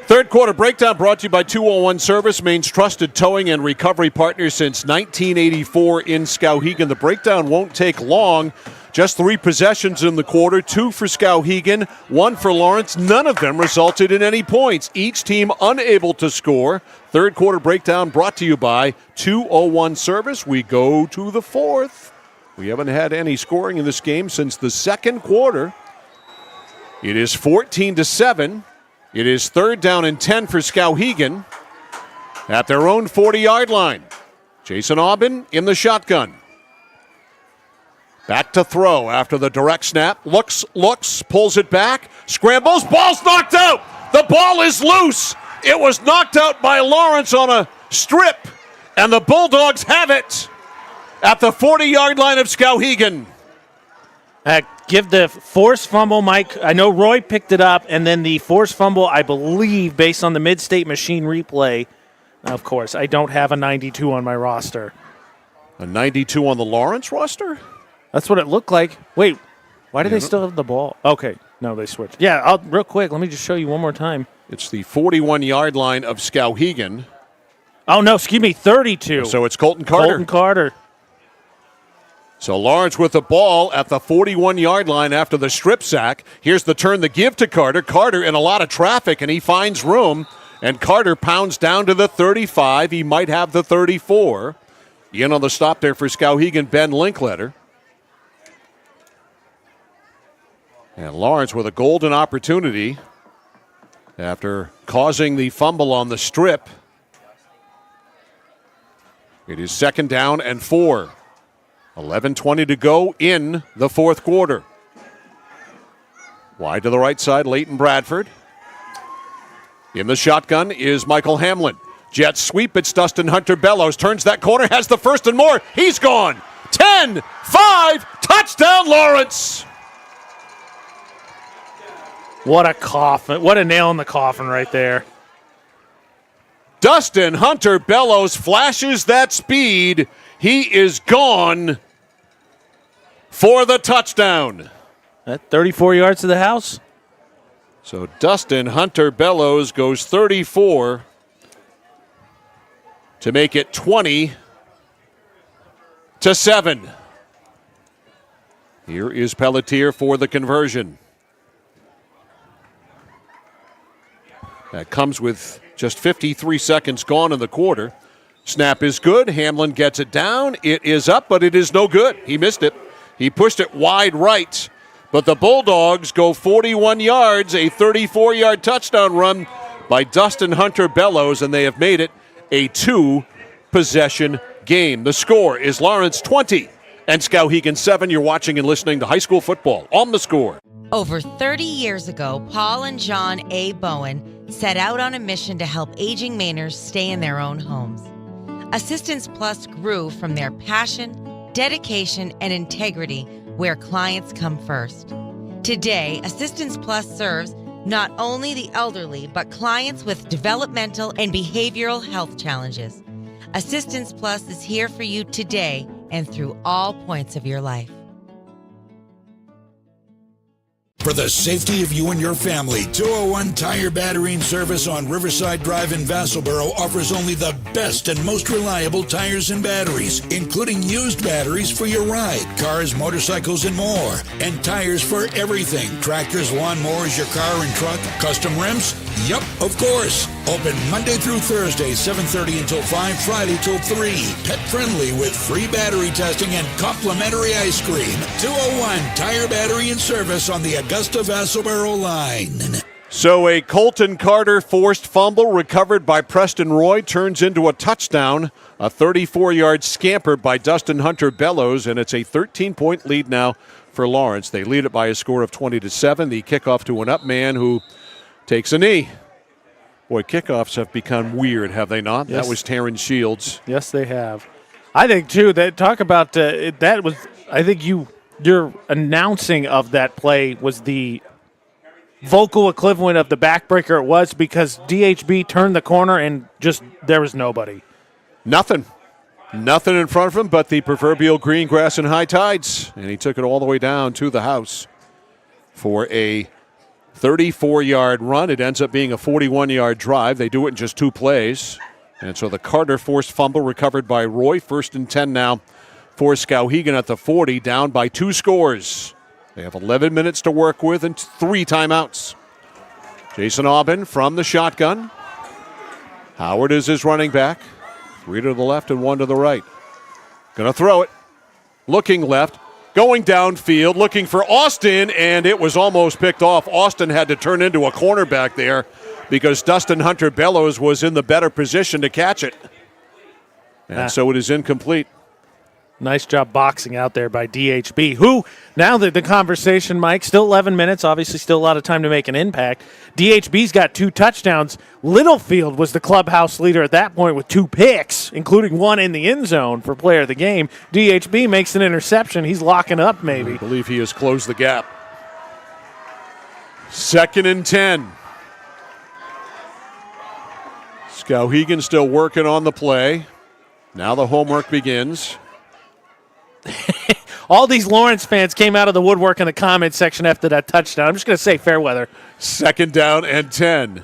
Third quarter breakdown brought to you by 201 Service, Maine's trusted towing and recovery partner since 1984 in Skowhegan. The breakdown won't take long. Just 3 possessions in the quarter, 2 for Skowhegan, 1 for Lawrence. None of them resulted in any points. Each team unable to score. Third quarter breakdown brought to you by 201 Service. We go to the fourth. We haven't had any scoring in this game since the second quarter. It is 14-7. It is third down and 10 for Skowhegan at their own 40-yard line. Jason Aubin in the shotgun. Back to throw after the direct snap. Looks, pulls it back, scrambles, ball's knocked out. The ball is loose. It was knocked out by Lawrence on a strip, and the Bulldogs have it at the 40-yard line of Skowhegan. Give the forced fumble, Mike. I know Roy picked it up, and then the forced fumble, I believe, based on the Mid-State Machine replay. Of course, I don't have a 92 on my roster. A 92 on the Lawrence roster? That's what it looked like. Wait, why do they still have the ball? Okay, no, they switched. Yeah, real quick, let me just show you one more time. It's the 41-yard line of Skowhegan. Oh, no, excuse me, 32. So it's Colton Carter. Colton Carter. So Lawrence with the ball at the 41-yard line after the strip sack. Here's the turn, the give to Carter. Carter in a lot of traffic, and he finds room. And Carter pounds down to the 35. He might have the 34. In on the stop there for Skowhegan, Ben Linkletter. And Lawrence with a golden opportunity after causing the fumble on the strip. It is second down and 4. 11:20 to go in the fourth quarter. Wide to the right side, Leighton Bradford. In the shotgun is Michael Hamlin. Jet sweep, it's Dustin Hunter Bellows. Turns that corner, has the first and more. He's gone. 10-5, touchdown Lawrence. What a coffin. What a nail in the coffin right there. Dustin Hunter Bellows flashes that speed. He is gone for the touchdown. At 34 yards to the house. So Dustin Hunter Bellows goes 34 to make it 20-7. Here is Pelletier for the conversion. That comes with just 53 seconds gone in the quarter. Snap is good. Hamlin gets it down. It is up, but it is no good. He missed it. He pushed it wide right. But the Bulldogs go 41 yards, a 34-yard touchdown run by Dustin Hunter Bellows, and they have made it a 2-possession game. The score is Lawrence 20 and Skowhegan 7. You're watching and listening to high school football on The Score. Over 30 years ago, Paul and John A. Bowen set out on a mission to help aging Mainers stay in their own homes. Assistance Plus grew from their passion, dedication, and integrity where clients come first. Today, Assistance Plus serves not only the elderly, but clients with developmental and behavioral health challenges. Assistance Plus is here for you today and through all points of your life. For the safety of you and your family, 201 Tire Battery and Service on Riverside Drive in Vassalboro offers only the best and most reliable tires and batteries, including used batteries for your ride, cars, motorcycles, and more. And tires for everything. Tractors, lawnmowers, your car and truck, custom rims? Yup, of course. Open Monday through Thursday, 7:30 until 5, Friday till 3. Pet friendly with free battery testing and complimentary ice cream. 201 Tire Battery and Service on the Augusta Vassalboro line. So a Colton Carter forced fumble recovered by Preston Roy turns into a touchdown. A 34-yard scamper by Dustin Hunter Bellows, and it's a 13-point lead now for Lawrence. They lead it by a score of 20-7. The kickoff to an up man who takes a knee. Boy, kickoffs have become weird, have they not? Yes. That was Terrence Shields. Yes, they have. I think, too, that talk about that was, I think your announcing of that play was the vocal equivalent of the backbreaker it was, because DHB turned the corner and just there was nobody. Nothing in front of him but the proverbial green grass and high tides. And he took it all the way down to the house for a 34-yard run. It ends up being a 41-yard drive. They do it in just 2 plays. And so the Carter forced fumble recovered by Roy. 1st and 10 now for Skowhegan at the 40, down by 2 scores. They have 11 minutes to work with and 3 timeouts. Jason Aubin from the shotgun. Howard is his running back. 3 to the left and 1 to the right. Gonna throw it. Looking left. Going downfield, looking for Austin, and it was almost picked off. Austin had to turn into a cornerback there because Dustin Hunter Bellows was in the better position to catch it. And so it is incomplete. Nice job boxing out there by DHB, who, now that the conversation, Mike, still 11 minutes, obviously still a lot of time to make an impact. DHB's got 2 touchdowns. Littlefield was the clubhouse leader at that point with 2 picks, including 1 in the end zone for player of the game. DHB makes an interception. He's locking up maybe. I believe he has closed the gap. 2nd and 10. Skowhegan still working on the play. Now the homework begins. All these Lawrence fans came out of the woodwork in the comments section after that touchdown. I'm just going to say fair weather. 2nd down and 10.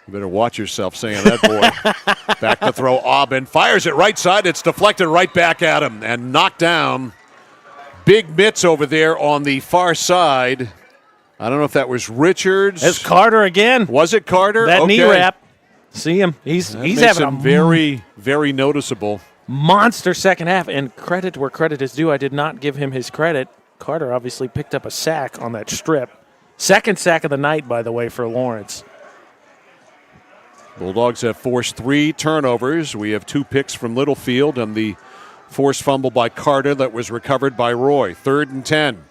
You better watch yourself saying that, boy. Back to throw. Aubin fires it right side. It's deflected right back at him and knocked down. Big mitts over there on the far side. I don't know if that was Richards. It's Carter again. Was it Carter? That knee wrap. See him. He's having a very, very noticeable monster second half, and credit where credit is due. I did not give him his credit. Carter obviously picked up a sack on that strip. 2nd sack of the night, by the way, for Lawrence. Bulldogs have forced 3 turnovers. We have 2 picks from Littlefield and the forced fumble by Carter that was recovered by Roy. 3rd and 10.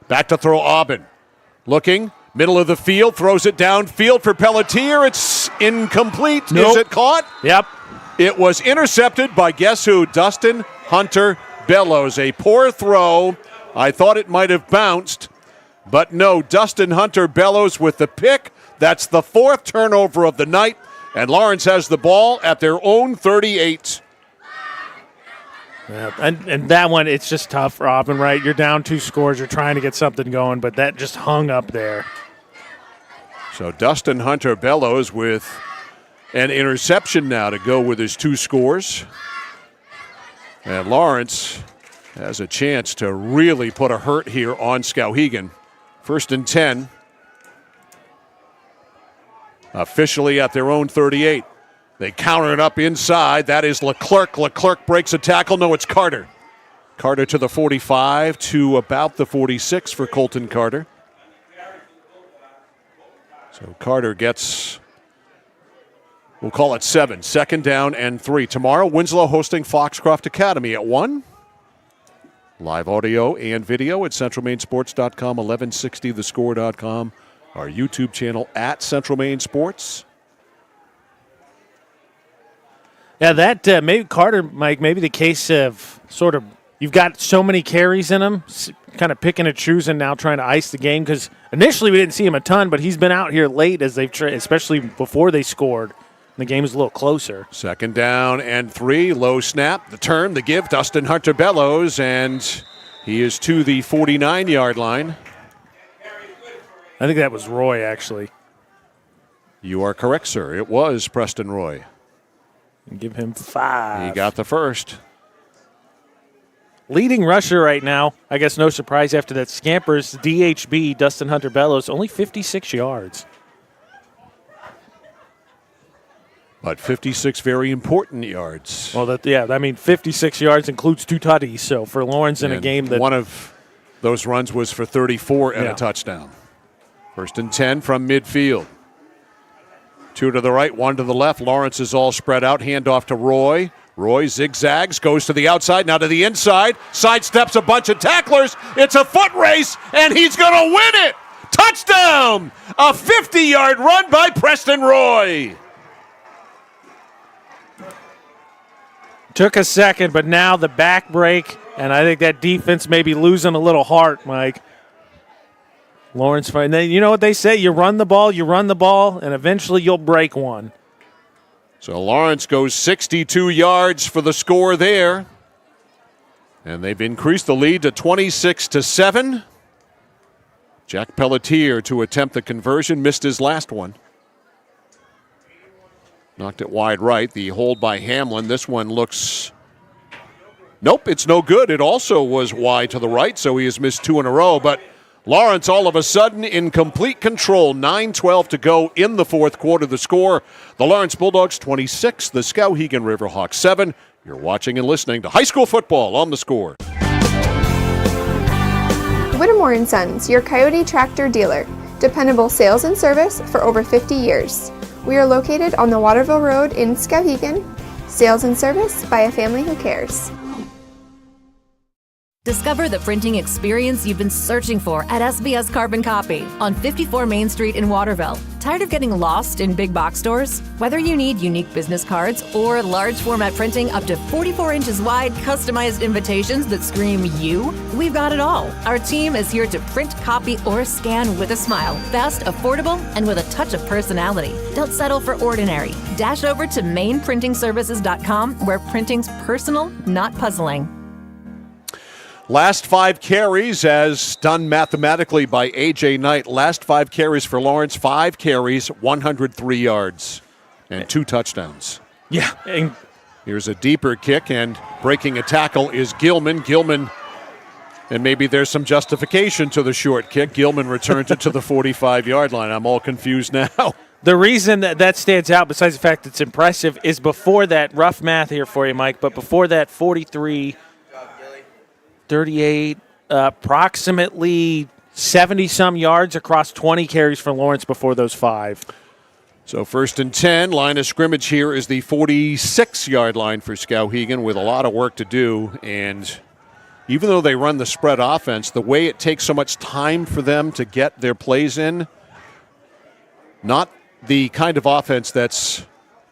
Back to throw Aubin. Looking, middle of the field, throws it downfield for Pelletier. It's incomplete. Nope. Is it caught? Yep. It was intercepted by guess who? Dustin Hunter Bellows. A poor throw. I thought it might have bounced, but no. Dustin Hunter Bellows with the pick. That's the 4th turnover of the night, and Lawrence has the ball at their own 38. Yeah, and that one, it's just tough, Robin, right? You're down 2 scores. You're trying to get something going, but that just hung up there. So Dustin Hunter Bellows with an interception now to go with his 2 scores. And Lawrence has a chance to really put a hurt here on Skowhegan. 1st and 10. Officially at their own 38. They counter it up inside. That is Leclerc. Leclerc breaks a tackle. No, it's Carter. Carter to the 45 to about the 46 for Colton Carter. So Carter gets, we'll call it 7. 2nd down and 3. Tomorrow, Winslow hosting Foxcroft Academy at 1. Live audio and video at centralmainsports.com, 1160thescore.com, our YouTube channel at Central Maine Sports. Yeah, that maybe Carter, Mike, maybe the case of sort of you've got so many carries in him, kind of picking and choosing now, trying to ice the game, because initially we didn't see him a ton, but he's been out here late as they've especially before they scored. The game is a little closer. 2nd down and 3, low snap, the turn, the give, Dustin Hunter Bellows, and he is to the 49-yard line. I think that was Roy, actually. You are correct, sir. It was Preston Roy. And give him 5. He got the first. Leading rusher right now, I guess no surprise after that scampers, DHB, Dustin Hunter Bellows, only 56 yards. But 56 very important yards. Well, 56 yards includes 2 tutties. So for Lawrence in a game that one of those runs was for 34 and a touchdown. 1st and 10 from midfield. 2 to the right, 1 to the left. Lawrence is all spread out. Handoff to Roy. Roy zigzags, goes to the outside, now to the inside. Sidesteps a bunch of tacklers. It's a foot race, and he's going to win it. Touchdown! A 50-yard run by Preston Roy. took a second, but now the back break, and I think that defense may be losing a little heart, Mike. Lawrence, you know what they say, you run the ball, and eventually you'll break one. So Lawrence goes 62 yards for the score there. And they've increased the lead to 26-7. Jack Pelletier to attempt the conversion, missed his last one. Knocked it wide right. The hold by Hamlin. This one looks... Nope, it's no good. It also was wide to the right, so he has missed two in a row. But Lawrence all of a sudden in complete control. 9:12 to go in the fourth quarter. The score, the Lawrence Bulldogs 26, the Skowhegan Riverhawks 7. You're watching and listening to high school football on The Score. Whittemore & Sons, your Coyote tractor dealer. Dependable sales and service for over 50 years. We are located on the Waterville Road in Skowhegan. Sales and service by a family who cares. Discover the printing experience you've been searching for at SBS Carbon Copy on 54 Main Street in Waterville. Tired of getting lost in big box stores? Whether you need unique business cards or large format printing up to 44 inches wide, customized invitations that scream you, we've got it all. Our team is here to print, copy, or scan with a smile. Fast, affordable, and with a touch of personality. Don't settle for ordinary. Dash over to mainprintingservices.com where printing's personal, not puzzling. Last 5 carries, as done mathematically by A.J. Knight. Last 5 carries for Lawrence, 5 carries, 103 yards, and 2 touchdowns. Yeah. Here's a deeper kick, and breaking a tackle is Gilman. Gilman, and maybe there's some justification to the short kick. Gilman returns it to the 45-yard line. I'm all confused now. The reason that stands out, besides the fact it's impressive, is before that, rough math here for you, Mike, but before that 43, 38, approximately 70-some yards across 20 carries for Lawrence before those 5. So 1st and 10, line of scrimmage here is the 46-yard line for Skowhegan with a lot of work to do. And even though they run the spread offense, the way it takes so much time for them to get their plays in, not the kind of offense that's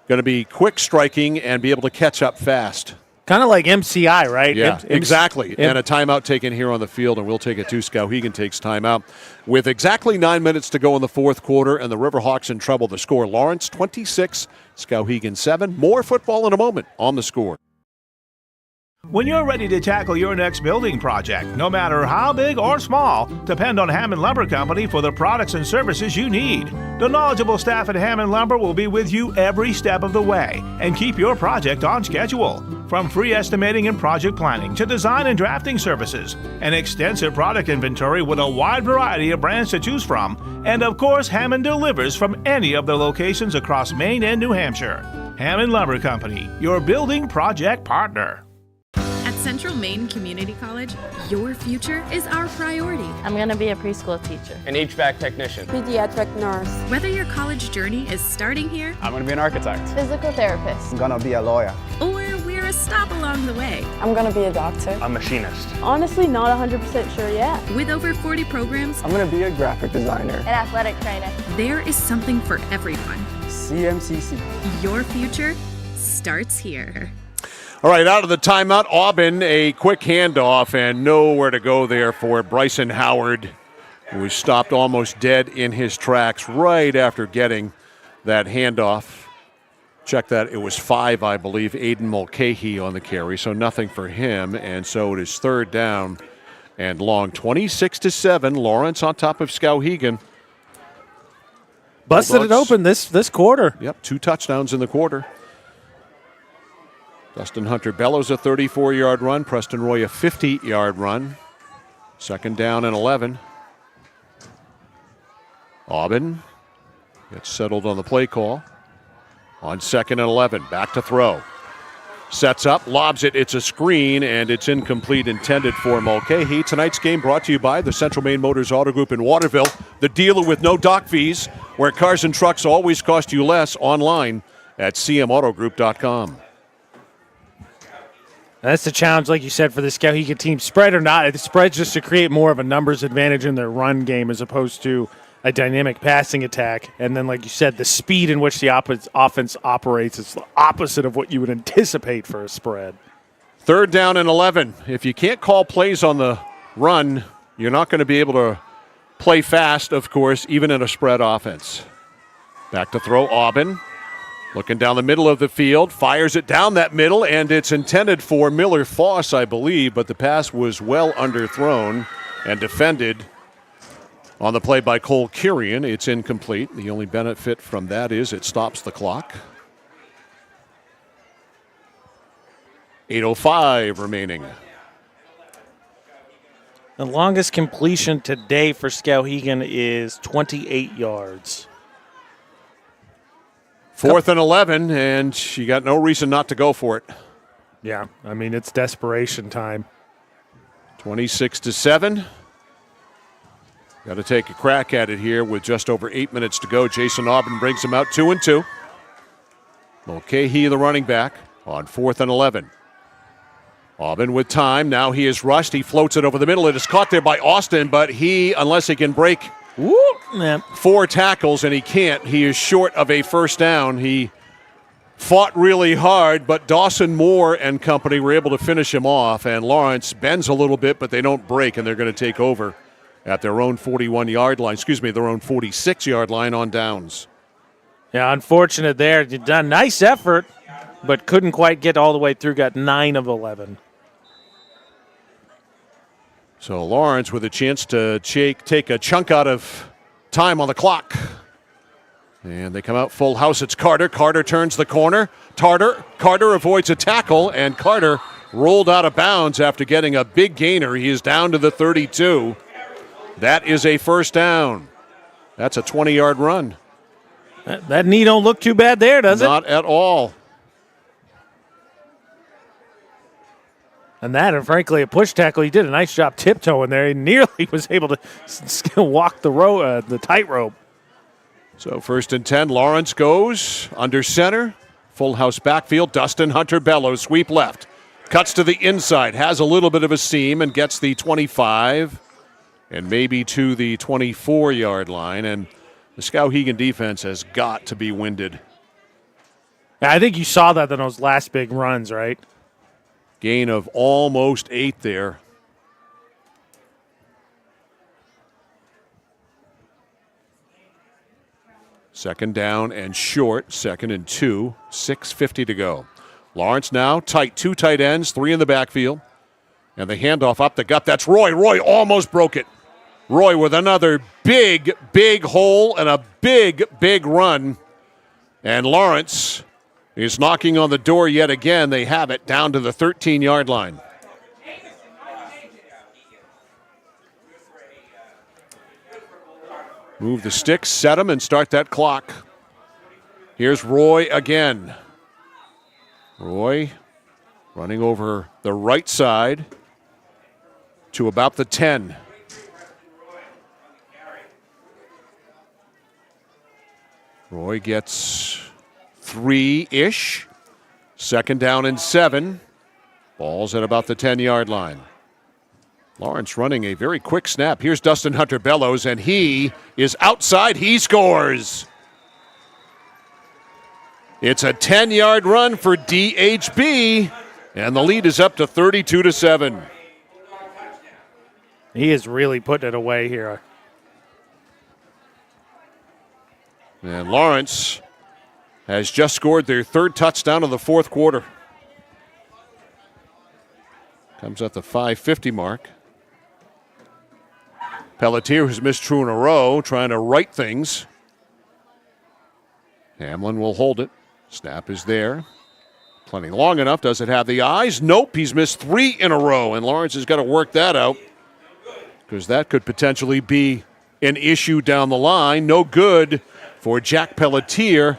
going to be quick striking and be able to catch up fast. Kind of like MCI, right? Yeah, exactly. And a timeout taken here on the field, and we'll take it too. Skowhegan takes timeout. With exactly 9 minutes to go in the fourth quarter, and the Riverhawks in trouble. The score, Lawrence 26, Skowhegan 7. More football in a moment on The Score. When you're ready to tackle your next building project, no matter how big or small, depend on Hammond Lumber Company for the products and services you need. The knowledgeable staff at Hammond Lumber will be with you every step of the way and keep your project on schedule. From free estimating and project planning to design and drafting services, an extensive product inventory with a wide variety of brands to choose from, and of course, Hammond delivers from any of the locations across Maine and New Hampshire. Hammond Lumber Company, your building project partner. At Central Maine Community College, your future is our priority. I'm going to be a preschool teacher. An HVAC technician. Pediatric nurse. Whether your college journey is starting here, I'm going to be an architect. Physical therapist. I'm going to be a lawyer. or we're there a stop along the way? I'm going to be a doctor. A machinist. Honestly, not 100% sure yet. With over 40 programs, I'm going to be a graphic designer. An athletic trainer. there is something for everyone. CMCC. Your future starts here. All right, out of the timeout, Aubin, a quick handoff and nowhere to go there for Bryson Howard, who was stopped almost dead in his tracks right after getting that handoff. Check that, it was 5, I believe, Aiden Mulcahy on the carry, so nothing for him, and so it is third down and long. 26-7, Lawrence on top of Skowhegan. Busted it open this quarter. Yep, 2 touchdowns in the quarter. Dustin Hunter Bellows a 34-yard run. Preston Roy a 50-yard run. Second down and 11. Aubin gets settled on the play call. On second and 11, back to throw. Sets up, lobs it. It's a screen, and it's incomplete, intended for Mulcahy. Tonight's game brought to you by the Central Maine Motors Auto Group in Waterville, the dealer with no dock fees, where cars and trucks always cost you less, online at cmautogroup.com. That's the challenge, like you said, for the Skowhegan team. Spread or not, the spread's just to create more of a numbers advantage in their run game as opposed to a dynamic passing attack. And then, like you said, the speed in which the offense operates is the opposite of what you would anticipate for a spread. Third down and 11. If you can't call plays on the run, you're not going to be able to play fast, of course, even in a spread offense. Back to throw, Aubin. Looking down the middle of the field, fires it down that middle, and it's intended for Miller Foss, I believe, but the pass was well underthrown and defended on the play by Cole Kirian. It's incomplete. The only benefit from that is it stops the clock. 8:05 remaining. The longest completion today for Skowhegan is 28 yards. 4th and 11, and you got no reason not to go for it. Yeah, I mean, it's desperation time. 26-7. Got to take a crack at it here with just over 8 minutes to go. Jason Aubin brings him out 2-2. Mulcahy, the running back, on 4th and 11. Aubin with time. Now he is rushed. He floats it over the middle. It is caught there by Austin, but he, unless he can break 4 tackles, and he can't, he is short of a first down. He fought really hard, but Dawson Moore and company were able to finish him off, and Lawrence bends a little bit, but they don't break, and they're going to take over at their own 41-yard line, their own 46-yard line on downs. Yeah, unfortunate there. You done nice effort, but couldn't quite get all the way through. Got 9 of 11. So Lawrence with a chance to take a chunk out of time on the clock. And they come out full house. It's Carter. Carter turns the corner. Carter avoids a tackle, and Carter rolled out of bounds after getting a big gainer. He is down to the 32. That is a first down. That's a 20-yard run. That knee don't look too bad there, does it? Not at all. And that, and frankly, a push tackle. He did a nice job tiptoeing there. He nearly was able to walk the tightrope. So 1st and 10, Lawrence goes under center. Full house backfield. Dustin Hunter Bellows, sweep left. Cuts to the inside, has a little bit of a seam, and gets the 25 and maybe to the 24-yard line. And the Skowhegan defense has got to be winded. I think you saw that in those last big runs, right? Gain of almost 8 there. Second down and short, 2nd and 2, 6:50 to go. Lawrence now tight, 2 tight ends, 3 in the backfield. And the handoff up the gut. That's Roy. Roy almost broke it. Roy with another big hole and a big run. And Lawrence is knocking on the door yet again. They have it down to the 13-yard line. Move the sticks, set them, and start that clock. Here's Roy again. Roy running over the right side to about the 10. Roy gets 3-ish. 2nd down and 7. Ball's at about the 10-yard line. Lawrence running a very quick snap. Here's Dustin Hunter-Bellows, and he is outside. He scores. It's a 10-yard run for DHB, and the lead is up to 32-7. He is really putting it away here. And Lawrence has just scored their 3rd touchdown of the 4th quarter. Comes at the 5:50 mark. Pelletier, who's missed 2 in a row, trying to right things. Hamlin will hold it. Snap is there. Plenty long enough. Does it have the eyes? Nope. He's missed 3 in a row, and Lawrence has got to work that out because that could potentially be an issue down the line. No good for Jack Pelletier.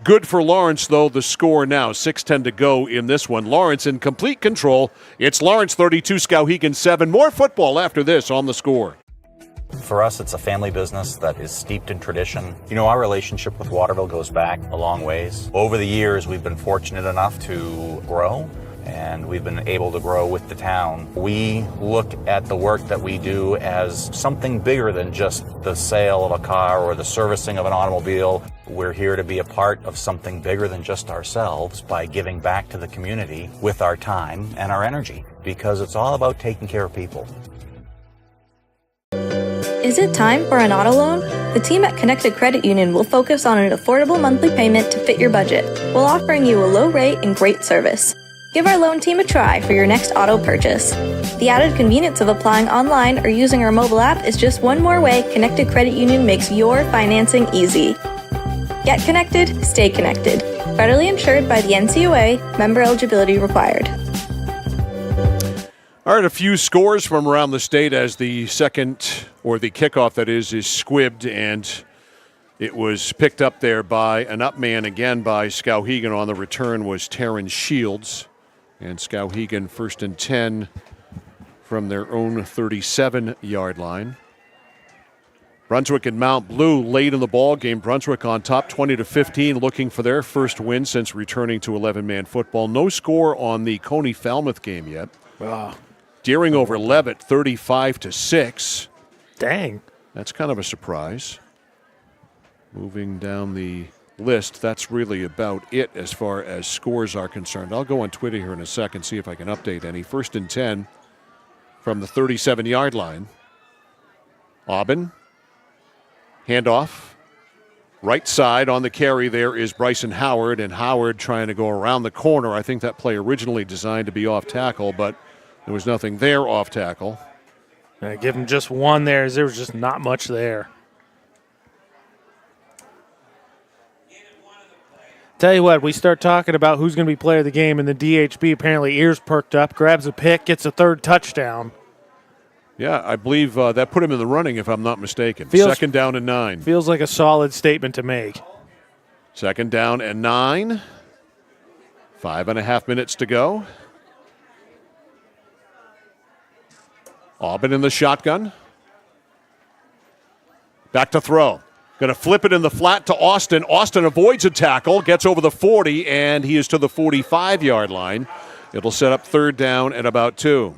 Good for Lawrence, though, the score now. 6:10 to go in this one. Lawrence in complete control. It's Lawrence 32, Skowhegan 7. More football after this on The Score. For us, it's a family business that is steeped in tradition. You know, our relationship with Waterville goes back a long ways. Over the years, we've been fortunate enough to grow, and we've been able to grow with the town. We look at the work that we do as something bigger than just the sale of a car or the servicing of an automobile. We're here to be a part of something bigger than just ourselves by giving back to the community with our time and our energy, because it's all about taking care of people. Is it time for an auto loan? The team at Connected Credit Union will focus on an affordable monthly payment to fit your budget, while offering you a low rate and great service. Give our loan team a try for your next auto purchase. The added convenience of applying online or using our mobile app is just one more way Connected Credit Union makes your financing easy. Get connected, stay connected. Federally insured by the NCUA, member eligibility required. All right, a few scores from around the state as the second, or the kickoff that is squibbed, and it was picked up there by an up man again by Skowhegan. On the return was Taryn Shields, and Skowhegan 1st and 10 from their own 37-yard line. Brunswick and Mount Blue late in the ball game. Brunswick on top 20-15, looking for their first win since returning to 11-man football. No score on the Coney-Falmouth game yet. Wow. Deering over Levitt 35-6. Dang. That's kind of a surprise. Moving down the list, that's really about it as far as scores are concerned. I'll go on Twitter here in a second, see if I can update any. 1st and 10 from the 37-yard line. Aubin. Handoff. Right side on the carry there is Bryson Howard, and Howard trying to go around the corner. I think that play originally designed to be off tackle, but there was nothing there off tackle. Give him just one there, as there was just not much there. Tell you what, we start talking about who's going to be player of the game, and the DHB apparently ears perked up, grabs a pick, gets a 3rd touchdown. Yeah, I believe that put him in the running, if I'm not mistaken. 2nd down and 9. Feels like a solid statement to make. 2nd down and 9. 5.5 minutes to go. Aubin in the shotgun. Back to throw. Going to flip it in the flat to Austin. Austin avoids a tackle, gets over the 40, and he is to the 45-yard line. It'll set up 3rd down and about 2.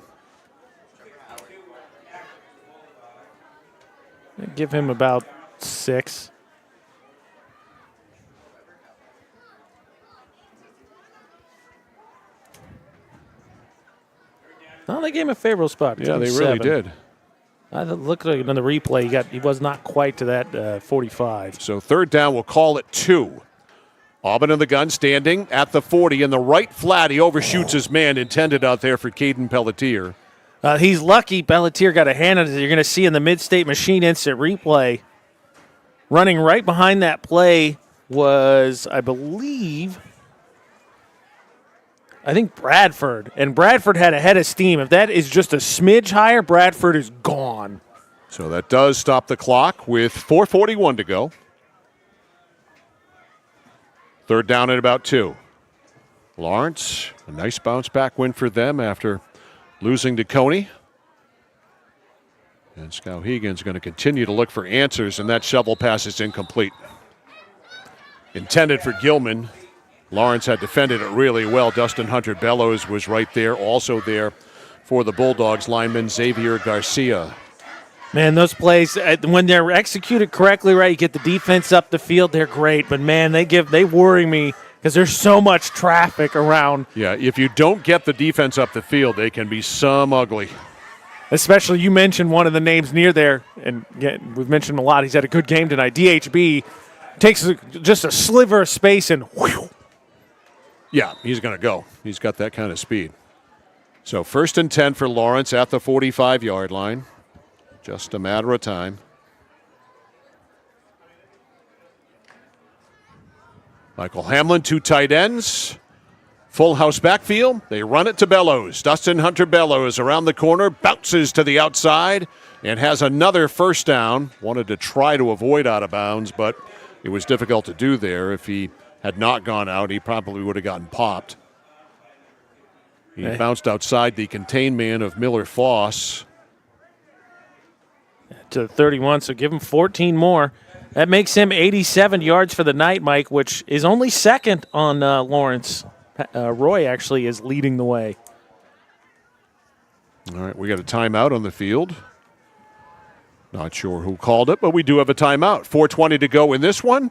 Give him about 6. No, they gave him a favorable spot. Yeah, they really did. I looked at on the replay. He was not quite to that 45. So 3rd down, we'll call it 2. Aubin in the gun, standing at the 40 in the right flat. He overshoots his man, intended out there for Caden Pelletier. He's lucky Pelletier got a hand on it. You're going to see in the Mid-State Machine instant replay. Running right behind that play was, I think Bradford. And Bradford had a head of steam. If that is just a smidge higher, Bradford is gone. So that does stop the clock with 4:41 to go. 3rd down at about 2. Lawrence, a nice bounce back win for them after losing to Coney. And Skowhegan's going to continue to look for answers, and that shovel pass is incomplete. Intended for Gilman. Lawrence had defended it really well. Dustin Hunter-Bellows was right there, also there for the Bulldogs lineman Xavier Garcia. Man, those plays, when they're executed correctly, right, you get the defense up the field, they're great. But, man, they worry me because there's so much traffic around. Yeah, if you don't get the defense up the field, they can be some ugly. Especially, you mentioned one of the names near there, and we've mentioned him a lot. He's had a good game tonight. DHB takes just a sliver of space and whew. Yeah, he's going to go. He's got that kind of speed. So 1st and 10 for Lawrence at the 45-yard line. Just a matter of time. Michael Hamlin, 2 tight ends. Full house backfield. They run it to Bellows. Dustin Hunter-Bellows around the corner, bounces to the outside, and has another first down. Wanted to try to avoid out of bounds, but it was difficult to do there. If he had not gone out, he probably would have gotten popped. He bounced outside the contained man of Miller Foss. To 31, so give him 14 more. That makes him 87 yards for the night, Mike, which is only second on Lawrence. Roy actually is leading the way. All right, we got a timeout on the field. Not sure who called it, but we do have a timeout. 4:20 to go in this one.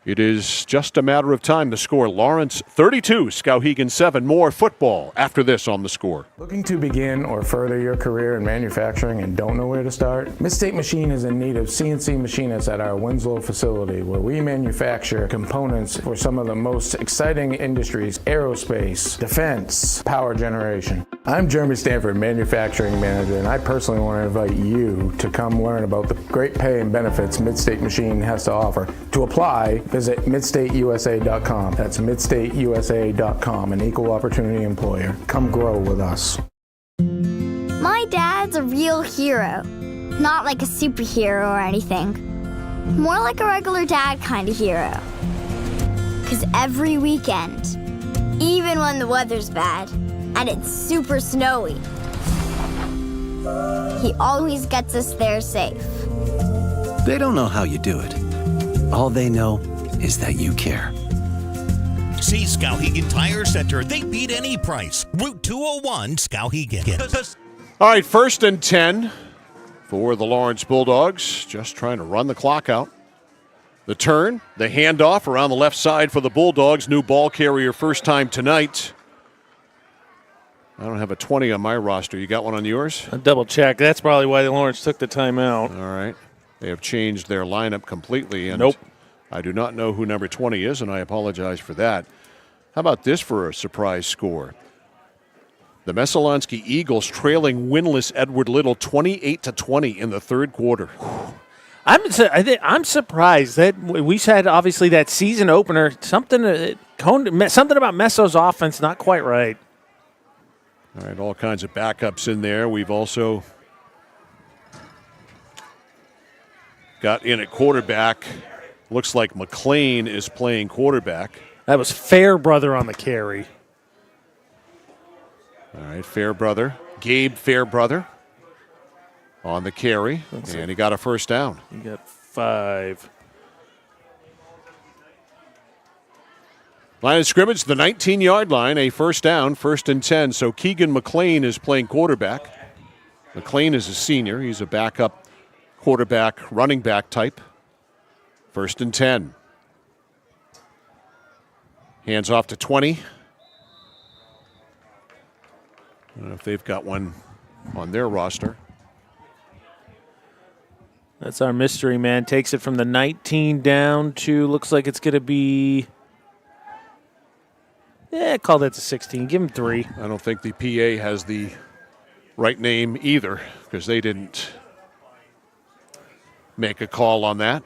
It is just a matter of time. The score, Lawrence 32, Skowhegan 7. More football after this on The Score. Looking to begin or further your career in manufacturing and don't know where to start? Midstate Machine is in need of CNC machinists at our Winslow facility, where we manufacture components for some of the most exciting industries: aerospace, defense, power generation. I'm Jeremy Stanford, manufacturing manager, and I personally want to invite you to come learn about the great pay and benefits Midstate Machine has to offer. To apply, visit midstateusa.com. That's midstateusa.com, an equal opportunity employer. Come grow with us. My dad's a real hero. Not like a superhero or anything. More like a regular dad kind of hero. 'Cause every weekend, even when the weather's bad and it's super snowy, he always gets us there safe. They don't know how you do it. All they know is that you care. See Skowhegan Tire Center. They beat any price. Route 201, Skowhegan. All right, 1st and 10 for the Lawrence Bulldogs. Just trying to run the clock out. The turn, the handoff around the left side for the Bulldogs. New ball carrier, first time tonight. I don't have a 20 on my roster. You got one on yours? I'll double check. That's probably why the Lawrence took the timeout. All right. They have changed their lineup completely. And nope. I do not know who number 20 is, and I apologize for that. How about this for a surprise score? The Messalonsky Eagles trailing winless Edward Little 28-20 in the third quarter. I'm surprised that we had obviously that season opener. Something about Messo's offense not quite right. All right, all kinds of backups in there. We've also got in at quarterback. Looks like McLean is playing quarterback. That was Fairbrother on the carry. All right, Fairbrother. Gabe Fairbrother on the carry. And he got a first down. He got 5. Line of scrimmage, the 19-yard line, a first down, 1st and 10. So Keegan McLean is playing quarterback. McLean is a senior. He's a backup quarterback, running back type. 1st and 10. Hands off to 20. I don't know if they've got one on their roster. That's our mystery man. Takes it from the 19 down to, looks like it's going to be, call that to 16. Give him 3. I don't think the PA has the right name either, because they didn't make a call on that.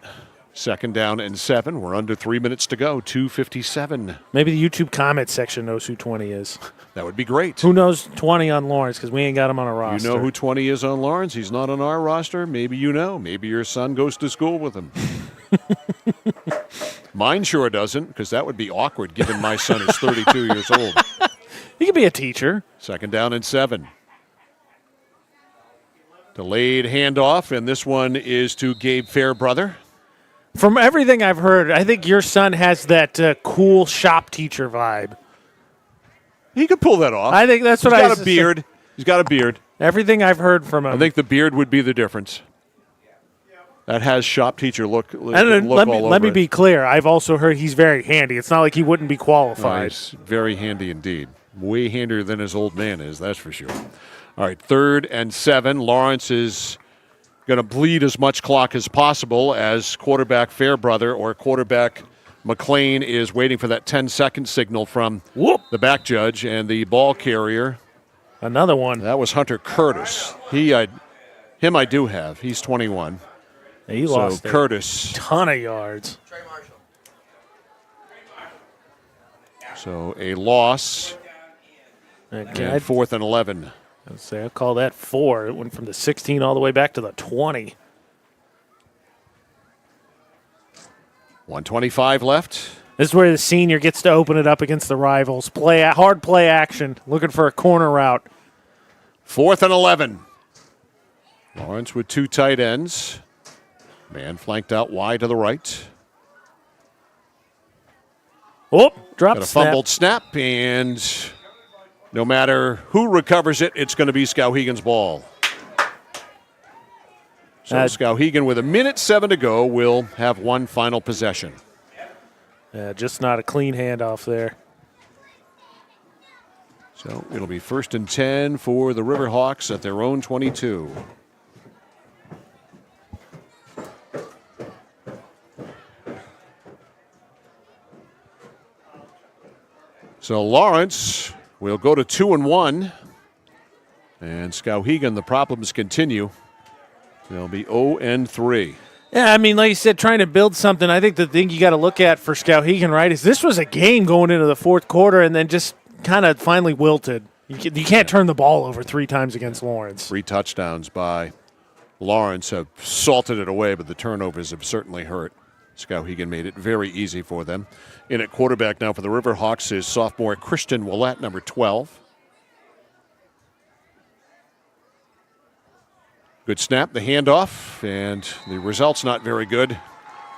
2nd down and 7. We're under 3 minutes to go. 2:57. Maybe the YouTube comment section knows who 20 is. That would be great. Who knows 20 on Lawrence, because we ain't got him on a roster. You know who 20 is on Lawrence? He's not on our roster. Maybe you know. Maybe your son goes to school with him. Mine sure doesn't, because that would be awkward given my son is 32 years old. He could be a teacher. 2nd down and 7. Delayed handoff, and this one is to Gabe Fairbrother. From everything I've heard, I think your son has that cool shop teacher vibe. He could pull that off. I think that's what He's got a beard. He's got a beard. Everything I've heard from him. I think the beard would be the difference. That has shop teacher look all let over me it. be clear. I've also heard he's very handy. It's not like he wouldn't be qualified. Nice. Very handy indeed. Way handier than his old man is, that's for sure. All right, 3rd and 7. Lawrence is going to bleed as much clock as possible as quarterback Fairbrother or quarterback McLean is waiting for that 10-second signal from the back judge and the ball carrier. Another one. That was Hunter Curtis. Him I do have. He's 21. He lost Curtis. a ton of yards. So a loss. And 4th and 11. I'll call that 4. It went from the 16 all the way back to the 20. 1:25 left. This is where the senior gets to open it up against the rivals. Hard play action, looking for a corner route. 4th and 11. Lawrence with 2 tight ends. Man flanked out wide to the right. Drop Got a fumbled snap, and no matter who recovers it, it's going to be Skowhegan's ball. So Skowhegan, with 1:07 to go, will have one final possession. Just not a clean handoff there. So it'll be 1st and 10 for the Riverhawks at their own 22. So Lawrence will go to 2-1. And Skowhegan, the problems continue. They'll be 0-3. Yeah, I mean, like you said, trying to build something. I think the thing you got to look at for Skowhegan, right, is this was a game going into the 4th quarter and then just kind of finally wilted. You can't turn the ball over 3 times against Lawrence. 3 touchdowns by Lawrence have salted it away, but the turnovers have certainly hurt. Skowhegan made it very easy for them. In at quarterback now for the Riverhawks is sophomore Christian Willett, number 12. Good snap, the handoff, and the result's not very good.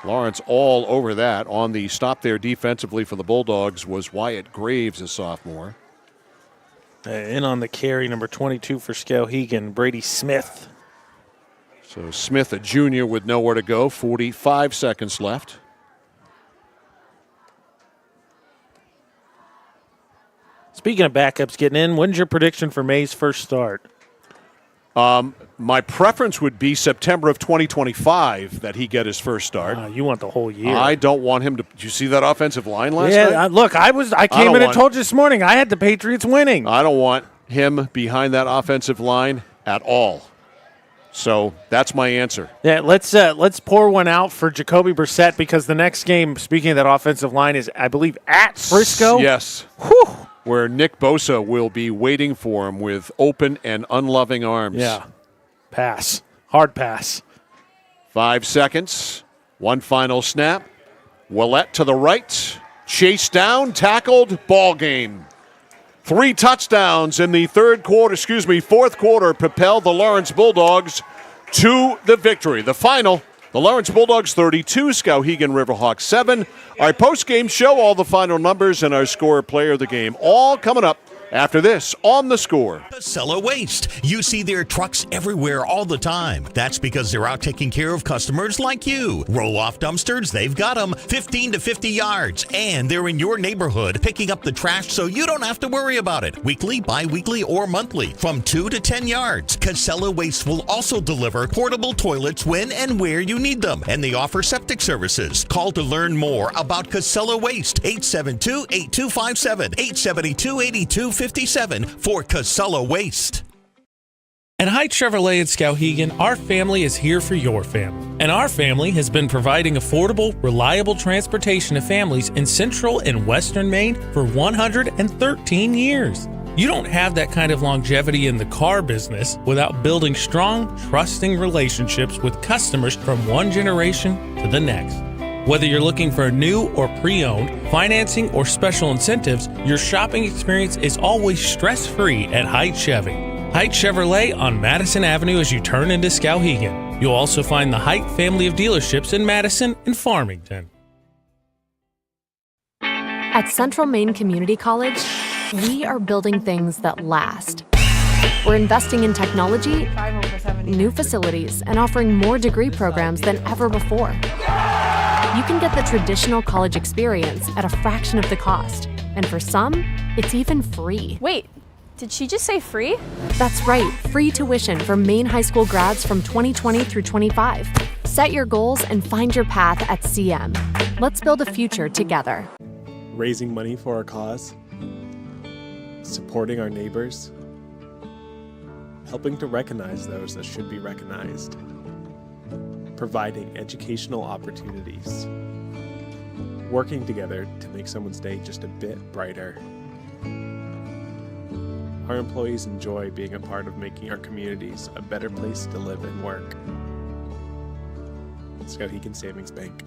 Lawrence all over that. On the stop there defensively for the Bulldogs was Wyatt Graves, a sophomore. In on the carry, number 22 for Skowhegan, Brady Smith. So Smith, a junior, with nowhere to go. 45 seconds left. Speaking of backups getting in, when's your prediction for May's first start? My preference would be September of 2025 that he get his first start. You want the whole year. I don't want him to. Did you see that offensive line last night? Look, I came in and told you this morning I had the Patriots winning. I don't want him behind that offensive line at all. So that's my answer. Yeah, let's pour one out for Jacoby Brissett because the next game, speaking of that offensive line, is, I believe, at Frisco. Yes. Whew. Where Nick Bosa will be waiting for him with open and unloving arms. Yeah. Pass. Hard pass. 5 seconds. One final snap. Willett to the right. Chased down, tackled, ball game. 3 touchdowns in the fourth quarter propelled the Lawrence Bulldogs to the victory. The final, the Lawrence Bulldogs 32, Skowhegan Riverhawks 7. Our post-game show, all the final numbers and our score player of the game, all coming up after this on The Score. Casella Waste. You see their trucks everywhere all the time. That's because they're out taking care of customers like you. Roll-off dumpsters, they've got them 15 to 50 yards. And they're in your neighborhood picking up the trash so you don't have to worry about it. Weekly, bi-weekly, or monthly from 2 to 10 yards. Casella Waste will also deliver portable toilets when and where you need them. And they offer septic services. Call to learn more about Casella Waste. 872-8257. 872-8257 for Casella Waste. At Hite Chevrolet in Skowhegan, our family is here for your family. And our family has been providing affordable, reliable transportation to families in central and western Maine for 113 years. You don't have that kind of longevity in the car business without building strong, trusting relationships with customers from one generation to the next. Whether you're looking for new or pre-owned, financing, or special incentives, your shopping experience is always stress-free at Hite Chevy. Hite Chevrolet on Madison Avenue as you turn into Skowhegan. You'll also find the Height family of dealerships in Madison and Farmington. At Central Maine Community College, we are building things that last. We're investing in technology, new facilities, and offering more degree programs than ever before. You can get the traditional college experience at a fraction of the cost, and for some, it's even free. Wait, did she just say free? That's right, free tuition for Maine high school grads from 2020 through 25. Set your goals and find your path at CM. Let's build a future together. Raising money for our cause, supporting our neighbors, helping to recognize those that should be recognized, providing educational opportunities, working together to make someone's day just a bit brighter. Our employees enjoy being a part of making our communities a better place to live and work. Skowhegan Savings Bank.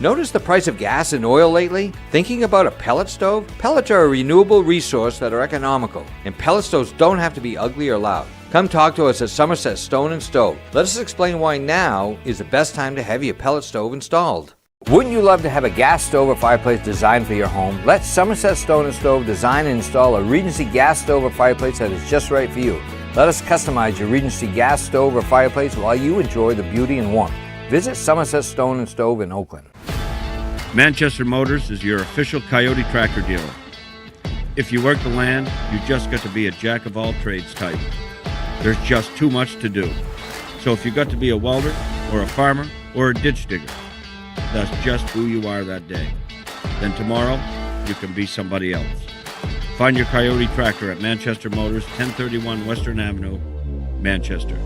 Notice the price of gas and oil lately? Thinking about a pellet stove? Pellets are a renewable resource that are economical, and pellet stoves don't have to be ugly or loud. Come talk to us at Somerset Stone & Stove. Let us explain why now is the best time to have your pellet stove installed. Wouldn't you love to have a gas stove or fireplace designed for your home? Let Somerset Stone & Stove design and install a Regency gas stove or fireplace that is just right for you. Let us customize your Regency gas stove or fireplace while you enjoy the beauty and warmth. Visit Somerset Stone & Stove in Oakland. Manchester Motors is your official Coyote tractor dealer. If you work the land, you just got to be a jack of all trades type. There's just too much to do. So if you got to be a welder or a farmer or a ditch digger, that's just who you are that day. Then tomorrow, you can be somebody else. Find your Coyote tractor at Manchester Motors, 1031 Western Avenue, Manchester.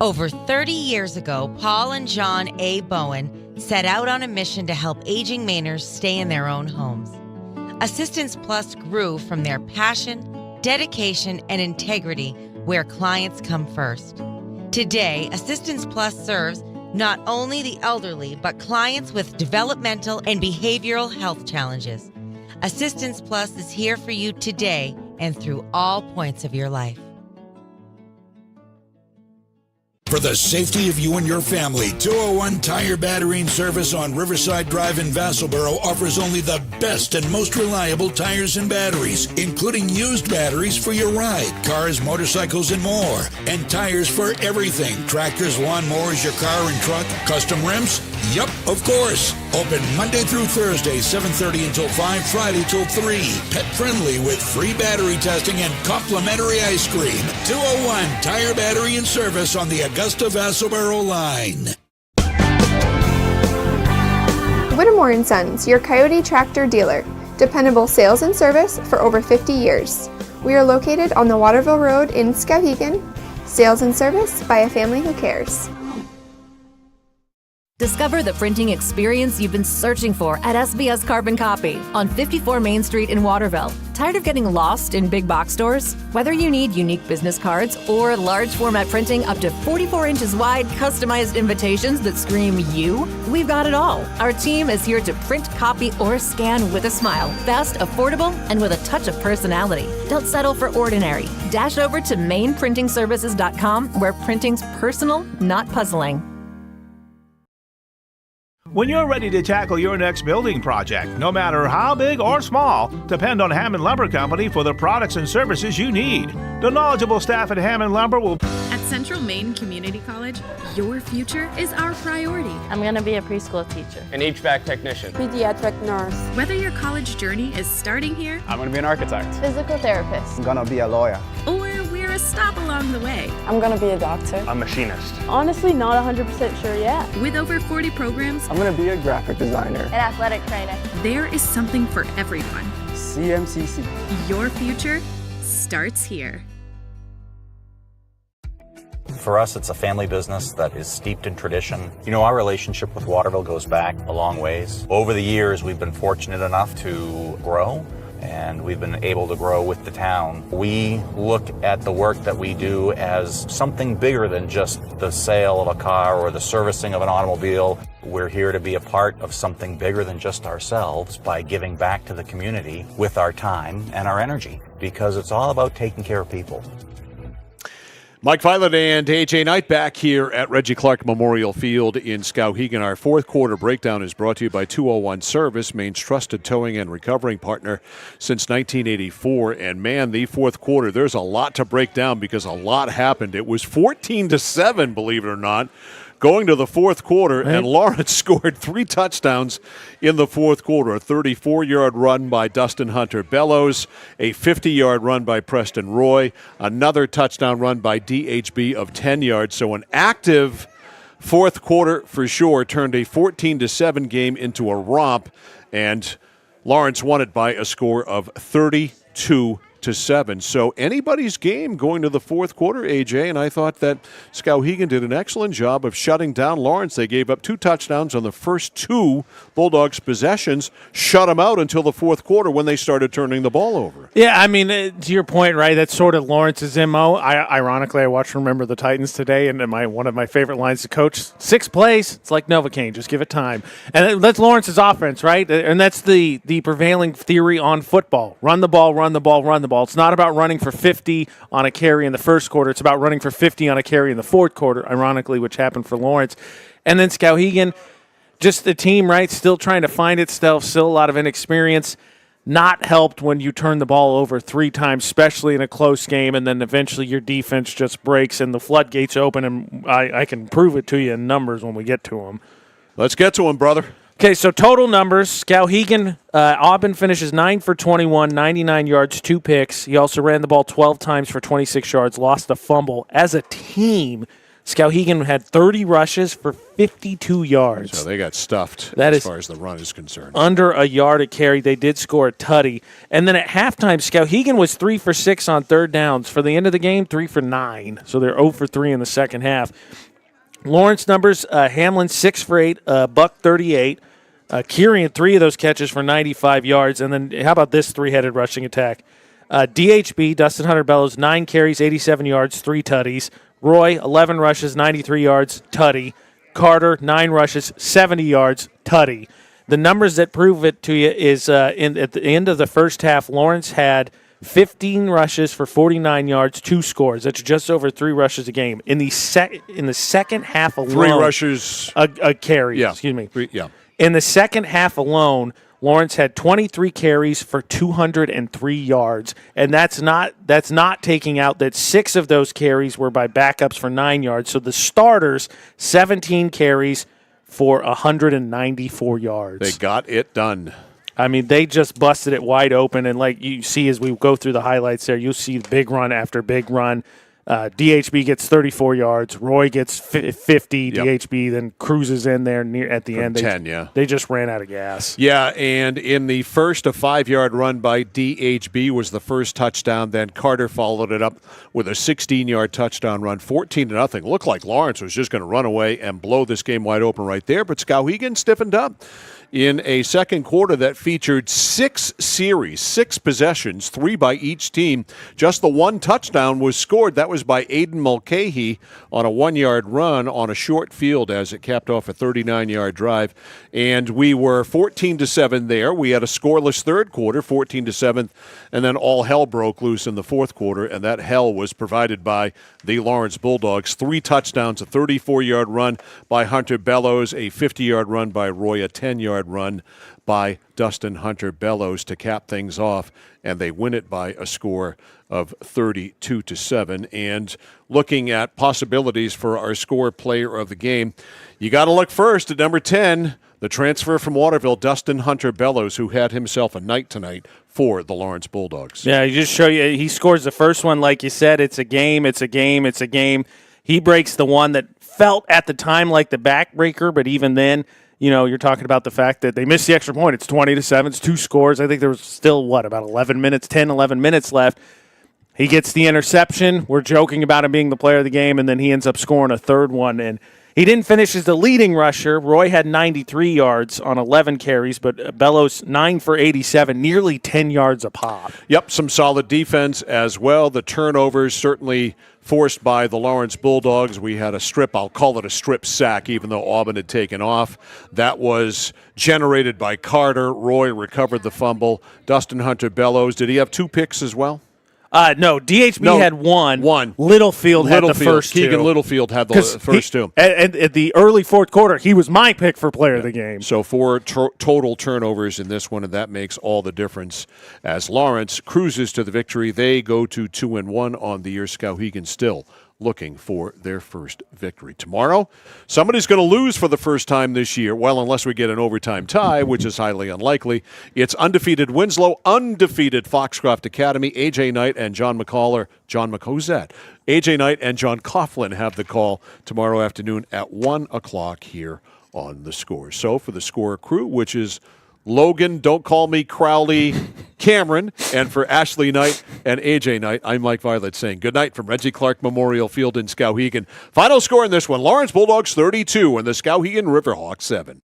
Over 30 years ago, Paul and John A. Bowen set out on a mission to help aging Mainers stay in their own homes. Assistance Plus grew from their passion, dedication, and integrity where clients come first. Today, Assistance Plus serves not only the elderly, but clients with developmental and behavioral health challenges. Assistance Plus is here for you today and through all points of your life. For the safety of you and your family, 201 Tire Battery and Service on Riverside Drive in Vassalboro offers only the best and most reliable tires and batteries, including used batteries for your ride, cars, motorcycles, and more. And tires for everything. Tractors, lawnmowers, your car and truck, custom rims? Yup, of course. Open Monday through Thursday, 7:30 until 5, Friday till 3. Pet friendly with free battery testing and complimentary ice cream. 201 Tire Battery and Service on the Augusta Vassalboro line. Whittemore & Sons, your Coyote tractor dealer. Dependable sales and service for over 50 years. We are located on the Waterville Road in Skowhegan. Sales and service by a family who cares. Discover the printing experience you've been searching for at SBS Carbon Copy on 54 Main Street in Waterville. Tired of getting lost in big box stores? Whether you need unique business cards or large format printing up to 44 inches wide, customized invitations that scream you, we've got it all. Our team is here to print, copy, or scan with a smile. Fast, affordable, and with a touch of personality. Don't settle for ordinary. Dash over to mainprintingservices.com where printing's personal, not puzzling. When you're ready to tackle your next building project, no matter how big or small, depend on Hammond Lumber Company for the products and services you need. The knowledgeable staff at Hammond Lumber will... At Central Maine Community College, your future is our priority. I'm going to be a preschool teacher. An HVAC technician. Pediatric nurse. Whether your college journey is starting here, I'm going to be an architect. Physical therapist. I'm going to be a lawyer. or we're a stop along the way. I'm going to be a doctor. A machinist. Honestly, not 100% sure yet. With over 40 programs, I'm going to be a graphic designer. An athletic trainer. There is something for everyone. CMCC. Your future starts here. For us, it's a family business that is steeped in tradition. You know, our relationship with Waterville goes back a long ways. Over the years, we've been fortunate enough to grow, and we've been able to grow with the town. We look at the work that we do as something bigger than just the sale of a car or the servicing of an automobile. We're here to be a part of something bigger than just ourselves by giving back to the community with our time and our energy, because it's all about taking care of people. Mike Violet and AJ Knight back here at Reggie Clark Memorial Field in Skowhegan. Our fourth quarter breakdown is brought to you by 201 Service, Maine's trusted towing and recovering partner since 1984. And man, the fourth quarter, there's a lot to break down because a lot happened. It was 14-7, believe it or not, going to the fourth quarter, and Lawrence scored 3 touchdowns in the fourth quarter. A 34-yard run by Dustin Hunter Bellows, a 50-yard run by Preston Roy, another touchdown run by DHB of 10 yards. So an active fourth quarter for sure turned a 14-7 game into a romp, and Lawrence won it by a score of 32-7. So anybody's game going to the fourth quarter, AJ, and I thought that Skowhegan did an excellent job of shutting down Lawrence. They gave up 2 touchdowns on the first 2 Bulldogs possessions, shut them out until the fourth quarter when they started turning the ball over. Yeah, I mean, to your point, right, that's sort of Lawrence's MO. Ironically, I watched Remember the Titans today, and one of my favorite lines to coach, 6 plays, it's like Novocaine, just give it time. And that's Lawrence's offense, right? And that's the prevailing theory on football. Run the ball, run the ball, run the ball. It's not about running for 50 on a carry in the first quarter. It's about running for 50 on a carry in the fourth quarter, ironically, which happened for Lawrence. And then Skowhegan, just the team, right, still trying to find itself, still a lot of inexperience. Not helped when you turn the ball over 3 times, especially in a close game, and then eventually your defense just breaks and the floodgates open, and I can prove it to you in numbers when we get to them. Let's get to them, brother. Okay, so total numbers. Skowhegan, Aubin finishes 9 for 21, 99 yards, 2 picks. He also ran the ball 12 times for 26 yards, lost a fumble. As a team, Skowhegan had 30 rushes for 52 yards. So they got stuffed as far as the run is concerned. Under a yard a carry. They did score a tutty. And then at halftime, Skowhegan was 3 for 6 on third downs. For the end of the game, 3 for 9. So they're 0 for 3 in the second half. Lawrence numbers, Hamlin 6 for 8, buck 38. Kieran 3 of those catches for 95 yards. And then how about this 3-headed rushing attack? DHB, Dustin Hunter Bellows, 9 carries, 87 yards, 3 tutties. Roy, 11 rushes, 93 yards, tutty. Carter, 9 rushes, 70 yards, tutty. The numbers that prove it to you is at the end of the first half, Lawrence had 15 rushes for 49 yards, 2 scores. That's just over 3 rushes a game. In the second half alone, 3 rushes a carry. Yeah, excuse me. Yeah. In the second half alone, Lawrence had 23 carries for 203 yards, and that's not taking out that 6 of those carries were by backups for 9 yards. So the starters, 17 carries for 194 yards. They got it done. I mean, they just busted it wide open, and like you see as we go through the highlights there, you'll see big run after big run. DHB gets 34 yards. Roy gets 50. Yep. DHB then cruises in there near at the end. 10, They just ran out of gas. Yeah, and in the first, a 5-yard run by DHB was the first touchdown. Then Carter followed it up with a 16-yard touchdown run, 14-0. Looked like Lawrence was just going to run away and blow this game wide open right there, but Skowhegan stiffened up in a second quarter that featured 6 series, 6 possessions, 3 by each team. Just the 1 touchdown was scored. That was by Aiden Mulcahy on a 1-yard run on a short field as it capped off a 39-yard drive. And we were 14-7 there. We had a scoreless third quarter, 14-7, and then all hell broke loose in the fourth quarter, and that hell was provided by the Lawrence Bulldogs. 3 touchdowns, a 34-yard run by Hunter Bellows, a 50-yard run by Roy, a 10-yard run by Dustin Hunter Bellows to cap things off, and they win it by a score of 32-7. And looking at possibilities for our score player of the game, you got to look first at number 10, the transfer from Waterville, Dustin Hunter Bellows, who had himself a night tonight for the Lawrence Bulldogs. Yeah, you just show you he scores the first one, like you said. It's a game. He breaks the one that felt at the time like the backbreaker, but even then, you know, you're talking about the fact that they missed the extra point. It's 20-7. It's 2 scores. I think there was still, about 11 minutes left. He gets the interception. We're joking about him being the player of the game, and then he ends up scoring a third one. And He didn't finish as the leading rusher. Roy had 93 yards on 11 carries, but Bellows 9 for 87, nearly 10 yards a pop. Yep, some solid defense as well. The turnovers certainly forced by the Lawrence Bulldogs. We had a strip, I'll call it a strip sack, even though Auburn had taken off. That was generated by Carter. Roy recovered the fumble. Dustin Hunter Bellows, did he have 2 picks as well? No, DHB had one. Littlefield had the first two. Keegan Littlefield had the first two. And at the early fourth quarter, he was my pick for player of the game. So 4 total turnovers in this one, and that makes all the difference. As Lawrence cruises to the victory, they go to 2-1 on the year. Skowhegan still looking for their first victory. Tomorrow, somebody's going to lose for the first time this year. Well, unless we get an overtime tie, which is highly unlikely. It's undefeated Winslow, undefeated Foxcroft Academy. AJ Knight and John AJ Knight and John Coughlin have the call tomorrow afternoon at 1 o'clock here on The Score. So for the Score crew, which is Logan, don't call me Crowley, Cameron, and for Ashley Knight and AJ Knight, I'm Mike Violet saying good night from Reggie Clark Memorial Field in Skowhegan. Final score in this one, Lawrence Bulldogs 32 and the Skowhegan Riverhawks 7.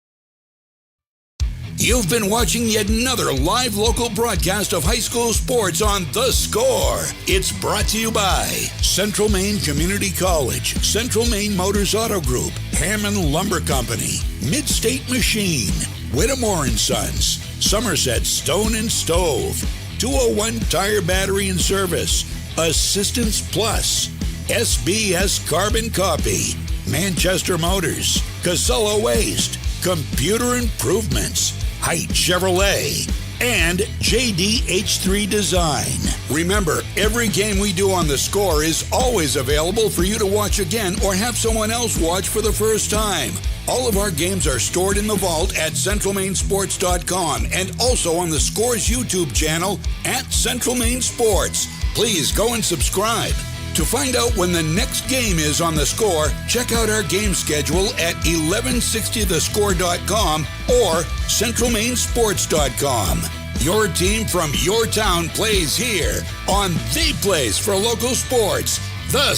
You've been watching yet another live local broadcast of high school sports on The Score. It's brought to you by Central Maine Community College, Central Maine Motors Auto Group, Hammond Lumber Company, Mid-State Machine, Whittemore & Sons, Somerset Stone and Stove, 201 Tire Battery and Service, Assistance Plus, SBS Carbon Copy, Manchester Motors, Casella Waste, Computer Improvements, Height Chevrolet, and JDH3 Design. Remember, every game we do on The Score is always available for you to watch again or have someone else watch for the first time. All of our games are stored in the vault at centralmainsports.com and also on The Score's YouTube channel at Central Maine Sports. Please go and subscribe. To find out when the next game is on The Score, check out our game schedule at 1160thescore.com or centralmainsports.com. Your team from your town plays here on the place for local sports, The